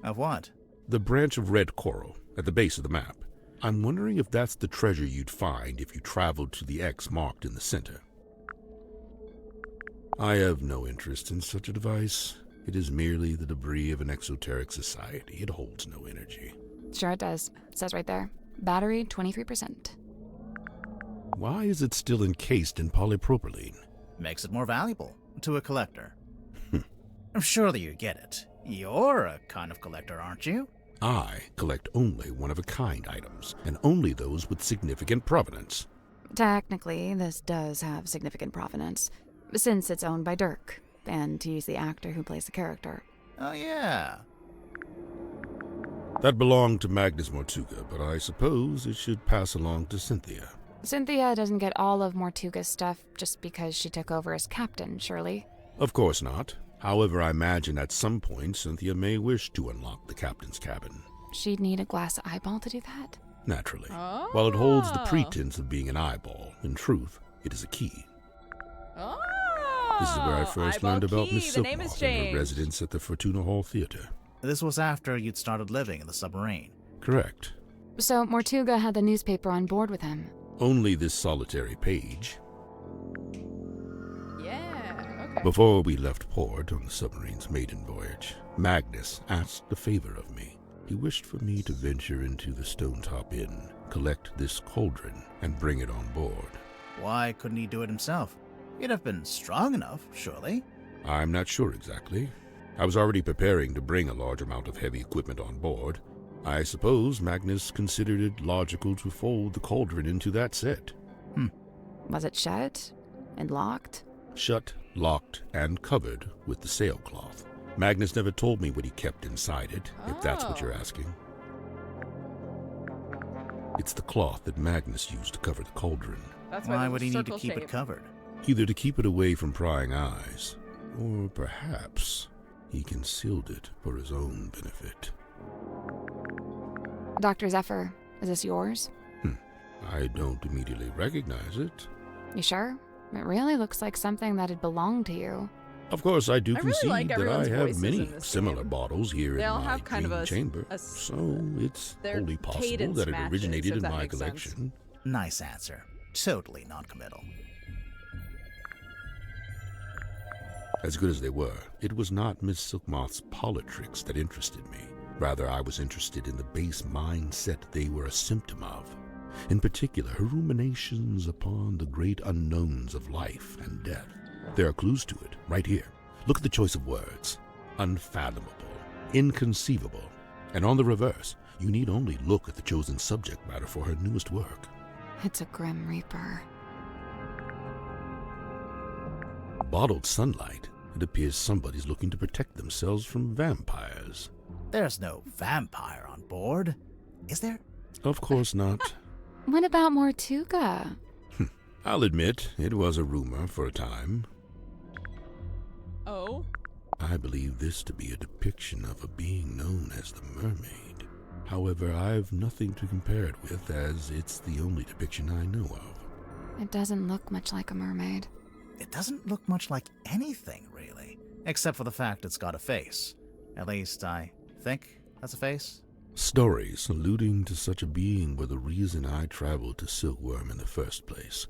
Of what? The branch of red coral at the base of the map. I'm wondering if that's the treasure you'd find if you traveled to the X marked in the center. I have no interest in such a device. It is merely the debris of an exoteric society. It holds no energy. Sure it does. It says right there. Battery 23%. Why is it still encased in polypropylene? Makes it more valuable to a collector. Surely you get it. You're a kind of collector, aren't you? I collect only one-of-a-kind items, and only those with significant provenance. Technically, this does have significant provenance, since it's owned by Dirk, and he's the actor who plays the character. Oh, yeah. That belonged to Magnus Martuga, but I suppose it should pass along to Cynthia. Cynthia doesn't get all of Mortuga's stuff just because she took over as captain, surely? Of course not. However, I imagine at some point Cynthia may wish to unlock the captain's cabin. She'd need a glass eyeball to do that? Naturally. Oh. While it holds the pretense of being an eyeball, in truth, it is a key. Oh. This is where I first eyeball learned about key. Miss The name has Silkmoth and her changed. residence at the Fortuna Hall Theater. This was after you'd started living in the submarine. Correct. So Mortuga had the newspaper on board with him. Only this solitary page. Yeah, okay. Before we left port on the submarine's maiden voyage, Magnus asked a favor of me. He wished for me to venture into the Stonetop Inn, collect this cauldron, and bring it on board. Why couldn't he do it himself? He'd have been strong enough, surely. I'm not sure exactly. I was already preparing to bring a large amount of heavy equipment on board. I suppose Magnus considered it logical to fold the cauldron into that set. Was it shut? And locked? Shut, locked, and covered with the sailcloth. Magnus never told me what he kept inside it, if that's what you're asking. It's the cloth that Magnus used to cover the cauldron, That's Why the would he need to circle keep it shape. covered? either to keep it away from prying eyes, or perhaps he concealed it for his own benefit. Dr. Zephyr, is this yours? I don't immediately recognize it. You sure? It really looks like something that'd belong to you. Of course, I do I really concede like that everyone's I have voices many in this similar game. bottles here They in all my have kind of dream a chamber, a so it's their wholly possible cadence that it matches, originated if in that my makes sense. collection. Nice answer. Totally non-committal. As good as they were, it was not Miss Silkmoth's politricks that interested me. Rather, I was interested in the base mindset they were a symptom of. In particular, her ruminations upon the great unknowns of life and death. There are clues to it, right here. Look at the choice of words. Unfathomable, inconceivable. And on the reverse, you need only look at the chosen subject matter for her newest work. It's a Grim Reaper. Bottled sunlight. It appears somebody's looking to protect themselves from vampires. There's no vampire on board, is there? Of course not. What about Mortuga? I'll admit, it was a rumor for a time. Oh? I believe this to be a depiction of a being known as the Mermaid. However, I've nothing to compare it with, as it's the only depiction I know of. It doesn't look much like a mermaid. It doesn't look much like anything, really, except for the fact it's got a face. At least, I think that's a face. Stories alluding to such a being were the reason I traveled to Silkworm in the first place.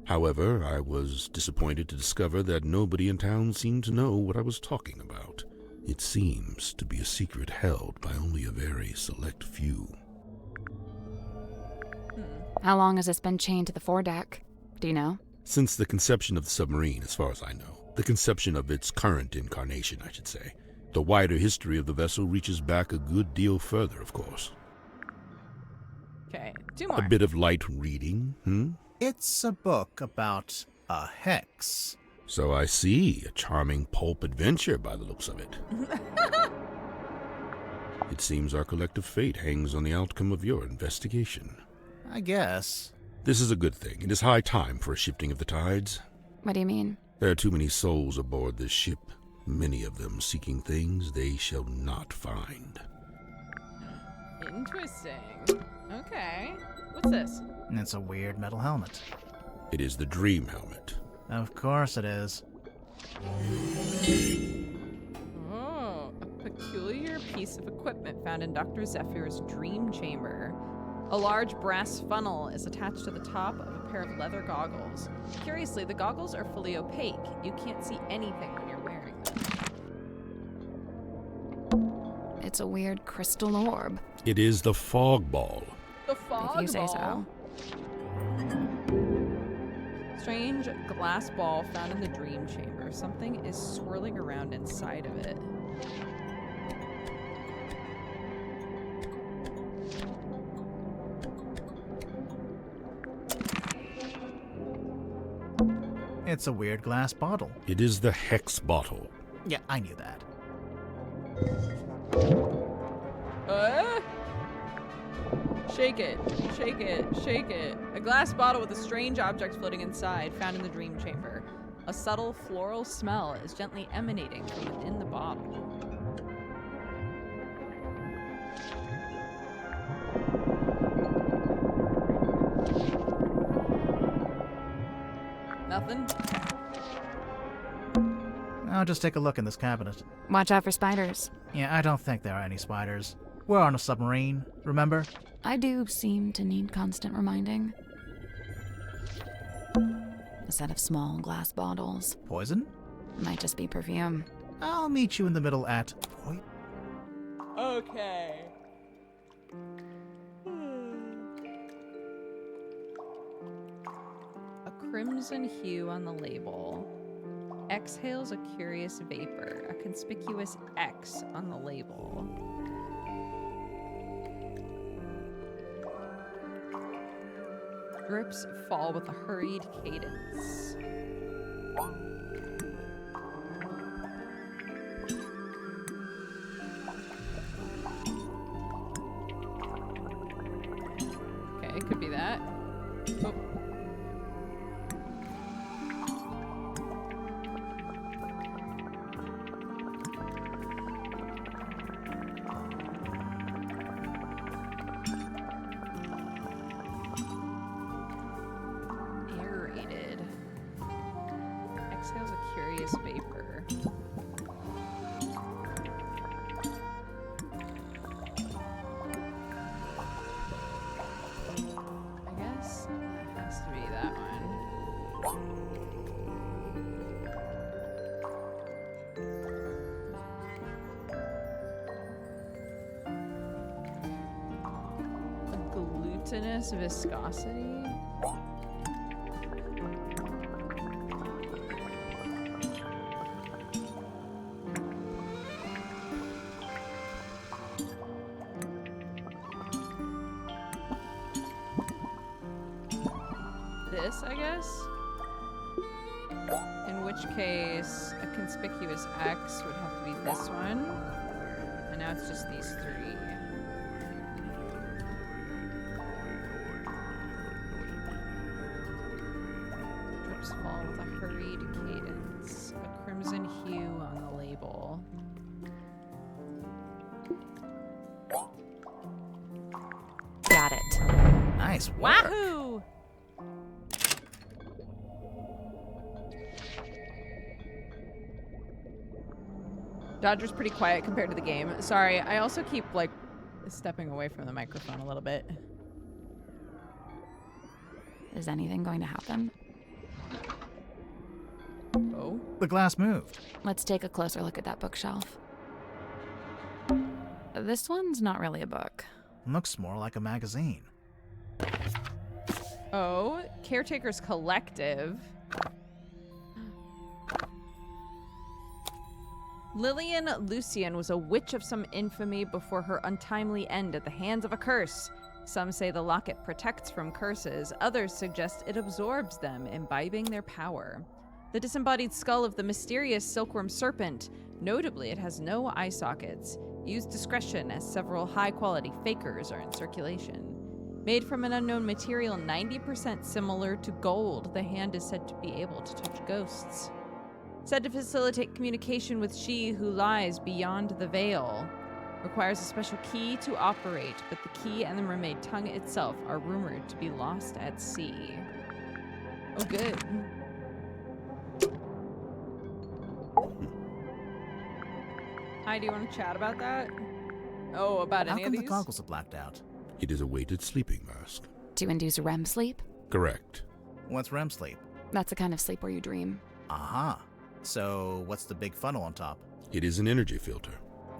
However, I was disappointed to discover that nobody in town seemed to know what I was talking about. It seems to be a secret held by only a very select few. How long has this been chained to the foredeck? Do you know? Since the conception of the submarine, as far as I know. The conception of its current incarnation, I should say. The wider history of the vessel reaches back a good deal further, of course. Okay, 2 more. A bit of light reading, It's a book about a hex. So I see. A charming pulp adventure by the looks of it. It seems our collective fate hangs on the outcome of your investigation. I guess. This is a good thing. It is high time for a shifting of the tides. What do you mean? There are too many souls aboard this ship, many of them seeking things they shall not find. Interesting. Okay. What's this? It's a weird metal helmet. It is the dream helmet. Of course it is. Oh, a peculiar piece of equipment found in Dr. Zephyr's dream chamber. A large brass funnel is attached to the top of a pair of leather goggles. Curiously, the goggles are fully opaque. You can't see anything when you're wearing them. It's a weird crystal orb. It is the fog ball. The fog If you say ball. so. Strange glass ball found in the dream chamber. Something is swirling around inside of it. It's a weird glass bottle. It is the hex bottle. Yeah, I knew that. Shake it, shake it, shake it. A glass bottle with a strange object floating inside, found in the dream chamber. A subtle floral smell is gently emanating from within the bottle. Nothing? I'll just take a look in this cabinet. Watch out for spiders. Yeah, I don't think there are any spiders. We're on a submarine, remember? I do seem to need constant reminding. A set of small glass bottles. Poison? Might just be perfume. I'll meet you in the middle at... Okay. A crimson hue on the label. Exhales a curious vapor. A conspicuous X on the label. Drips fall with a hurried cadence. Okay, it could be that. Oh. Aerated. Exhales a curious vapor. I guess that has to be that one. A glutinous viscosity? This, I guess? In which case, a conspicuous X would have to be this one. And now it's just these three. Drips fall with a hurried cadence. A crimson hue on the label. Got it. Nice work. Wahoo! Dodger's pretty quiet compared to the game. Sorry, I also keep, like, stepping away from the microphone a little bit. Is anything going to happen? Oh? The glass moved. Let's take a closer look at that bookshelf. This one's not really a book. Looks more like a magazine. Oh, Caretaker's Collective. Lillian Lucian was a witch of some infamy before her untimely end at the hands of a curse. Some say the locket protects from curses, others suggest it absorbs them, imbibing their power. The disembodied skull of the mysterious silkworm serpent. Notably, it has no eye sockets. Use discretion, as several high-quality fakers are in circulation. Made from an unknown material 90% similar to gold, the hand is said to be able to touch ghosts. Said to facilitate communication with she who lies beyond the veil. Requires a special key to operate, but the key and the mermaid tongue itself are rumored to be lost at sea. Oh, good. Hi, do you want to chat about that? Oh, about How any of come the these? goggles are blacked out? It is a weighted sleeping mask. To induce REM sleep? Correct. What's REM sleep? That's the kind of sleep where you dream. Aha. So, what's the big funnel on top? It is an energy filter.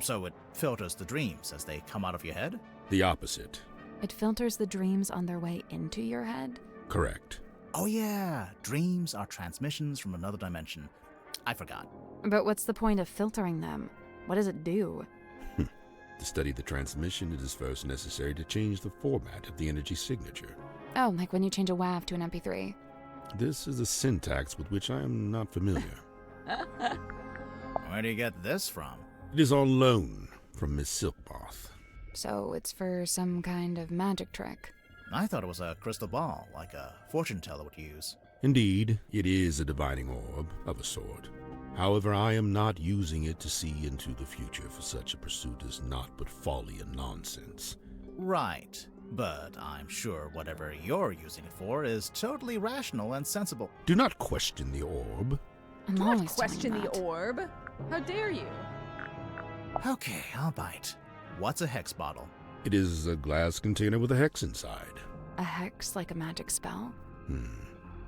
So it filters the dreams as they come out of your head? The opposite. It filters the dreams on their way into your head? Correct. Oh yeah, dreams are transmissions from another dimension. I forgot. But what's the point of filtering them? What does it do? To study the transmission, it is first necessary to change the format of the energy signature. Oh, like when you change a WAV to an MP3. This is a syntax with which I am not familiar. Where do you get this from? It is on loan from Miss Silkmoth. So it's for some kind of magic trick. I thought it was a crystal ball, like a fortune teller would use. Indeed, it is a divining orb of a sort. However, I am not using it to see into the future, for such a pursuit is naught but folly and nonsense. Right. But I'm sure whatever you're using it for is totally rational and sensible. Do not question the orb. I'm Do not always doing question the that. orb. How dare you? Okay, I'll bite. What's a hex bottle? It is a glass container with a hex inside. A hex like a magic spell?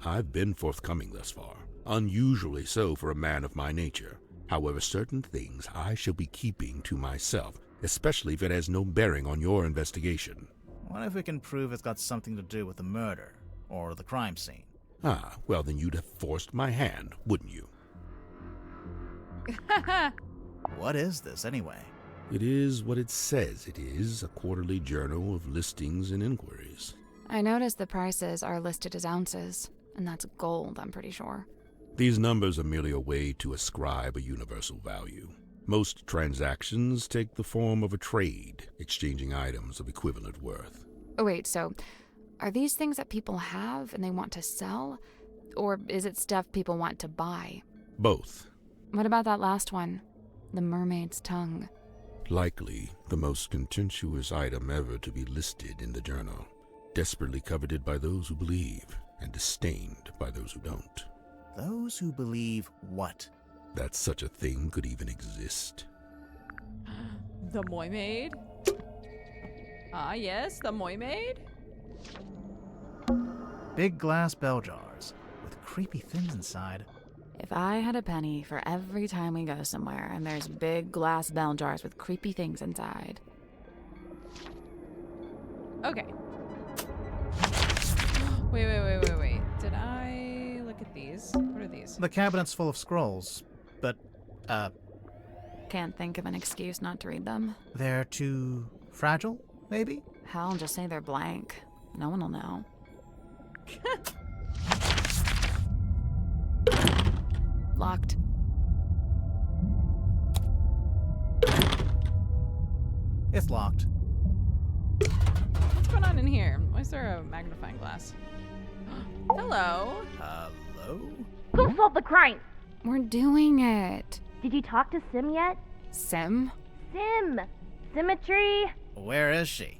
I've been forthcoming thus far. Unusually so for a man of my nature. However, certain things I shall be keeping to myself, especially if it has no bearing on your investigation. What if we can prove it's got something to do with the murder or the crime scene? Ah, well then you'd have forced my hand, wouldn't you? What is this anyway? It is what it says it is, a quarterly journal of listings and inquiries. I noticed the prices are listed as ounces, and that's gold, I'm pretty sure. These numbers are merely a way to ascribe a universal value. Most transactions take the form of a trade, exchanging items of equivalent worth. Oh wait, so are these things that people have and they want to sell? Or is it stuff people want to buy? Both. What about that last one? The mermaid's tongue. Likely the most contentious item ever to be listed in the journal. Desperately coveted by those who believe, and disdained by those who don't. Those who believe what? That such a thing could even exist. The Mermaid? Ah, yes, the Mermaid? Big glass bell jars with creepy things inside. If I had a penny for every time we go somewhere and there's big glass bell jars with creepy things inside. Okay. Wait. Did I look at these? What are these? The cabinet's full of scrolls, but, Can't think of an excuse not to read them. they're too fragile, maybe? Hell, just say they're blank. No one will know. Locked. It's locked. What's going on in here? Why is there a magnifying glass? Hello. Hello? Who solved the crime? We're doing it. Did you talk to Sim yet? Sim? Sim! Symmetry! Where is she?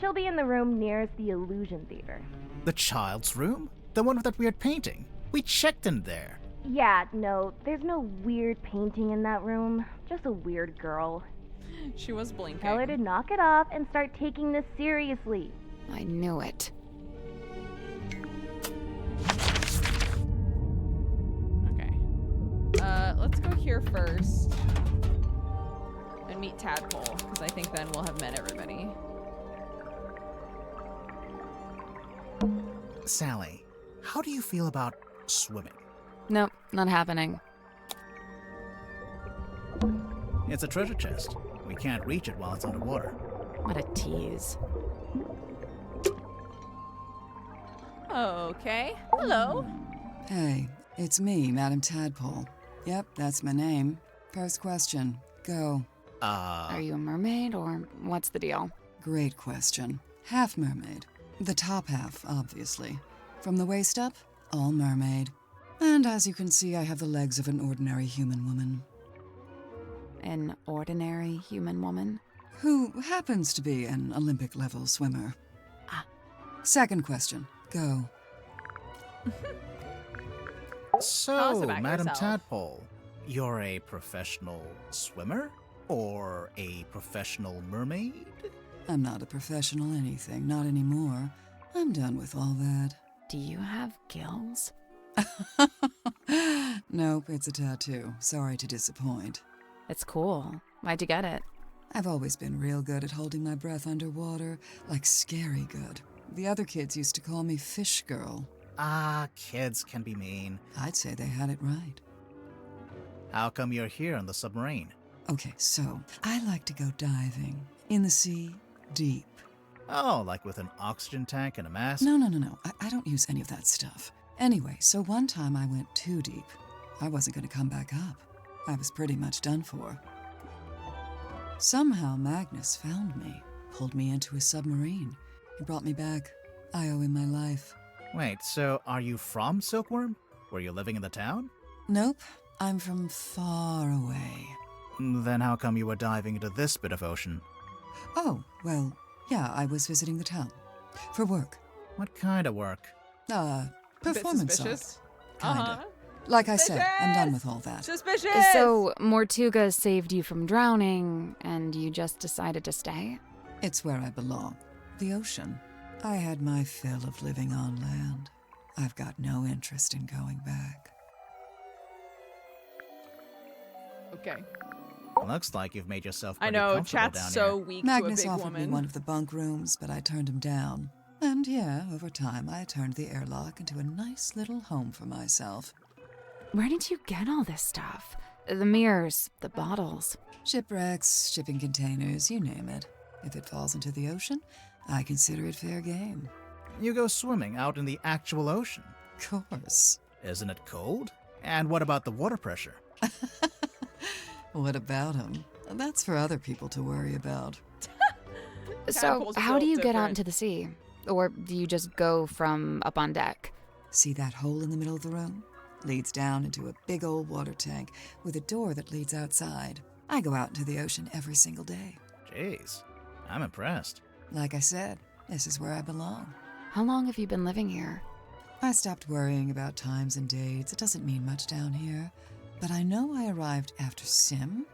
She'll be in the room nearest the Illusion Theater. The child's room? The one with that weird painting? We checked in there. Yeah, no, there's no weird painting in that room. Just a weird girl. She was blinking. Tell her to knock it off and start taking this seriously. I knew it. Okay. Let's go here first. And meet Tadpole, because I think then we'll have met everybody. Sally, how do you feel about swimming? Nope, not happening. It's a treasure chest. We can't reach it while it's underwater. What a tease. Okay. Hello. Hey, it's me, Madam Tadpole. Yep, that's my name. First question. Go. Are you a mermaid, or what's the deal? Great question. Half mermaid. The top half, obviously. From the waist up, all mermaid. And as you can see, I have the legs of an ordinary human woman. An ordinary human woman? Who happens to be an Olympic-level swimmer. Ah. Second question. Go. Tell us So, about Madam yourself. Tadpole, you're a professional swimmer? Or a professional mermaid? I'm not a professional anything, not anymore. I'm done with all that. Do you have gills? Nope, it's a tattoo. Sorry to disappoint. It's cool. Why'd you get it? I've always been real good at holding my breath underwater, like scary good. The other kids used to call me Fish Girl. Ah, kids can be mean. I'd say they had it right. How come you're here on the submarine? Okay, so I like to go diving. In the sea, deep. Oh, like with an oxygen tank and a mask? No. I don't use any of that stuff. Anyway, so one time I went too deep. I wasn't going to come back up. I was pretty much done for. Somehow Magnus found me, pulled me into his submarine. He brought me back. I owe him my life. Wait, so are you from Silkworm? Were you living in the town? Nope, I'm from far away. Then how come you were diving into this bit of ocean? Oh, well, yeah, I was visiting the town. For work. What kind of work? Performance art. Suspicious. Kinda. Uh-huh. Like I said, I'm done with all that. Suspicious. So, Mortuga saved you from drowning, and you just decided to stay? It's where I belong. The ocean. I had my fill of living on land. I've got no interest in going back. Okay. Looks like you've made yourself I pretty know, comfortable chat's down so here. weak Magnus to a big offered me woman. one of the bunk rooms, but I turned him down. And yeah, over time, I turned the airlock into a nice little home for myself. Where did you get all this stuff? The mirrors, the bottles. Shipwrecks, shipping containers, you name it. If it falls into the ocean, I consider it fair game. You go swimming out in the actual ocean. Course. Isn't it cold? And what about the water pressure? What about him? That's for other people to worry about. So, Tadpole's how do built you get out different. into the sea? Or do you just go from up on deck? See that hole in the middle of the room? Leads down into a big old water tank with a door that leads outside. I go out into the ocean every single day. Jeez, I'm impressed. Like I said, this is where I belong. How long have you been living here? I stopped worrying about times and dates. It doesn't mean much down here. But I know I arrived after Sim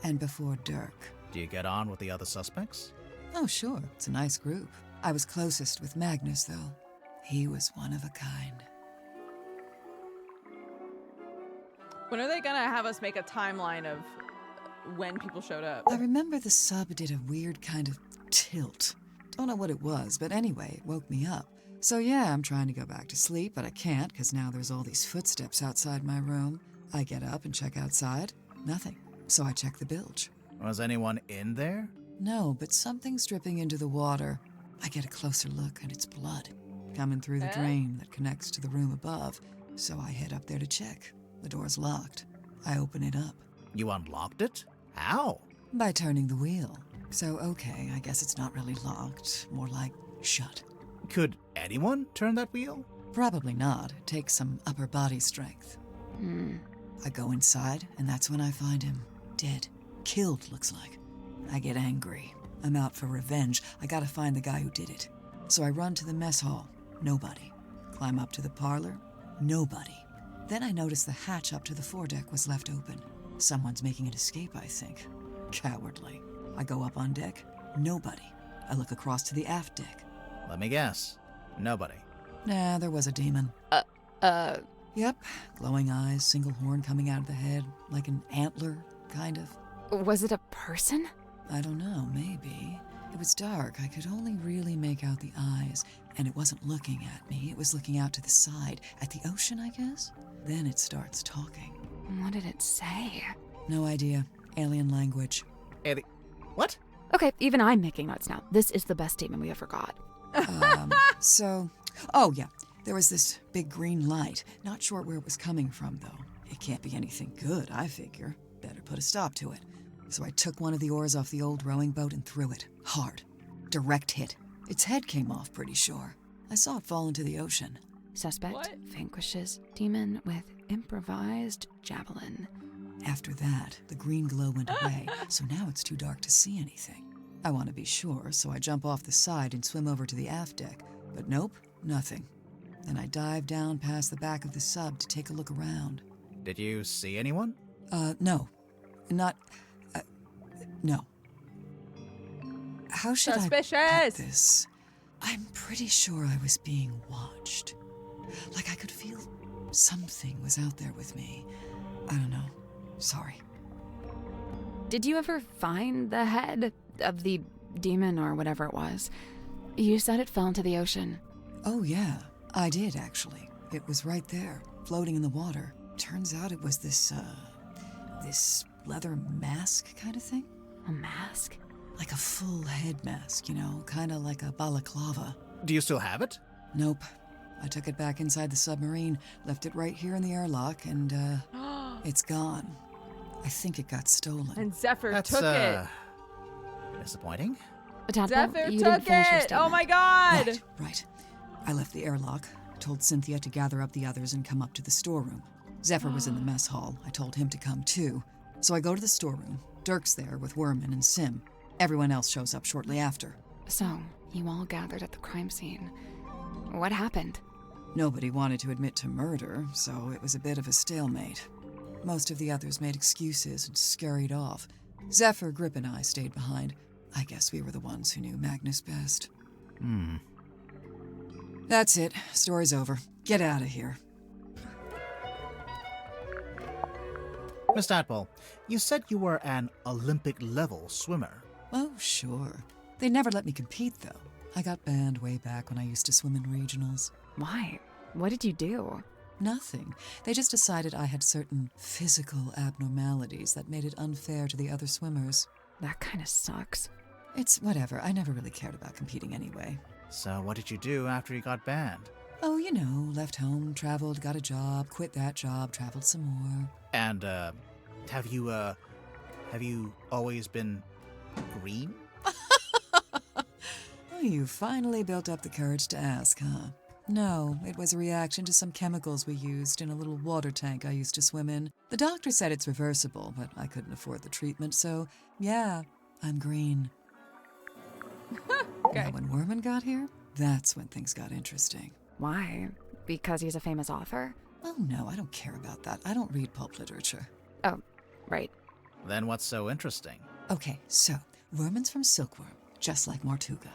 and before Dirk. Do you get on with the other suspects? Oh, sure. It's a nice group. I was closest with Magnus, though. He was one of a kind. When are they gonna have us make a timeline of when people showed up? I remember the sub did a weird kind of tilt. Don't know what it was, but anyway, it woke me up. So yeah, I'm trying to go back to sleep, but I can't because now there's all these footsteps outside my room. I get up and check outside. Nothing. So I check the bilge. Was anyone in there? No, but something's dripping into the water. I get a closer look, and it's blood coming through the drain that connects to the room above. So I head up there to check. The door's locked. I open it up. You unlocked it? How? By turning the wheel. So, okay, I guess it's not really locked. More like shut. Could anyone turn that wheel? Probably not. It takes some upper body strength. I go inside, and that's when I find him. Dead. Killed, looks like. I get angry. I'm out for revenge. I gotta find the guy who did it. So I run to the mess hall. Nobody. Climb up to the parlor. Nobody. Then I notice the hatch up to the foredeck was left open. Someone's making an escape, I think. Cowardly. I go up on deck. Nobody. I look across to the aft deck. Let me guess. Nobody. Nah, there was a demon. Yep. Glowing eyes, single horn coming out of the head, like an antler, kind of. Was it a person? I don't know, maybe. It was dark. I could only really make out the eyes, and it wasn't looking at me. It was looking out to the side, at the ocean, I guess. Then it starts talking. What did it say? No idea. Alien language. What? Okay, even I'm making notes now. This is the best statement we ever got. Oh yeah, there was this big green light. Not sure where it was coming from, though. It can't be anything good, I figure. Better put a stop to it. So I took one of the oars off the old rowing boat and threw it. Hard. Direct hit. Its head came off, pretty sure. I saw it fall into the ocean. Suspect What? vanquishes demon with improvised javelin. After that, the green glow went away, so now it's too dark to see anything. I want to be sure, so I jump off the side and swim over to the aft deck. But nope, nothing. Then I dive down past the back of the sub to take a look around. Did you see anyone? No. No. How should I Suspicious. put this? I'm pretty sure I was being watched. Like I could feel something was out there with me. I don't know. Sorry. Did you ever find the head of the demon or whatever it was? You said it fell into the ocean. Oh, yeah. I did, actually. It was right there, floating in the water. Turns out it was this leather mask kind of thing. A mask? Like a full head mask, you know, kind of like a balaclava. Do you still have it? Nope. I took it back inside the submarine, left it right here in the airlock, and, it's gone. I think it got stolen. And Zephyr That's, took it. Disappointing. Tadpole, Zephyr you didn't took finish your it. Oh my statement. god. Right. I left the airlock, told Cynthia to gather up the others and come up to the storeroom. Zephyr was in the mess hall. I told him to come too. So I go to the storeroom. Dirk's there with Werman and Sim. Everyone else shows up shortly after. So, you all gathered at the crime scene. What happened? Nobody wanted to admit to murder, so it was a bit of a stalemate. Most of the others made excuses and scurried off. Zephyr, Grip, and I stayed behind. I guess we were the ones who knew Magnus best. That's it. Story's over. Get out of here. Miss Tadpole, you said you were an Olympic-level swimmer. Oh, sure. They never let me compete, though. I got banned way back when I used to swim in regionals. Why? What did you do? Nothing. They just decided I had certain physical abnormalities that made it unfair to the other swimmers. That kind of sucks. It's whatever. I never really cared about competing anyway. So what did you do after you got banned? Oh, you know, left home, traveled, got a job, quit that job, traveled some more. And, have you always been green? Oh, you finally built up the courage to ask, huh? No, it was a reaction to some chemicals we used in a little water tank I used to swim in. The doctor said it's reversible, but I couldn't afford the treatment, so yeah, I'm green. Okay. Now, when Werman got here, that's when things got interesting. Why? Because he's a famous author? Oh no, I don't care about that. I don't read pulp literature. Oh, right. Then what's so interesting? Okay, so Werman's from Silkworm, just like Mortuga.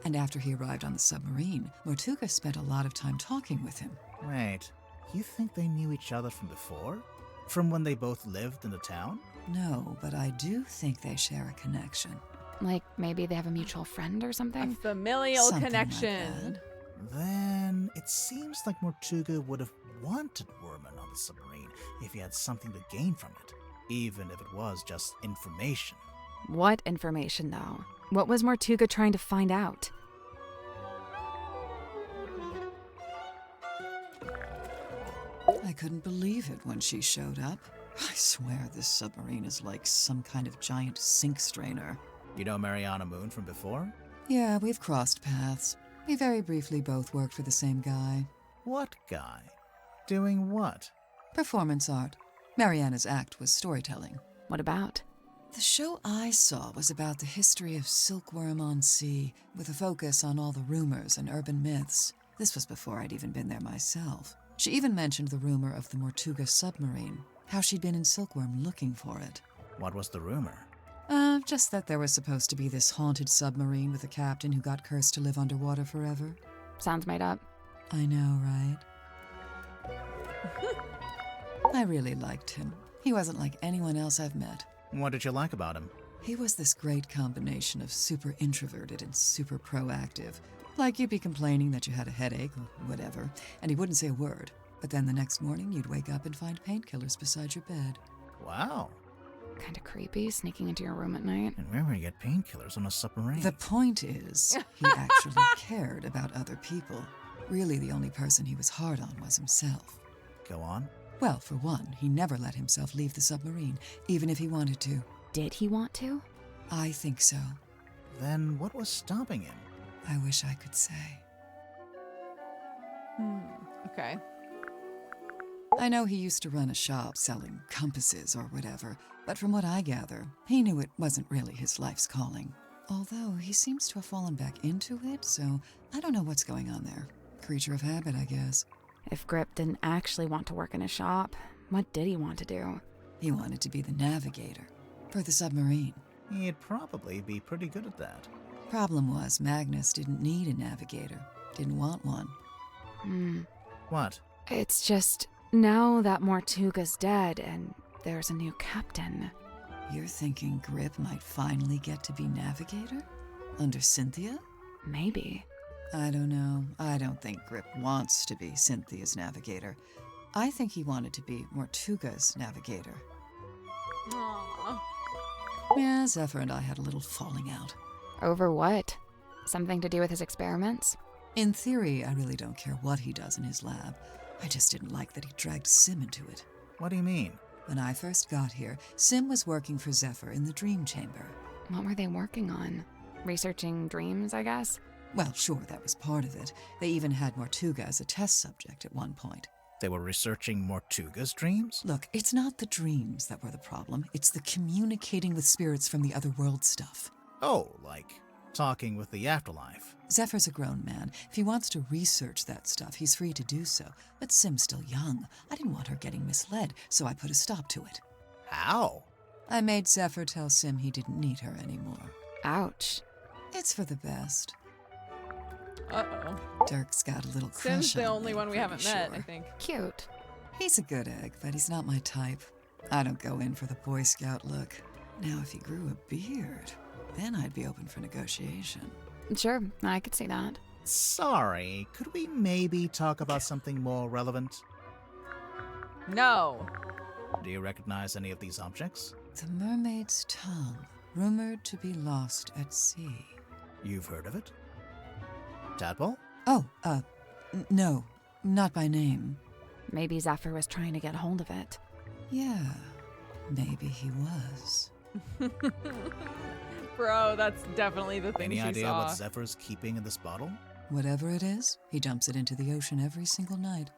And after he arrived on the submarine, Mortuga spent a lot of time talking with him. Wait, you think they knew each other from before? From when they both lived in the town? No, but I do think they share a connection. Like maybe they have a mutual friend or A something? familial Something like connection. that. Then it seems like Mortuga would have wanted Werman on the submarine if he had something to gain from it, even if it was just information. What information, though? What was Mortuga trying to find out? I couldn't believe it when she showed up. I swear this submarine is like some kind of giant sink strainer. You know Mariana Moon from before? Yeah, we've crossed paths. We very briefly both worked for the same guy. What guy? Doing what? Performance art. Mariana's act was storytelling. What about? The show I saw was about the history of Silkworm on Sea, with a focus on all the rumors and urban myths. This was before I'd even been there myself. She even mentioned the rumor of the Mortuga submarine, how she'd been in Silkworm looking for it. What was the rumor? Just that there was supposed to be this haunted submarine with a captain who got cursed to live underwater forever. Sounds made up. I know, right? I really liked him. He wasn't like anyone else I've met. What did you like about him? He was this great combination of super introverted and super proactive. Like you'd be complaining that you had a headache or whatever, and he wouldn't say a word. But then the next morning, you'd wake up and find painkillers beside your bed. Wow. Kind of creepy, sneaking into your room at night. And where would you get painkillers on a submarine? The point is, he actually cared about other people. Really, the only person he was hard on was himself. Go on. Well, for one, he never let himself leave the submarine, even if he wanted to. Did he want to? I think so. Then what was stopping him? I wish I could say. Okay. I know he used to run a shop selling compasses or whatever, but from what I gather, he knew it wasn't really his life's calling. Although he seems to have fallen back into it, so I don't know what's going on there. Creature of habit, I guess. If Grip didn't actually want to work in a shop, what did he want to do? He wanted to be the navigator for the submarine. He'd probably be pretty good at that. Problem was, Magnus didn't need a navigator. Didn't want one. What? It's just, now that Mortuga's dead and there's a new captain. You're thinking Grip might finally get to be navigator? Under Cynthia? Maybe. I don't know. I don't think Grip wants to be Cynthia's navigator. I think he wanted to be Mortuga's navigator. Aww. Yeah, Zephyr and I had a little falling out. Over what? Something to do with his experiments? In theory, I really don't care what he does in his lab. I just didn't like that he dragged Sim into it. What do you mean? When I first got here, Sim was working for Zephyr in the Dream Chamber. What were they working on? Researching dreams, I guess? Well, sure, that was part of it. They even had Mortuga as a test subject at one point. They were researching Mortuga's dreams? Look, it's not the dreams that were the problem. It's the communicating with spirits from the other world stuff. Oh, like talking with the afterlife. Zephyr's a grown man. If he wants to research that stuff, he's free to do so. But Sim's still young. I didn't want her getting misled, so I put a stop to it. How? I made Zephyr tell Sim he didn't need her anymore. Ouch. It's for the best. Uh-oh. Dirk's got a little crush Sim's the on only me, one we pretty haven't met, I sure. think. Cute. He's a good egg, but he's not my type. I don't go in for the Boy Scout look. Now, if he grew a beard, then I'd be open for negotiation. Sure, I could see that. Sorry, could we maybe talk about something more relevant? No. Do you recognize any of these objects? The mermaid's tongue, rumored to be lost at sea. You've heard of it? Tadpole? Oh, no, not by name. Maybe Zephyr was trying to get hold of it. Yeah, maybe he was. Bro, that's definitely the thing Any she idea saw. what Zephyr's keeping in this bottle? Whatever it is, he dumps it into the ocean every single night.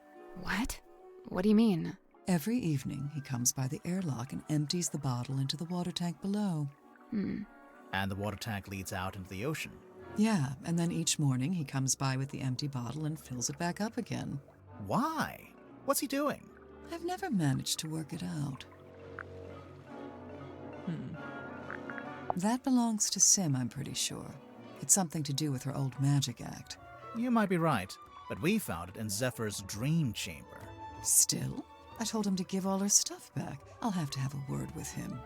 What? What do you mean? Every evening, he comes by the airlock and empties the bottle into the water tank below. And the water tank leads out into the ocean. Yeah, and then each morning he comes by with the empty bottle and fills it back up again. Why? What's he doing? I've never managed to work it out. That belongs to Sim, I'm pretty sure. It's something to do with her old magic act. You might be right, but we found it in Zephyr's dream chamber. Still? I told him to give all her stuff back. I'll have to have a word with him.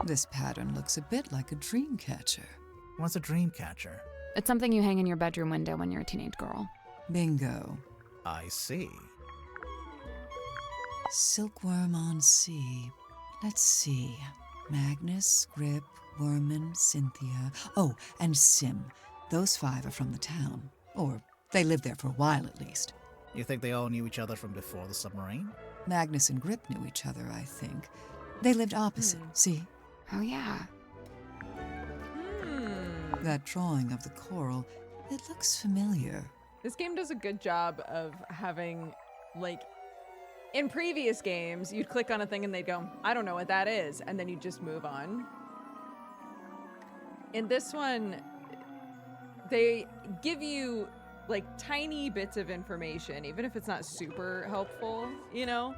This pattern looks a bit like a dream catcher. What's a dream catcher? It's something you hang in your bedroom window when you're a teenage girl. Bingo. I see. Silkworm on sea. Let's see. Magnus, Grip, Worman, Cynthia. Oh, and Sim. Those 5 are from the town. Or they lived there for a while at least. You think they all knew each other from before the submarine? Magnus and Grip knew each other, I think. They lived opposite, see? Oh, yeah. That drawing of the coral, it looks familiar. This game does a good job of having, like, in previous games, you'd click on a thing and they'd go, I don't know what that is, and then you just move on. In this one, they give you, like, tiny bits of information, even if it's not super helpful, you know?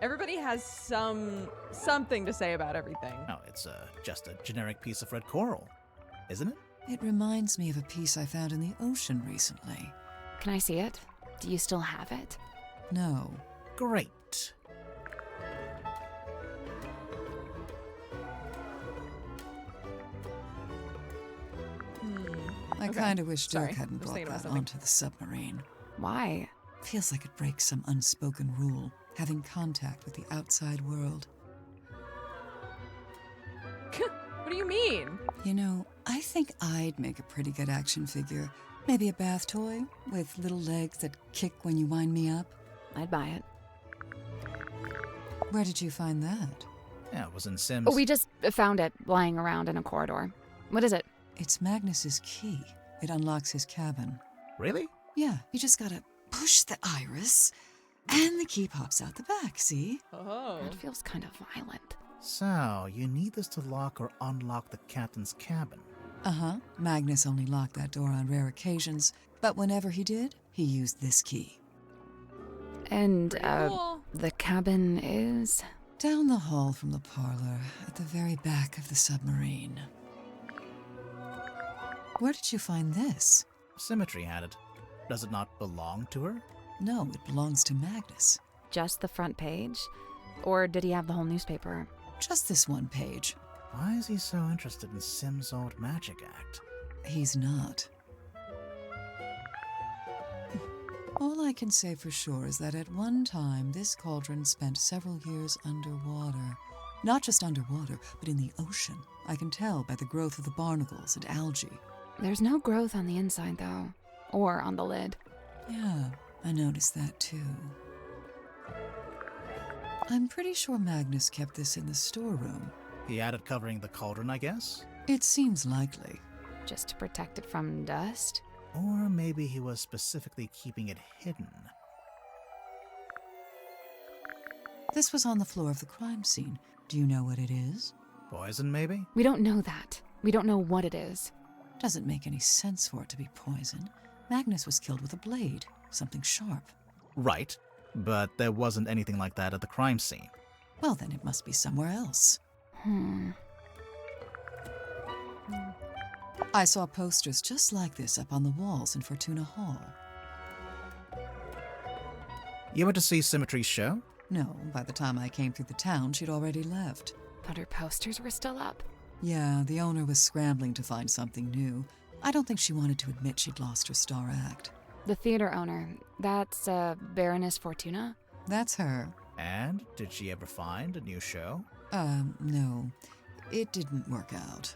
Everybody has something to say about everything. No, it's just a generic piece of red coral, isn't it? It reminds me of a piece I found in the ocean recently. Can I see it? Do you still have it? No. Great. I Okay. kind of wish Sorry. Dirk hadn't I was brought thinking about that something. onto the submarine. Why? Feels like it breaks some unspoken rule, having contact with the outside world. What do you mean? You know, I think I'd make a pretty good action figure. Maybe a bath toy with little legs that kick when you wind me up. I'd buy it. Where did you find that? Yeah, it was in Sims. Oh, we just found it lying around in a corridor. What is it? It's Magnus's key. It unlocks his cabin. Really? Yeah, you just gotta push the iris, and the key pops out the back, see? Oh. That feels kind of violent. So, you need this to lock or unlock the captain's cabin. Uh-huh. Magnus only locked that door on rare occasions, but whenever he did, he used this key. And, Pretty cool. the cabin is... Down the hall from the parlor, at the very back of the submarine. Where did you find this? Symmetry had it. Does it not belong to her? No, it belongs to Magnus. just the front page? Or did he have the whole newspaper? Just this one page. Why is he so interested in Sim's old magic act? He's not. All I can say for sure is that at one time, this cauldron spent several years underwater. Not just underwater, but in the ocean. I can tell by the growth of the barnacles and algae. There's no growth on the inside, though. Or on the lid. Yeah, I noticed that too. I'm pretty sure Magnus kept this in the storeroom. He had it covering the cauldron, I guess? It seems likely. Just to protect it from dust? Or maybe he was specifically keeping it hidden. This was on the floor of the crime scene. Do you know what it is? Poison, maybe? We don't know that. We don't know what it is. Doesn't make any sense for it to be poison. Magnus was killed with a blade, something sharp. Right, but there wasn't anything like that at the crime scene. Well, then it must be somewhere else. I saw posters just like this up on the walls in Fortuna Hall. You went to see Symmetry's show? No, by the time I came through the town, she'd already left. But her posters were still up. Yeah, the owner was scrambling to find something new. I don't think she wanted to admit she'd lost her star act. The theater owner, that's Baroness Fortuna? That's her. And did she ever find a new show? No. It didn't work out.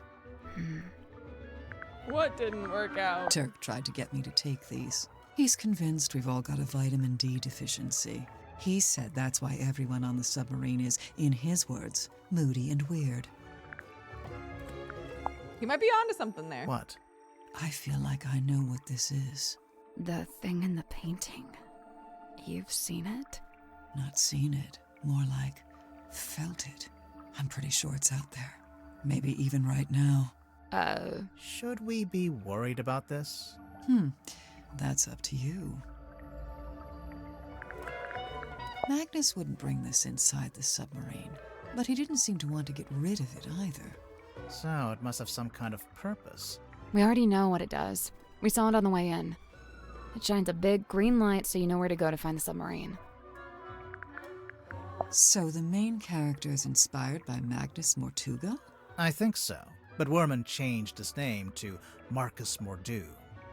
What didn't work out? Turk tried to get me to take these. He's convinced we've all got a vitamin D deficiency. He said that's why everyone on the submarine is, in his words, moody and weird. You might be onto something there. What? I feel like I know what this is. The thing in the painting. You've seen it? Not seen it. More like felt it. I'm pretty sure it's out there. Maybe even right now. Should we be worried about this? That's up to you. Magnus wouldn't bring this inside the submarine, but he didn't seem to want to get rid of it either. So, it must have some kind of purpose. We already know what it does. We saw it on the way in. It shines a big green light so you know where to go to find the submarine. So the main character is inspired by Magnus Mortuga? I think so. But Werman changed his name to Marcus Mordu.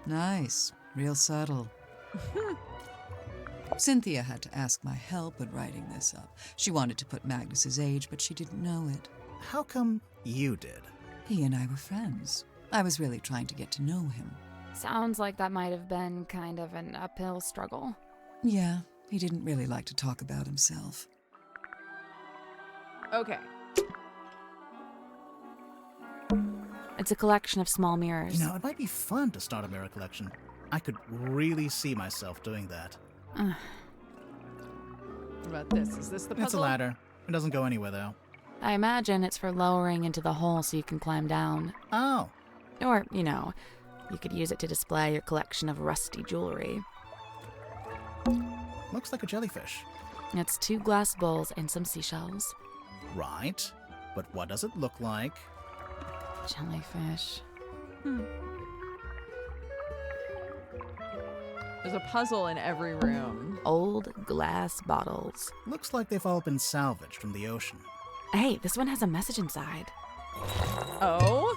Nice. Real subtle. Cynthia had to ask my help when writing this up. She wanted to put Magnus's age, but she didn't know it. How come you did? He and I were friends. I was really trying to get to know him. Sounds like that might have been kind of an uphill struggle. Yeah, he didn't really like to talk about himself. Okay. It's a collection of small mirrors. You know, it might be fun to start a mirror collection. I could really see myself doing that. What about this? Is this the puzzle? It's a ladder. It doesn't go anywhere, though. I imagine it's for lowering into the hole so you can climb down. Oh. Or, you know, you could use it to display your collection of rusty jewelry. Looks like a jellyfish. It's 2 glass bowls and some seashells. Right. But what does it look like? Jellyfish. There's a puzzle in every room. Old glass bottles. Looks like they've all been salvaged from the ocean. Hey, this one has a message inside. Oh?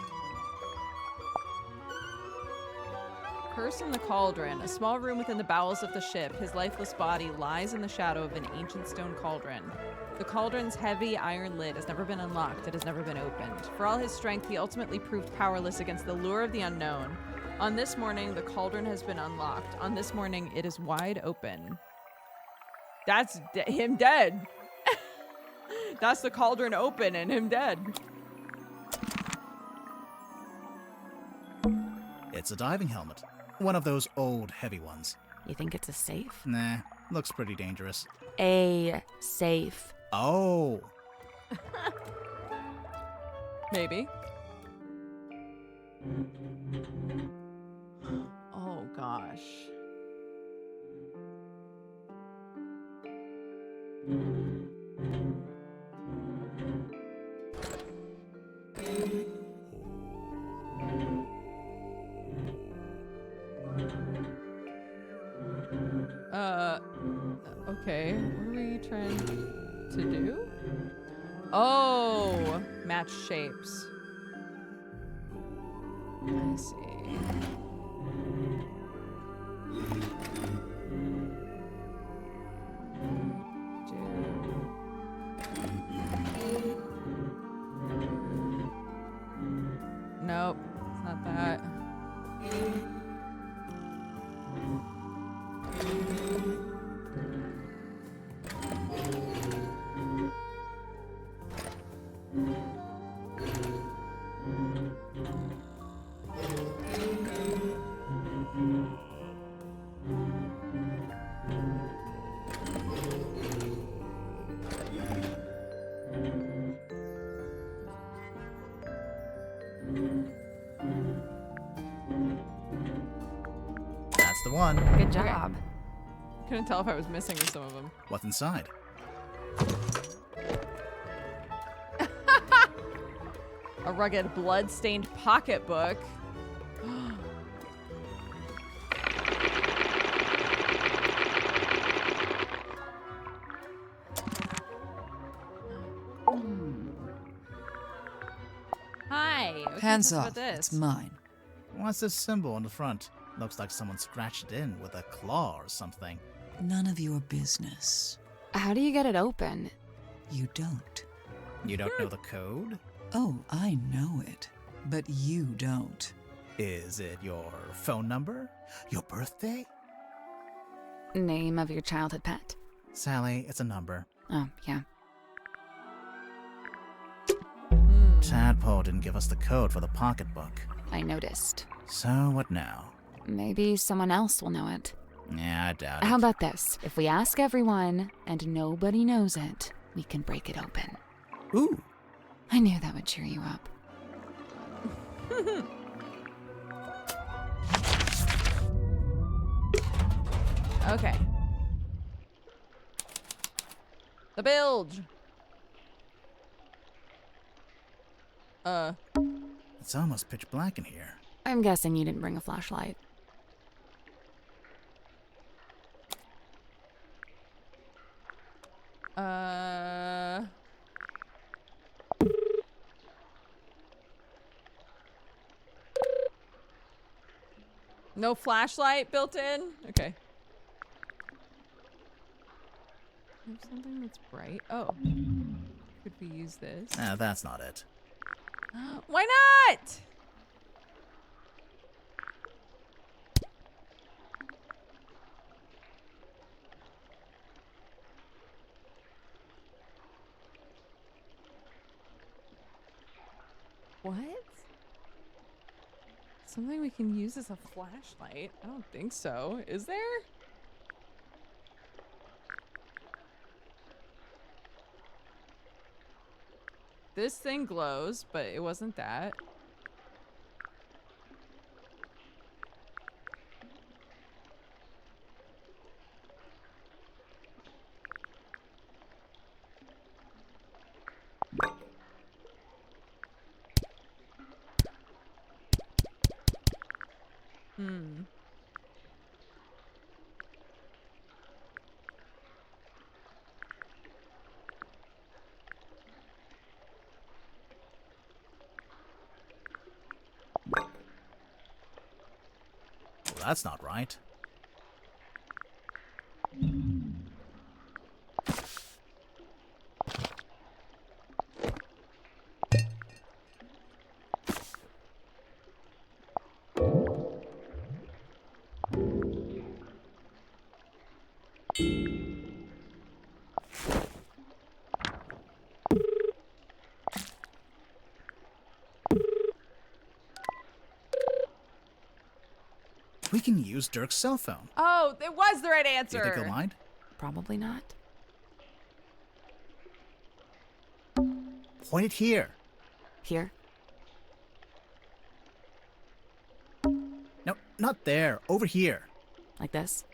Curse in the cauldron. A small room within the bowels of the ship. His lifeless body lies in the shadow of an ancient stone cauldron. The cauldron's heavy iron lid has never been unlocked. It has never been opened. For all his strength, he ultimately proved powerless against the lure of the unknown. On this morning, the cauldron has been unlocked. On this morning, it is wide open. That's him dead. That's the cauldron open and him dead. It's a diving helmet. One of those old, heavy ones. You think it's a safe? Nah, looks pretty dangerous. A safe. Oh! Maybe. Oh, gosh. Okay. What are we trying to do? Oh, match shapes. I see. Nope, it's not that. That's the one. Good job. Couldn't tell if I was missing some of them. What's inside? A rugged, blood-stained pocketbook. Hi. what can you Hands tell us off. about It's this? mine. What's this symbol on the front? Looks like someone scratched it in with a claw or something. None of your business. How do you get it open? You don't. You don't know the code? Oh, I know it. But you don't. Is it your phone number? Your birthday? Name of your childhood pet? Sally, it's a number. Oh, yeah. Tadpole didn't give us the code for the pocketbook. I noticed. So what now? Maybe someone else will know it. Yeah, I doubt it. How about this? If we ask everyone and nobody knows it, we can break it open. Ooh. I knew that would cheer you up. Okay. The bilge. It's almost pitch black in here. I'm guessing you didn't bring a flashlight. No flashlight built in? Okay. There's something that's bright. Oh. Could we use this? That's not it. Why not? What? Something we can use as a flashlight? I don't think so. Is there? This thing glows, but it wasn't that. Hmm. that's not right. We can use Dirk's cell phone. Oh, it was the right Do answer. you think he'll mind? Probably not. Point it here. Here? No, not there. Over here. Like this?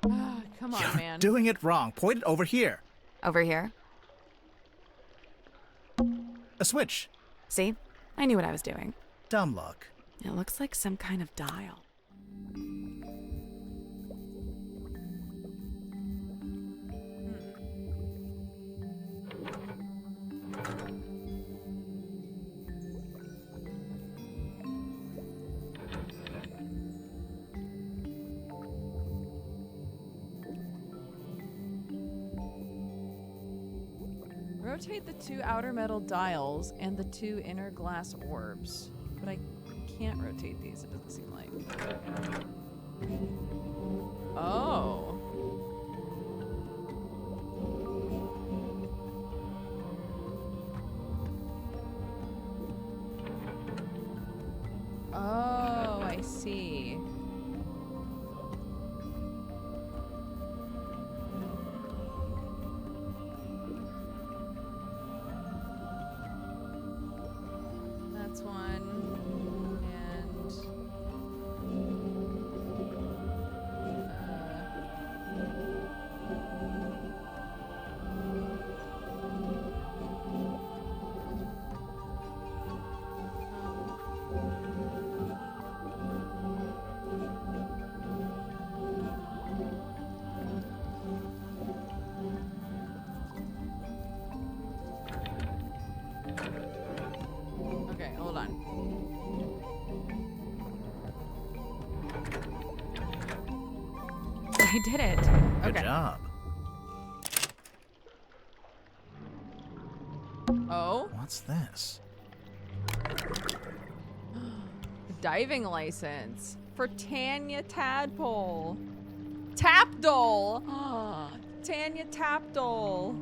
Come on, You're man. doing it wrong. Point it over here. Over here? A switch. See? I knew what I was doing. Dumb luck. It looks like some kind of dial. Rotate the 2 outer metal dials and the 2 inner glass orbs. But I can't rotate these, it doesn't seem like. Oh. Oh, I see. That's one. And okay, hold on. I did it. Good Okay. job. Oh, What's this? diving license for Tanya Tadpole. Tapdole. Tanya Tapdole.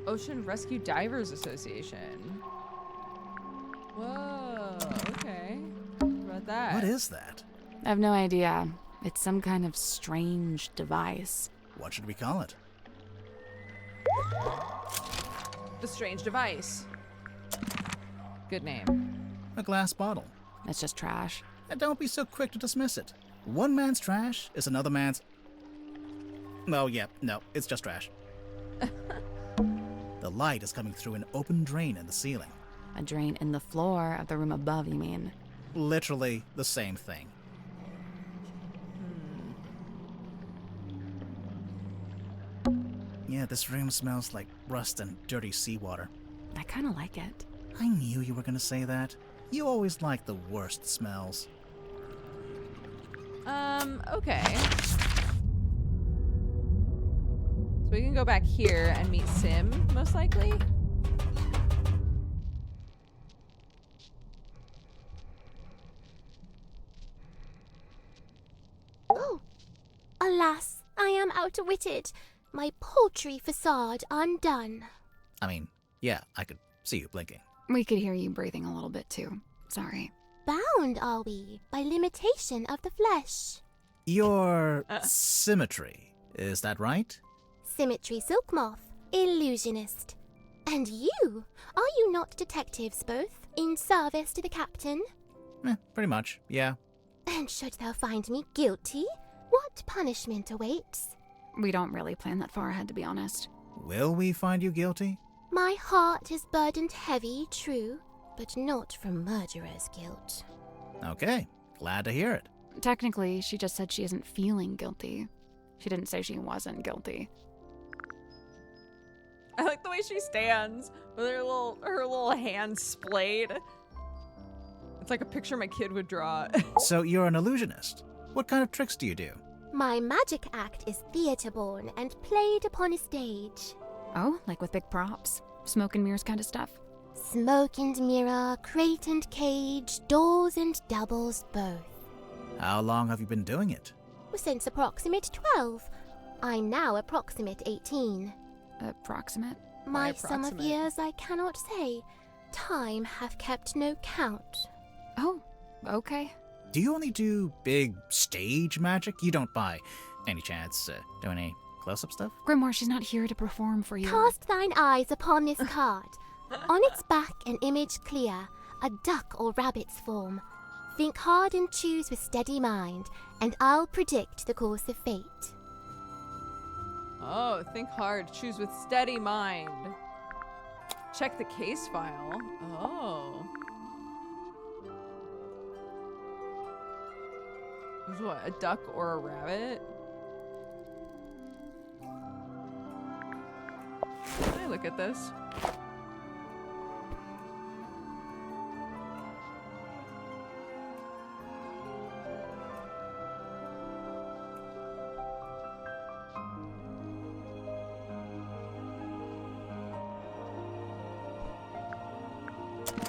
Ocean Rescue Divers Association. Whoa, okay. What about that? What is that? I have no idea. It's some kind of strange device. What should we call it? The Strange Device. Good name. A glass bottle. It's just trash. And don't be so quick to dismiss it. One man's trash is another man's... Oh, yeah, no, it's just trash. The light is coming through an open drain in the ceiling. A drain in the floor of the room above, you mean? Literally the same thing. Yeah, this room smells like rust and dirty seawater. I kind of like it. I knew you were gonna say that. You always like the worst smells. Okay. So we can go back here and meet Sim, most likely. Oh, alas, I am outwitted. My paltry facade undone. I mean, yeah, I could see you blinking. We could hear you breathing a little bit too. Sorry. Bound are we by limitation of the flesh. Your symmetry, is that right? Symmetry silk moth, illusionist. And you? Are you not detectives both, in service to the captain? Pretty much, yeah. And should thou find me guilty, what punishment awaits? We don't really plan that far ahead, to be honest. Will we find you guilty? My heart is burdened heavy, true, but not from murderer's guilt. Okay, glad to hear it. Technically, she just said she isn't feeling guilty. She didn't say she wasn't guilty. I like the way she stands with her little hands splayed. It's like a picture my kid would draw. So you're an illusionist. What kind of tricks do you do? My magic act is theatre-born and played upon a stage. Oh, like with big props? Smoke and mirrors kind of stuff? Smoke and mirror, crate and cage, doors and doubles both. How long have you been doing it? Since approximate 12. I'm now approximate 18. Approximate? My By sum of approximate. years I cannot say. Time hath kept no count. Oh, okay. Do you only do big stage magic? You don't, by any chance, do any close-up stuff? Grimoire, she's not here to perform for you. Cast thine eyes upon this card. On its back an image clear, a duck or rabbit's form. Think hard and choose with steady mind, and I'll predict the course of fate. Oh, think hard. Choose with steady mind. Check the case file. Oh. This is what, a duck or a rabbit? Can I look at this?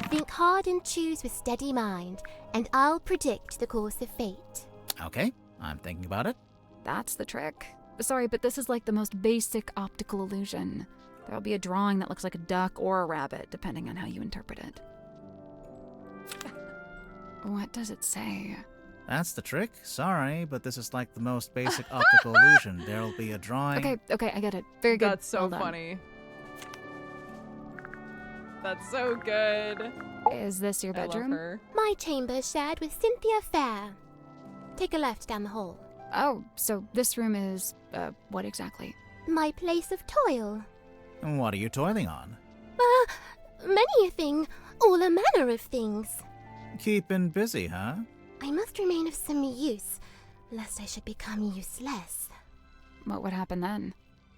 Think hard and choose with steady mind, and I'll predict the course of fate. Okay, I'm thinking about it. That's the trick. Sorry, but this is like the most basic optical illusion. There'll be a drawing that looks like a duck or a rabbit, depending on how you interpret it. What does it say? That's the trick. Sorry, but this is like the most basic optical illusion. There'll be a drawing. Okay, I get it. Very good. That's so Well done. funny. That's so good. Is this your I love bedroom? her. My chamber's shared with Cynthia Fair. Take a left down the hall. Oh, so this room is, what exactly? My place of toil. What are you toiling on? Many a thing, all a manner of things. Keeping busy, huh? I must remain of some use, lest I should become useless. What would happen then?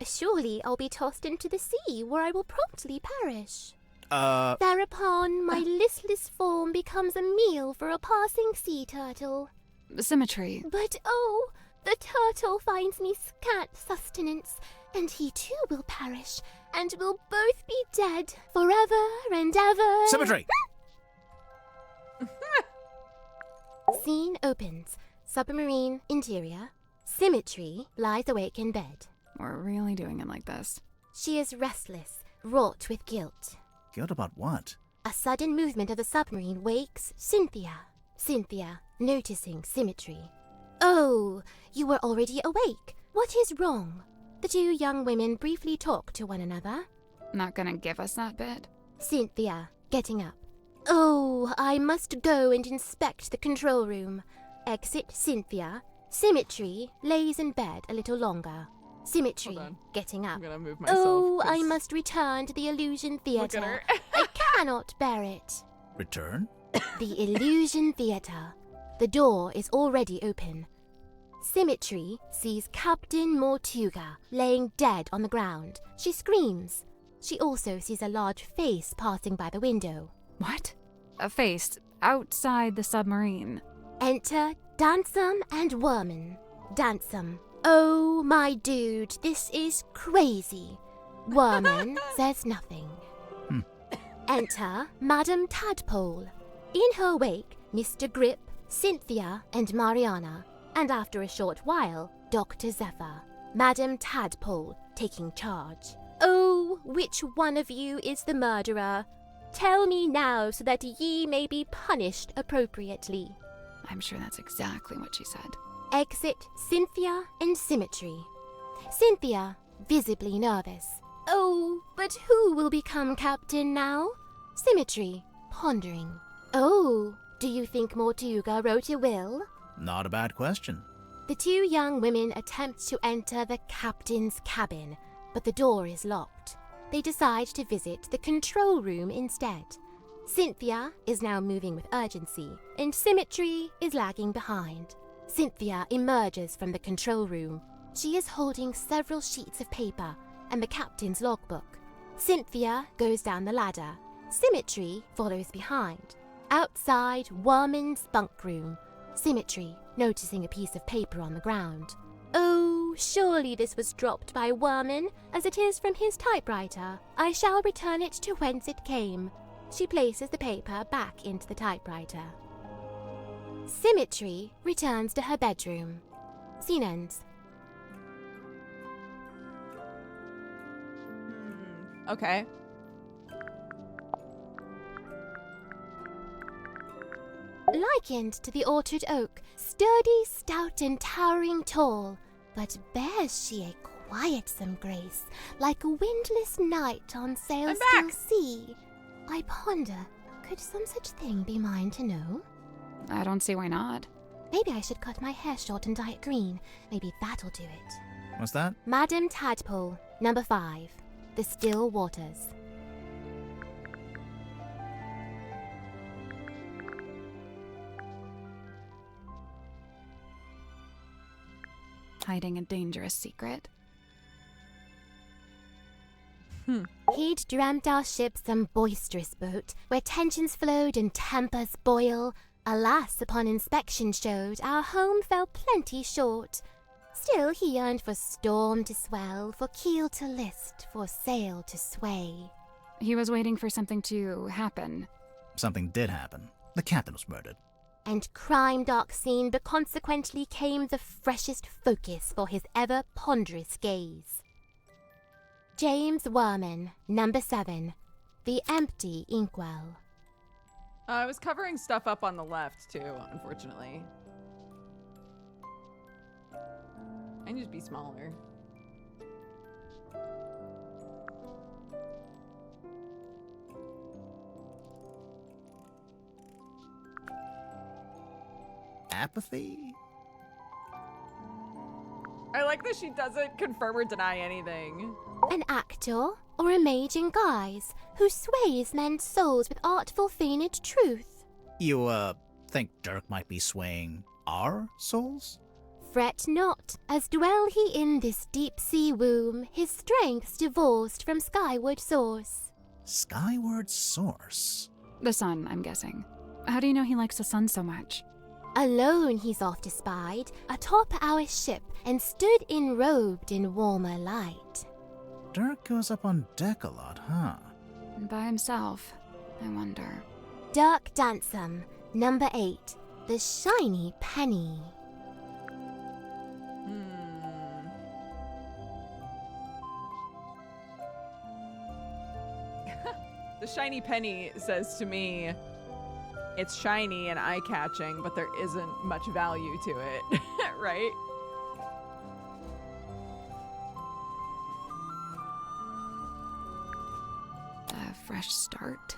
Surely I'll be tossed into the sea, where I will promptly perish. Uh, Thereupon, my listless form becomes a meal for a passing sea turtle. Symmetry. But oh, the turtle finds me scant sustenance, and he too will perish, and we'll both be dead forever and ever. Symmetry! Scene opens. Submarine interior. Symmetry lies awake in bed. We're really doing it like this. She is restless, wrought with guilt. Guilt about what? A sudden movement of the submarine wakes Cynthia. Cynthia, noticing Symmetry. Oh, you were already awake. What is wrong? The two young women briefly talk to one another. Not gonna give us that bit? Cynthia, getting up. Oh, I must go and inspect the control room. Exit Cynthia. Symmetry lays in bed a little longer. Symmetry, Hold on. getting up. I'm gonna move myself. Oh, I 'cause- must return to the illusion Look theater. at her. I cannot bear it. Return? The illusion theater. The door is already open. Symmetry sees Captain Mortuga laying dead on the ground. She screams. She also sees a large face passing by the window. What? A face outside the submarine. Enter Dansum and Worman. Dansum. Oh, my dude, this is crazy. Worman says nothing. Enter Madame Tadpole. In her wake, Mr. Grip, Cynthia, and Mariana. And after a short while, Dr. Zephyr. Madame Tadpole taking charge. Oh, which one of you is the murderer? Tell me now so that ye may be punished appropriately. I'm sure that's exactly what she said. Exit Cynthia and Symmetry. Cynthia, visibly nervous. Oh, but who will become captain now? Symmetry, pondering. Oh, do you think Mortuga wrote a will? Not a bad question. The two young women attempt to enter the captain's cabin, but the door is locked. They decide to visit the control room instead. Cynthia is now moving with urgency, and Symmetry is lagging behind. Cynthia emerges from the control room. She is holding several sheets of paper and the captain's logbook. Cynthia goes down the ladder. Symmetry follows behind. Outside, Worman's bunk room. Symmetry, noticing a piece of paper on the ground. Oh, surely this was dropped by Worman, as it is from his typewriter. I shall return it to whence it came. She places the paper back into the typewriter. Symmetry returns to her bedroom. Scene ends. Okay. Likened to the orchard oak, sturdy, stout, and towering tall, but bears she a quietsome grace, like a windless night on sail still sea. I ponder, could some such thing be mine to know? I don't see why not. Maybe I should cut my hair short and dye it green. Maybe that'll do it. What's that? Madam Tadpole, number 5. The Still Waters. Hiding a dangerous secret. He'd dreamt our ship some boisterous boat, where tensions flowed and tempers boil. Alas, upon inspection showed, our home fell plenty short. Still he yearned for storm to swell, for keel to list, for sail to sway. He was waiting for something to happen. Something did happen. The captain was murdered. And crime dark scene, but consequently came the freshest focus for his ever ponderous gaze. James Worman, number 7. The Empty Inkwell. I was covering stuff up on the left, too, unfortunately. I need to be smaller. Apathy? I like that she doesn't confirm or deny anything. An actor or a mage in guise, who sways men's souls with artful feigned truth. You, think Dirk might be swaying our souls? Fret not, as dwell he in this deep sea womb, his strength's divorced from skyward source. Skyward source? The sun, I'm guessing. How do you know he likes the sun so much? Alone he's oft espied, atop our ship, and stood enrobed in warmer light. Dirk goes up on deck a lot, huh? By himself, I wonder. Dirk Dansom, number 8, the Shiny Penny. The shiny penny says to me, it's shiny and eye-catching, but there isn't much value to it, right? A fresh start.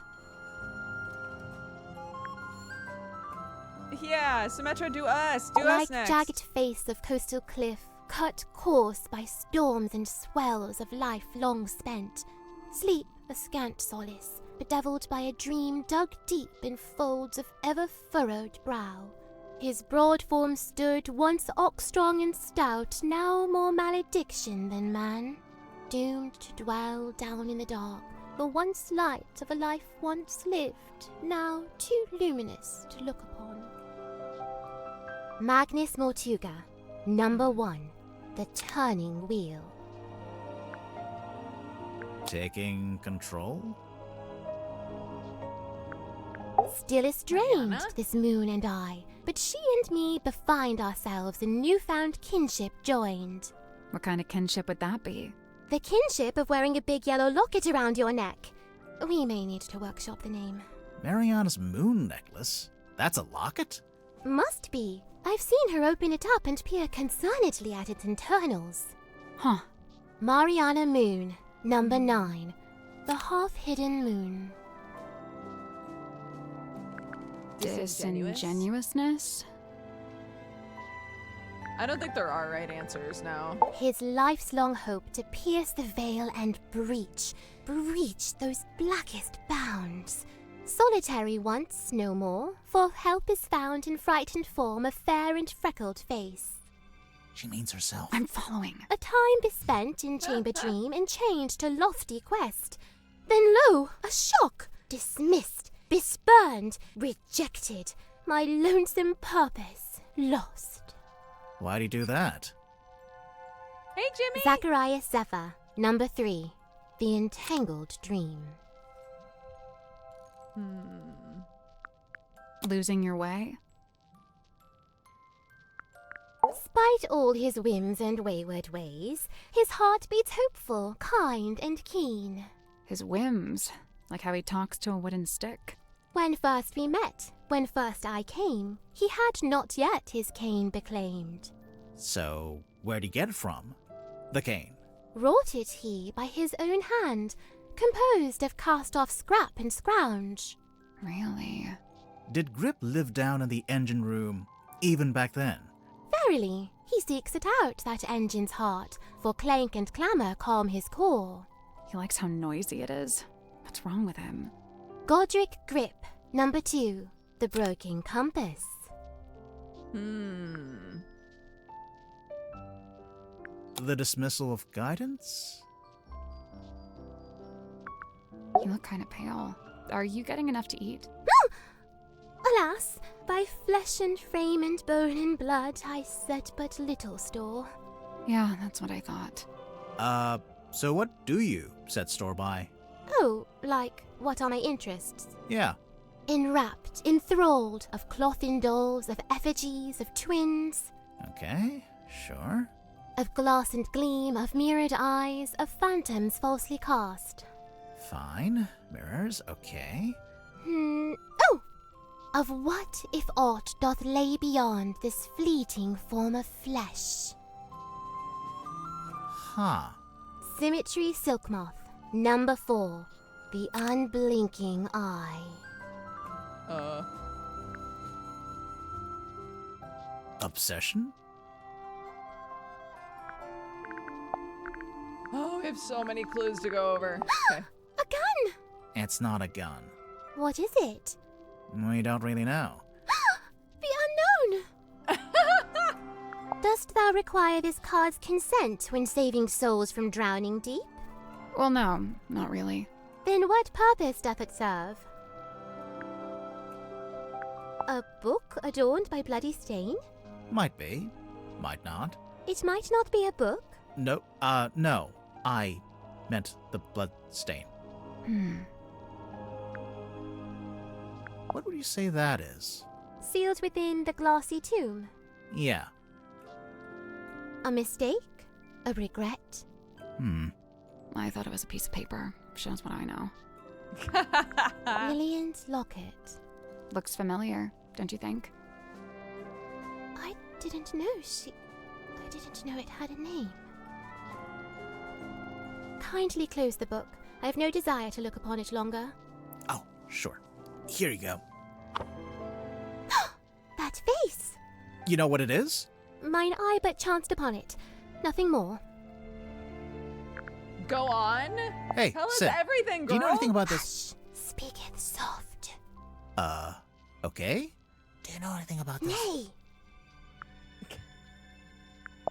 Yeah, Symmetra, do us. Do like us next. jagged face of coastal cliff, cut coarse by storms and swells of life long spent. Sleep a scant solace, bedeviled by a dream dug deep in folds of ever-furrowed brow. His broad form stood, once ox-strong and stout, now more malediction than man, doomed to dwell down in the dark, the once light of a life once lived, now too luminous to look upon. Magnus Mortuga, number 1, the Turning Wheel. Taking control? Still estranged, Mariana? this moon and I, but she and me befind ourselves in newfound kinship joined. What kind of kinship would that be? The kinship of wearing a big yellow locket around your neck. We may need to workshop the name. Mariana's moon necklace? That's a locket? Must be. I've seen her open it up and peer concernedly at its internals. Huh. Mariana Moon, number 9, the half-hidden moon. Disingenuousness? I don't think there are right answers, no. His life's long hope to pierce the veil and breach those blackest bounds. Solitary once, no more, for help is found in frightened form of fair and freckled face. She means herself. I'm following. A time bespent in chamber dream and chained to lofty quest. Then lo, a shock! Dismissed, Bespurned, rejected, my lonesome purpose lost. Why'd he do that? Hey, Jimmy! Zacharias Zephyr, number 3, The Entangled Dream. Losing your way? Spite all his whims and wayward ways, his heart beats hopeful, kind, and keen. His whims? Like how he talks to a wooden stick? When first we met, when first I came, he had not yet his cane beclaimed. So, where'd he get it from? The cane. Wrought it he by his own hand, composed of cast-off scrap and scrounge. Really? Did Grip live down in the engine room, even back then? Verily, he seeks it out, that engine's heart, for clank and clamour calm his core. He likes how noisy it is. What's wrong with him? Godric Grip, number 2, The Broken Compass. The dismissal of guidance? You look kind of pale. Are you getting enough to eat? Alas, by flesh and frame and bone and blood I set but little store. Yeah, that's what I thought. So what do you set store by? Oh, like, what are my interests? Yeah. Enwrapped, enthralled, of cloth-in dolls, of effigies, of twins, Okay, sure. of glass and gleam, of mirrored eyes, of phantoms falsely cast. Fine. Mirrors, okay. Oh! Of what, if aught, doth lay beyond this fleeting form of flesh? Huh. Symmetry Silk Moth, number 4, The Unblinking Eye. Obsession? Oh, we have so many clues to go over. Okay. A gun! It's not a gun. What is it? We don't really know. The unknown! Dost thou require this card's consent when saving souls from drowning deep? Well, no, not really. Then what purpose doth it serve? A book adorned by bloody stain? Might be. Might not. It might not be a book. No, no. I meant the blood stain. What would you say that is? Sealed within the glassy tomb. Yeah. A mistake? A regret? I thought it was a piece of paper. Shows what I know. Lillian's locket. Looks familiar, don't you think? I didn't know it had a name. Kindly close the book. I have no desire to look upon it longer. Oh, sure. Here you go. That face! You know what it is? Mine eye but chanced upon it. Nothing more. Go on. Hey, Tell us Sid, everything, girl. do you know anything about this? Hush! Speaketh soft. Okay? Do you know anything about this? Nay!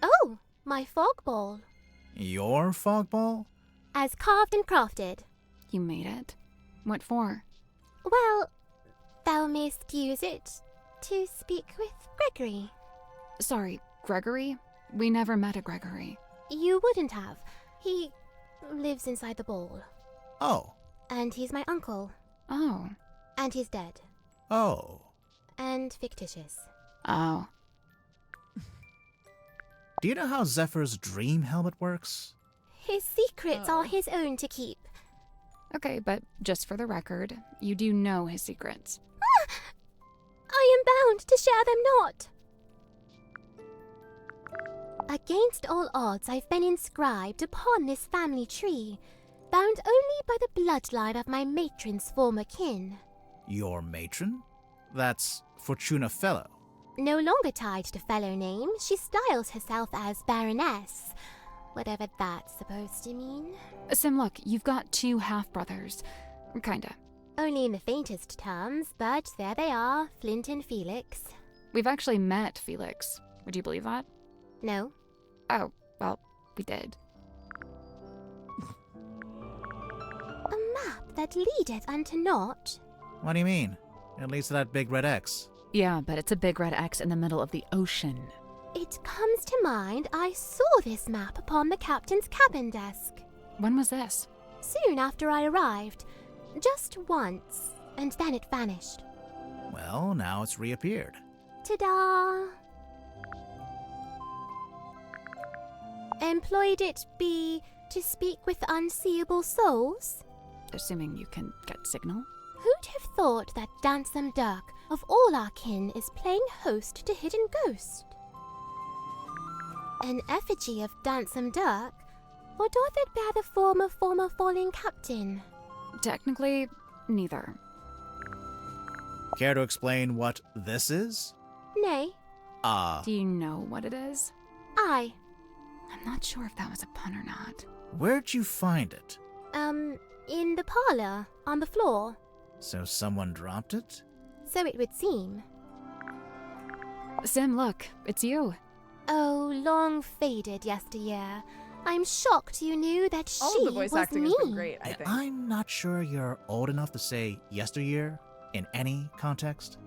Oh, my fog ball. Your fog ball? As carved and crafted. You made it? What for? Well, thou mayst use it to speak with Gregory. Sorry, Gregory? We never met a Gregory. You wouldn't have. He lives inside the ball. Oh. And he's my uncle. Oh. And he's dead. Oh. And fictitious. Oh. Do you know how Zephyr's dream helmet works? His secrets are his own to keep. Okay, but just for the record, you do know his secrets. I am bound to share them not. Against all odds, I've been inscribed upon this family tree, bound only by the bloodline of my matron's former kin. Your matron? That's Fortuna Fellow. No longer tied to fellow name, she styles herself as Baroness, whatever that's supposed to mean. Sim, look, you've got 2 half-brothers. Kinda. Only in the faintest terms, but there they are, Flint and Felix. We've actually met Felix. Would you believe that? No. Oh, well, we did. A map that leadeth unto naught. What do you mean? It leads to that big red X. Yeah, but it's a big red X in the middle of the ocean. It comes to mind I saw this map upon the captain's cabin desk. When was this? Soon after I arrived. Just once, and then it vanished. Well, now it's reappeared. Ta-da! Employed it be to speak with unseeable souls? Assuming you can get signal. Who'd have thought that Dansome Dirk, of all our kin, is playing host to Hidden Ghost? An effigy of Dansome Dirk? Or doth it bear the form of former falling captain? Technically, neither. Care to explain what this is? Nay. Do you know what it is? Aye. I'm not sure if that was a pun or not. Where'd you find it? In the parlor, on the floor. So someone dropped it? So it would seem. Sim, look, it's you. Oh, long faded yesteryear. I'm shocked you knew that All she of the voice was acting me. has been great, I think. I'm not sure you're old enough to say yesteryear in any context.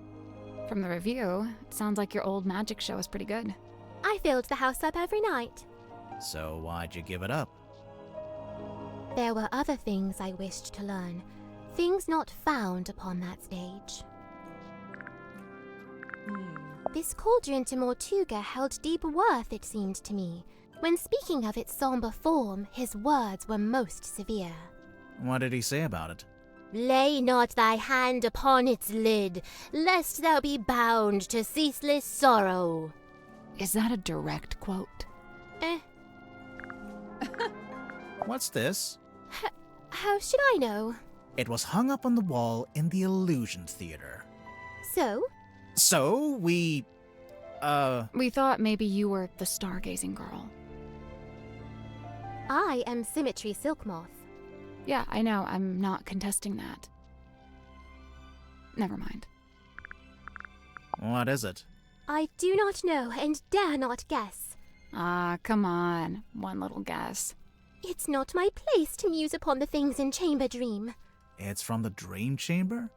From the review, it sounds like your old magic show is pretty good. I filled the house up every night. So why'd you give it up? There were other things I wished to learn, things not found upon that stage. This cauldron to Mortuga held deep worth, it seemed to me. When speaking of its somber form, his words were most severe. What did he say about it? Lay not thy hand upon its lid, lest thou be bound to ceaseless sorrow. Is that a direct quote? What's this? How should I know? It was hung up on the wall in the Illusion Theater. So? So, we thought maybe you were the stargazing girl. I am Symmetry Silkmoth. Yeah, I know. I'm not contesting that. Never mind. What is it? I do not know and dare not guess. Ah, come on. One little guess. It's not my place to muse upon the things in Chamber Dream. It's from the Dream Chamber?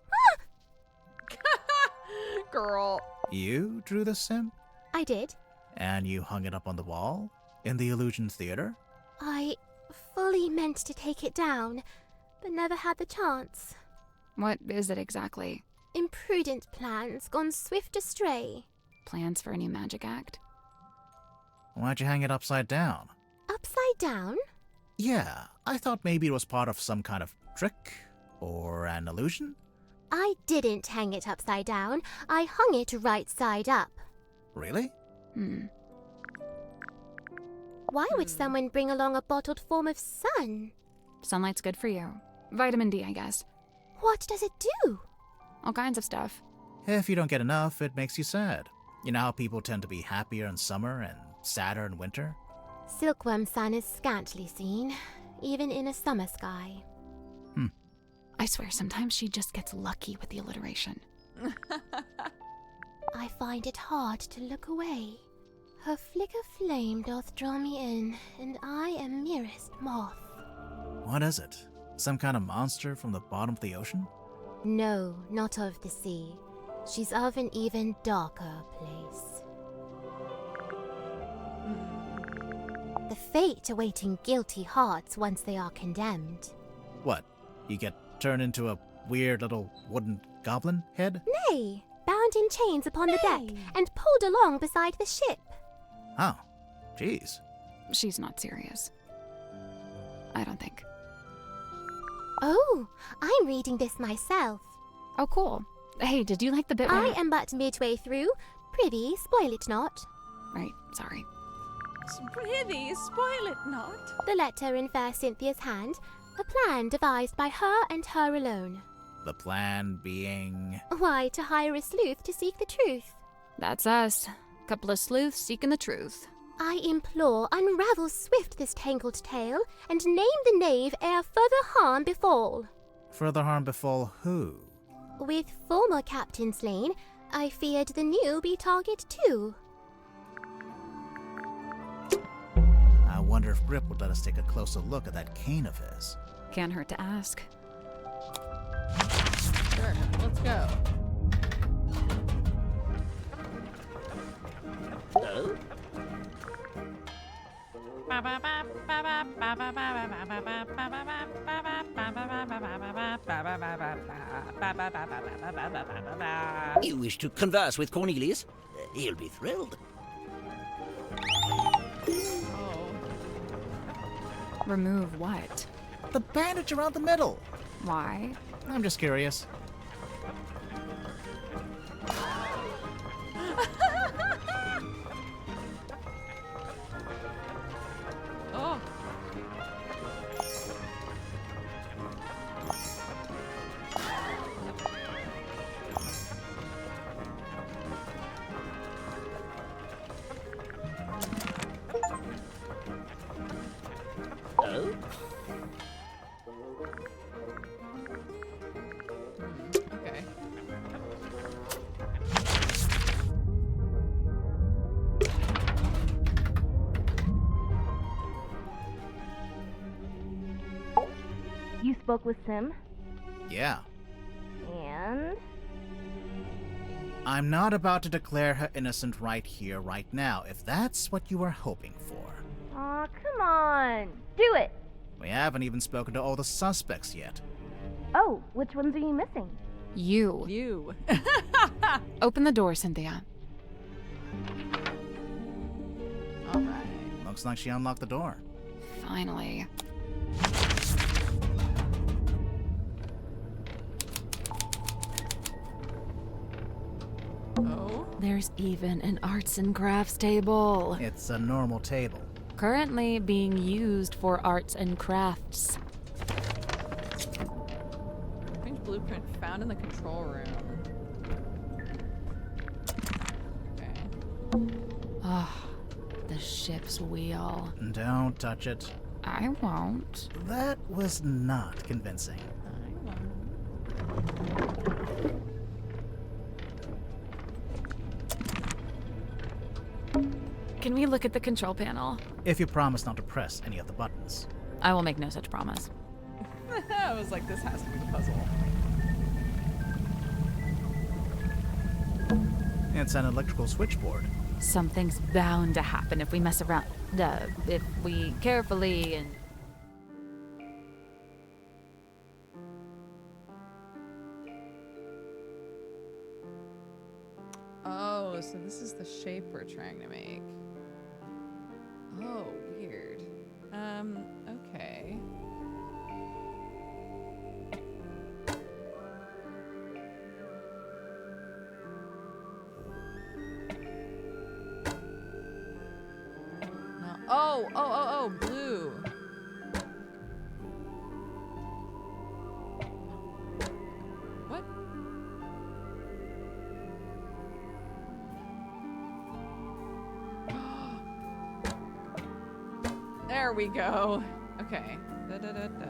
Girl. You drew this, Sim? I did. And you hung it up on the wall? In the Illusion Theater? I fully meant to take it down, but never had the chance. What is it exactly? Imprudent plans gone swift astray. Plans for a new magic act? Why'd you hang it upside down? Upside down? Yeah, I thought maybe it was part of some kind of trick or an illusion. I didn't hang it upside down. I hung it right side up. Really? Why would someone bring along a bottled form of sun? Sunlight's good for you. Vitamin D, I guess. What does it do? All kinds of stuff. If you don't get enough, it makes you sad. You know how people tend to be happier in summer and sadder in winter? Silkworm sun is scantly seen, even in a summer sky. I swear, sometimes she just gets lucky with the alliteration. I find it hard to look away. Her flicker flame doth draw me in, and I am merest moth. What is it? Some kind of monster from the bottom of the ocean? No, not of the sea. She's of an even darker place. The fate awaiting guilty hearts once they are condemned. What? You get turned into a weird little wooden goblin head? Nay, bound in chains upon the deck and pulled along beside the ship. Oh, jeez. She's not serious. I don't think. Oh, I'm reading this myself. Oh, cool. Hey, did you like the bit where... I am but midway through. Prithee, spoil it not. Right, sorry. Prithee, spoil it not. The letter in fair Cynthia's hand, a plan devised by her and her alone. The plan being... Why, to hire a sleuth to seek the truth. That's us. Couple of sleuths seeking the truth. I implore, unravel swift this tangled tale, and name the knave ere further harm befall. Further harm befall who? With former captain slain, I feared the new be target too. I wonder if Grip would let us take a closer look at that cane of his. Can't hurt to ask. Sure, let's go. Oh? You wish to converse with Cornelius? He'll be thrilled. Oh. Remove what? The bandage around the middle. Why? I'm just curious. Oh. Oh? Okay. You spoke with Sim? Yeah. And? I'm not about to declare her innocent right here, right now, if that's what you were hoping for. Aw, come on. Do it. We haven't even spoken to all the suspects yet. Oh, which ones are you missing? You. You. Open the door, Cynthia. All right. Looks like she unlocked the door. Finally. Oh. There's even an arts and crafts table. It's a normal table. Currently being used for arts and crafts. Strange blueprint found in the control room. Okay. Ah, the ship's wheel. Don't touch it. I won't. That was not convincing. Can we look at the control panel? If you promise not to press any of the buttons. I will make no such promise. I was like, this has to be the puzzle. It's an electrical switchboard. Something's bound to happen if we mess around. If we carefully and. Oh, so this is the shape we're trying to make. Oh, weird. Okay. No. Oh, blue. What? There we go. Okay. Da da da da.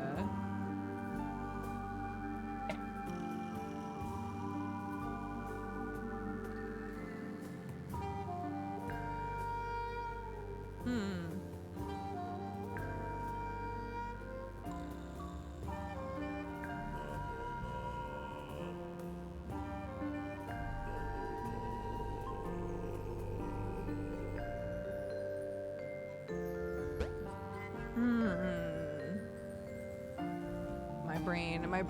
My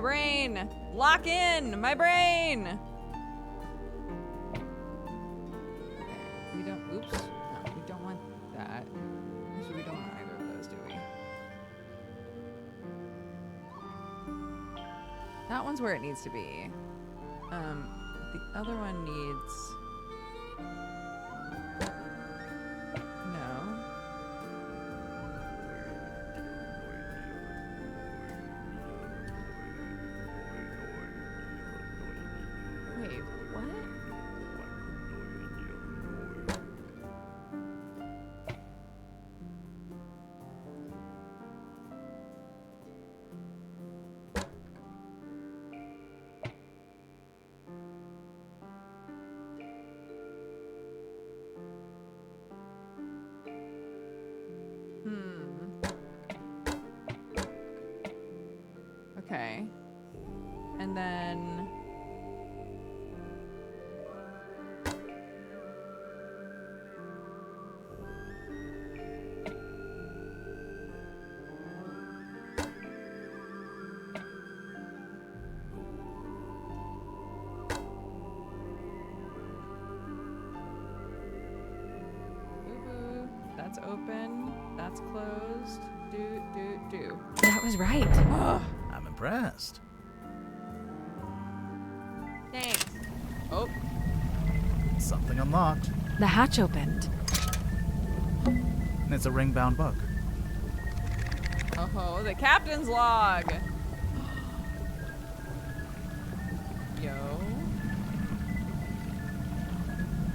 brain! Lock in! My brain! Okay, we don't, oops. No, we don't want that. Actually, we don't want either of those, do we? That one's where it needs to be. The other one needs... No. Wait, what? Okay. And then... Ooh, that's open. That's closed. Do. That was right. I'm impressed. Thanks. Oh, Something unlocked. The hatch opened. It's a ring-bound book. oh, the captain's log. Yo.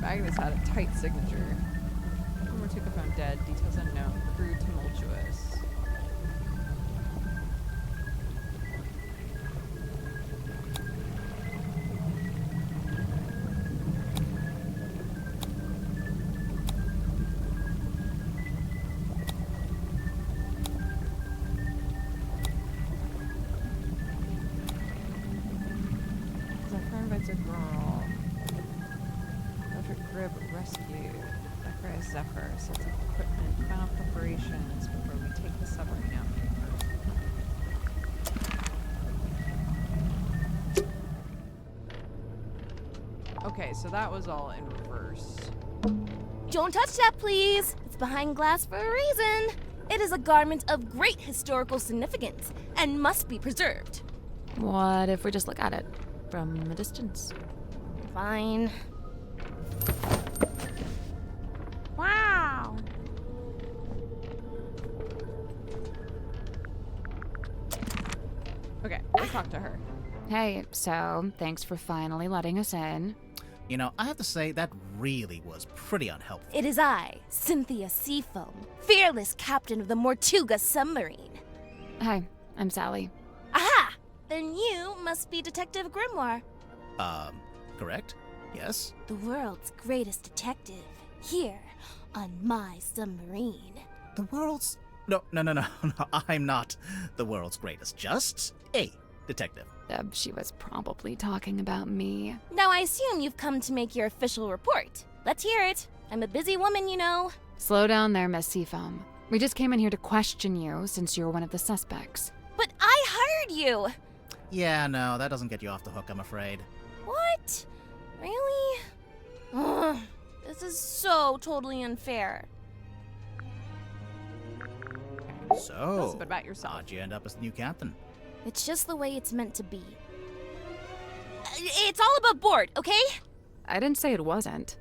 Magnus had a tight signature. Mortuka found dead. Details unknown. Crew tumultuous. Zephyr invites a girl. Electric Grib rescued. Zephyr is Zephyr. Sets up equipment. Final preparations before we take the submarine out. Okay, so that was all in reverse. Don't touch that, please. It's behind glass for a reason. It is a garment of great historical significance and must be preserved. What if we just look at it from a distance? Fine. Wow. Okay, let's talk to her. Hey, so thanks for finally letting us in. You know, I have to say, that really was pretty unhelpful. It is I, Cynthia Seafoam, fearless captain of the Mortuga submarine. Hi, I'm Sally. Aha! Then you must be Detective Grimoire, Correct? Yes? the world's greatest detective, here on my submarine. The world's... No, I'm not the world's greatest. Just a detective. She was probably talking about me. Now I assume you've come to make your official report. Let's hear it. I'm a busy woman, you know. Slow down there, Miss Seafoam. We just came in here to question you since you're one of the suspects. But I hired you! Yeah, no, that doesn't get you off the hook, I'm afraid. What? Really? Ugh, this is so totally unfair. Tell us So, a bit about yourself. how'd you end up as the new captain? It's just the way it's meant to be. It's all above board, okay? I didn't say it wasn't.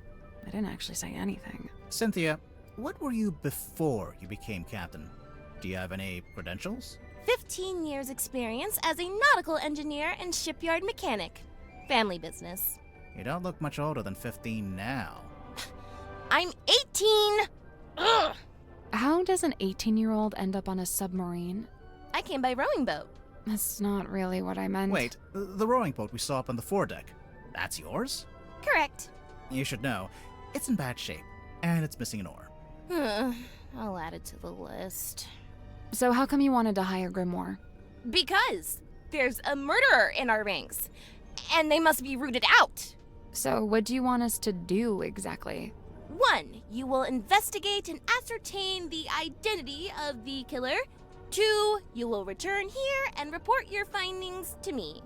I didn't actually say anything. Cynthia, what were you before you became captain? Do you have any credentials? 15 years experience as a nautical engineer and shipyard mechanic. Family business. You don't look much older than 15 now. I'm 18! Ugh! How does an 18-year-old end up on a submarine? I came by rowing boat. That's not really what I meant. Wait, the rowing boat we saw up on the foredeck, that's yours? Correct. You should know, it's in bad shape, and it's missing an oar. I'll add it to the list. So how come you wanted to hire Grimoire? Because there's a murderer in our ranks, and they must be rooted out. So what do you want us to do exactly? 1. You will investigate and ascertain the identity of the killer. 2. You will return here and report your findings to me.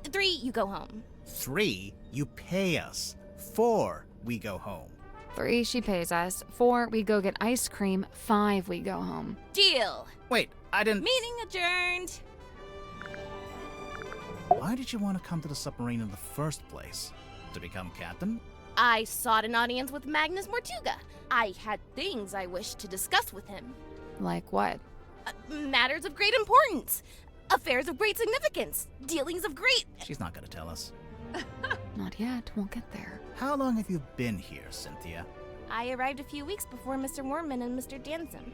3. You go home. 3, you pay us. 4, we go home. 3, she pays us. 4, we go get ice cream. 5, we go home. Deal. Wait, I didn't... Meeting adjourned. Why did you want to come to the submarine in the first place? To become captain? I sought an audience with Magnus Mortuga. I had things I wished to discuss with him. Like what? Matters of great importance. Affairs of great significance. Dealings of great... She's not gonna tell us. Not yet. We'll get there. How long have you been here, Cynthia? I arrived a few weeks before Mr. Warman and Mr. Danson.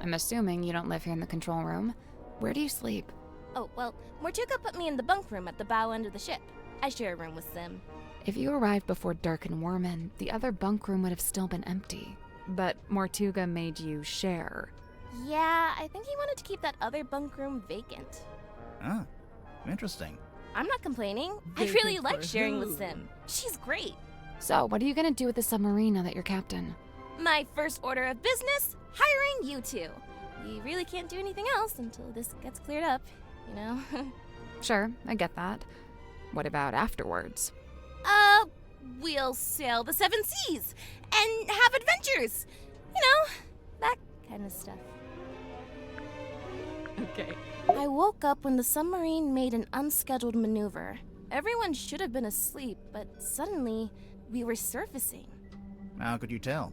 I'm assuming you don't live here in the control room. Where do you sleep? Oh, well, Mortuga put me in the bunk room at the bow end of the ship. I share a room with Sim. If you arrived before Dirk and Warman, the other bunk room would have still been empty. But Mortuga made you share. Yeah, I think he wanted to keep that other bunk room vacant. Ah. Interesting. I'm not complaining. I Vacant really like for sharing who? with Sim. She's great. So, what are you gonna do with the submarine now that you're captain? My first order of business, hiring you two. We really can't do anything else until this gets cleared up, you know? Sure, I get that. What about afterwards? We'll sail the 7 seas and have adventures. You know, that kind of stuff. Okay. I woke up when the submarine made an unscheduled maneuver. Everyone should have been asleep, but suddenly we were surfacing. How could you tell?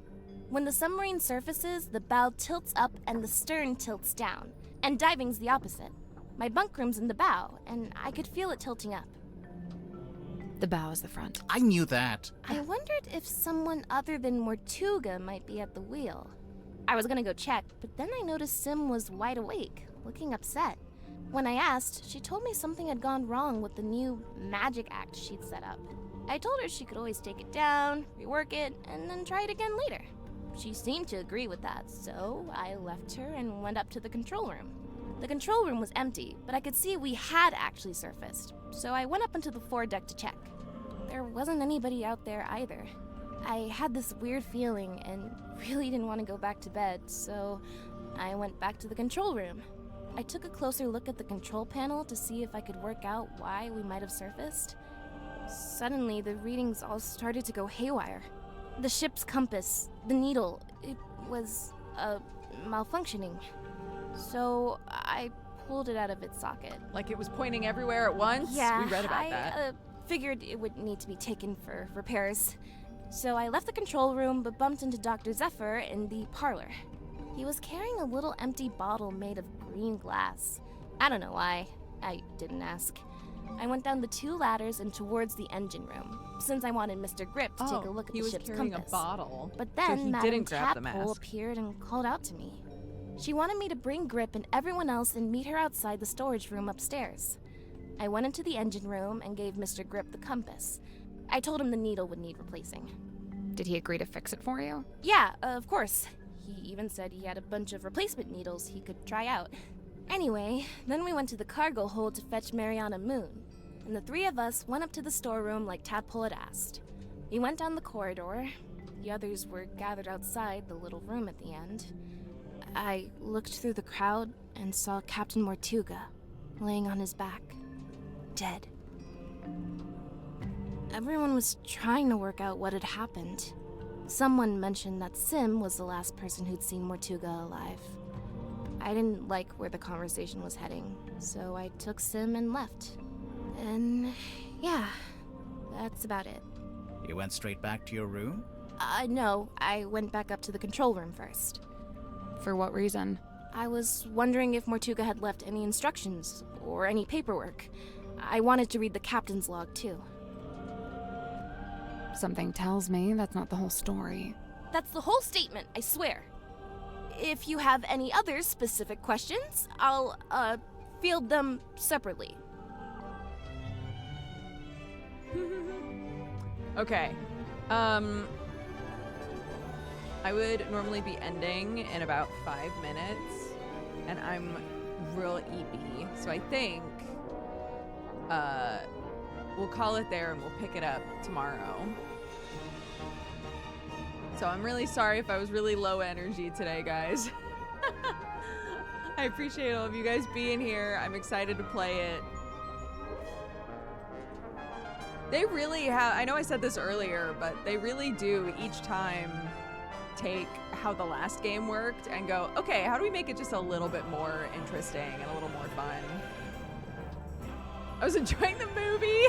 When the submarine surfaces, the bow tilts up and the stern tilts down, and diving's the opposite. My bunk room's in the bow, and I could feel it tilting up. The bow is the front. I knew that. I wondered if someone other than Mortuga might be at the wheel. I was gonna go check, but then I noticed Sim was wide awake, looking upset. When I asked, she told me something had gone wrong with the new magic act she'd set up. I told her she could always take it down, rework it, and then try it again later. She seemed to agree with that, so I left her and went up to the control room. The control room was empty, but I could see we had actually surfaced, so I went up onto the foredeck to check. There wasn't anybody out there either. I had this weird feeling and really didn't want to go back to bed, so I went back to the control room. I took a closer look at the control panel to see if I could work out why we might have surfaced. Suddenly, the readings all started to go haywire. The ship's compass, the needle, it was, malfunctioning. So I pulled it out of its socket. Like it was pointing everywhere at once? Yeah, We read about I that. figured it would need to be taken for repairs. So I left the control room but bumped into Dr. Zephyr in the parlor. He was carrying a little empty bottle made of green glass. I don't know why. I didn't ask. I went down the 2 ladders and towards the engine room, since I wanted Mr. Grip to take a look at he the was ship's carrying compass. a bottle. But so then he Madame didn't grab the Tadpole mask. appeared and called out to me. She wanted me to bring Grip and everyone else and meet her outside the storage room upstairs. I went into the engine room and gave Mr. Grip the compass. I told him the needle would need replacing. Did he agree to fix it for you? Yeah, of course. He even said he had a bunch of replacement needles he could try out. Anyway, then we went to the cargo hold to fetch Mariana Moon, and the 3 of us went up to the storeroom like Tadpole had asked. We went down the corridor. The others were gathered outside the little room at the end. I looked through the crowd and saw Captain Mortuga laying on his back, dead. Everyone was trying to work out what had happened. Someone mentioned that Sim was the last person who'd seen Mortuga alive. I didn't like where the conversation was heading, so I took Sim and left. And yeah, that's about it. You went straight back to your room? No, I went back up to the control room first. For what reason? I was wondering if Mortuga had left any instructions or any paperwork. I wanted to read the captain's log too. Something tells me that's not the whole story. That's the whole statement, I swear. If you have any other specific questions, I'll, field them separately. Okay. I would normally be ending in about 5 minutes, and I'm real eepy, so I think we'll call it there and we'll pick it up tomorrow. So I'm really sorry if I was really low energy today, guys. I appreciate all of you guys being here. I'm excited to play it. They really have, I know I said this earlier, but they really do each time take how the last game worked and go, okay, how do we make it just a little bit more interesting and a little more fun? I was enjoying the movie.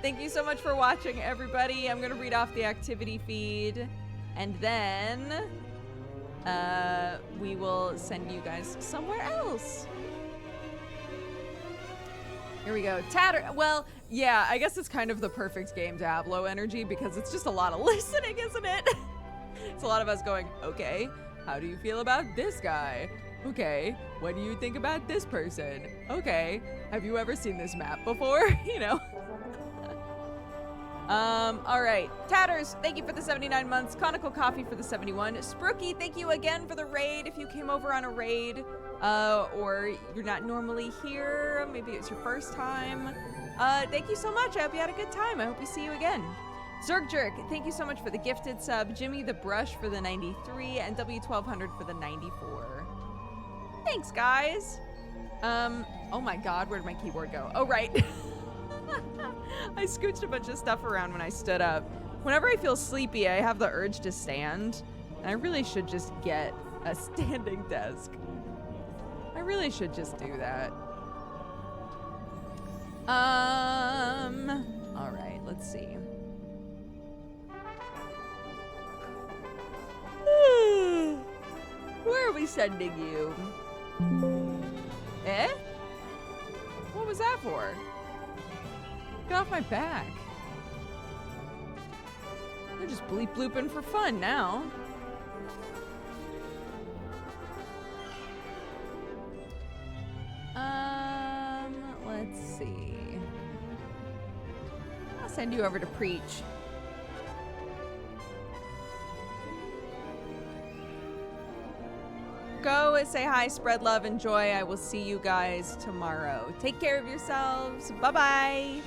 Thank you so much for watching, everybody. I'm gonna read off the activity feed, and then we will send you guys somewhere else. Here we go. Well, yeah, I guess it's kind of the perfect game to have low energy because it's just a lot of listening, isn't it? It's a lot of us going, okay, how do you feel about this guy? Okay, what do you think about this person? Okay, have you ever seen this map before? You know? All right. Tatters, thank you for the 79 months. Conical Coffee for the 71. Sprooky, thank you again for the raid. If you came over on a raid, or you're not normally here, maybe it's your first time. Thank you so much. I hope you had a good time. I hope we see you again. Zerg Jerk, thank you so much for the gifted sub. Jimmy the Brush for the 93, and W1200 for the 94. Thanks, guys. Oh my god, where did my keyboard go? Oh, right. I scooched a bunch of stuff around when I stood up. Whenever I feel sleepy, I have the urge to stand. And I really should just get a standing desk. I really should just do that. All right, let's see. Where are we sending you? Eh? What was that for? Get off my back. They're just bleep blooping for fun now. Let's see. I'll send you over to preach. Go say hi, spread love and joy. I will see you guys tomorrow. Take care of yourselves. Bye-bye.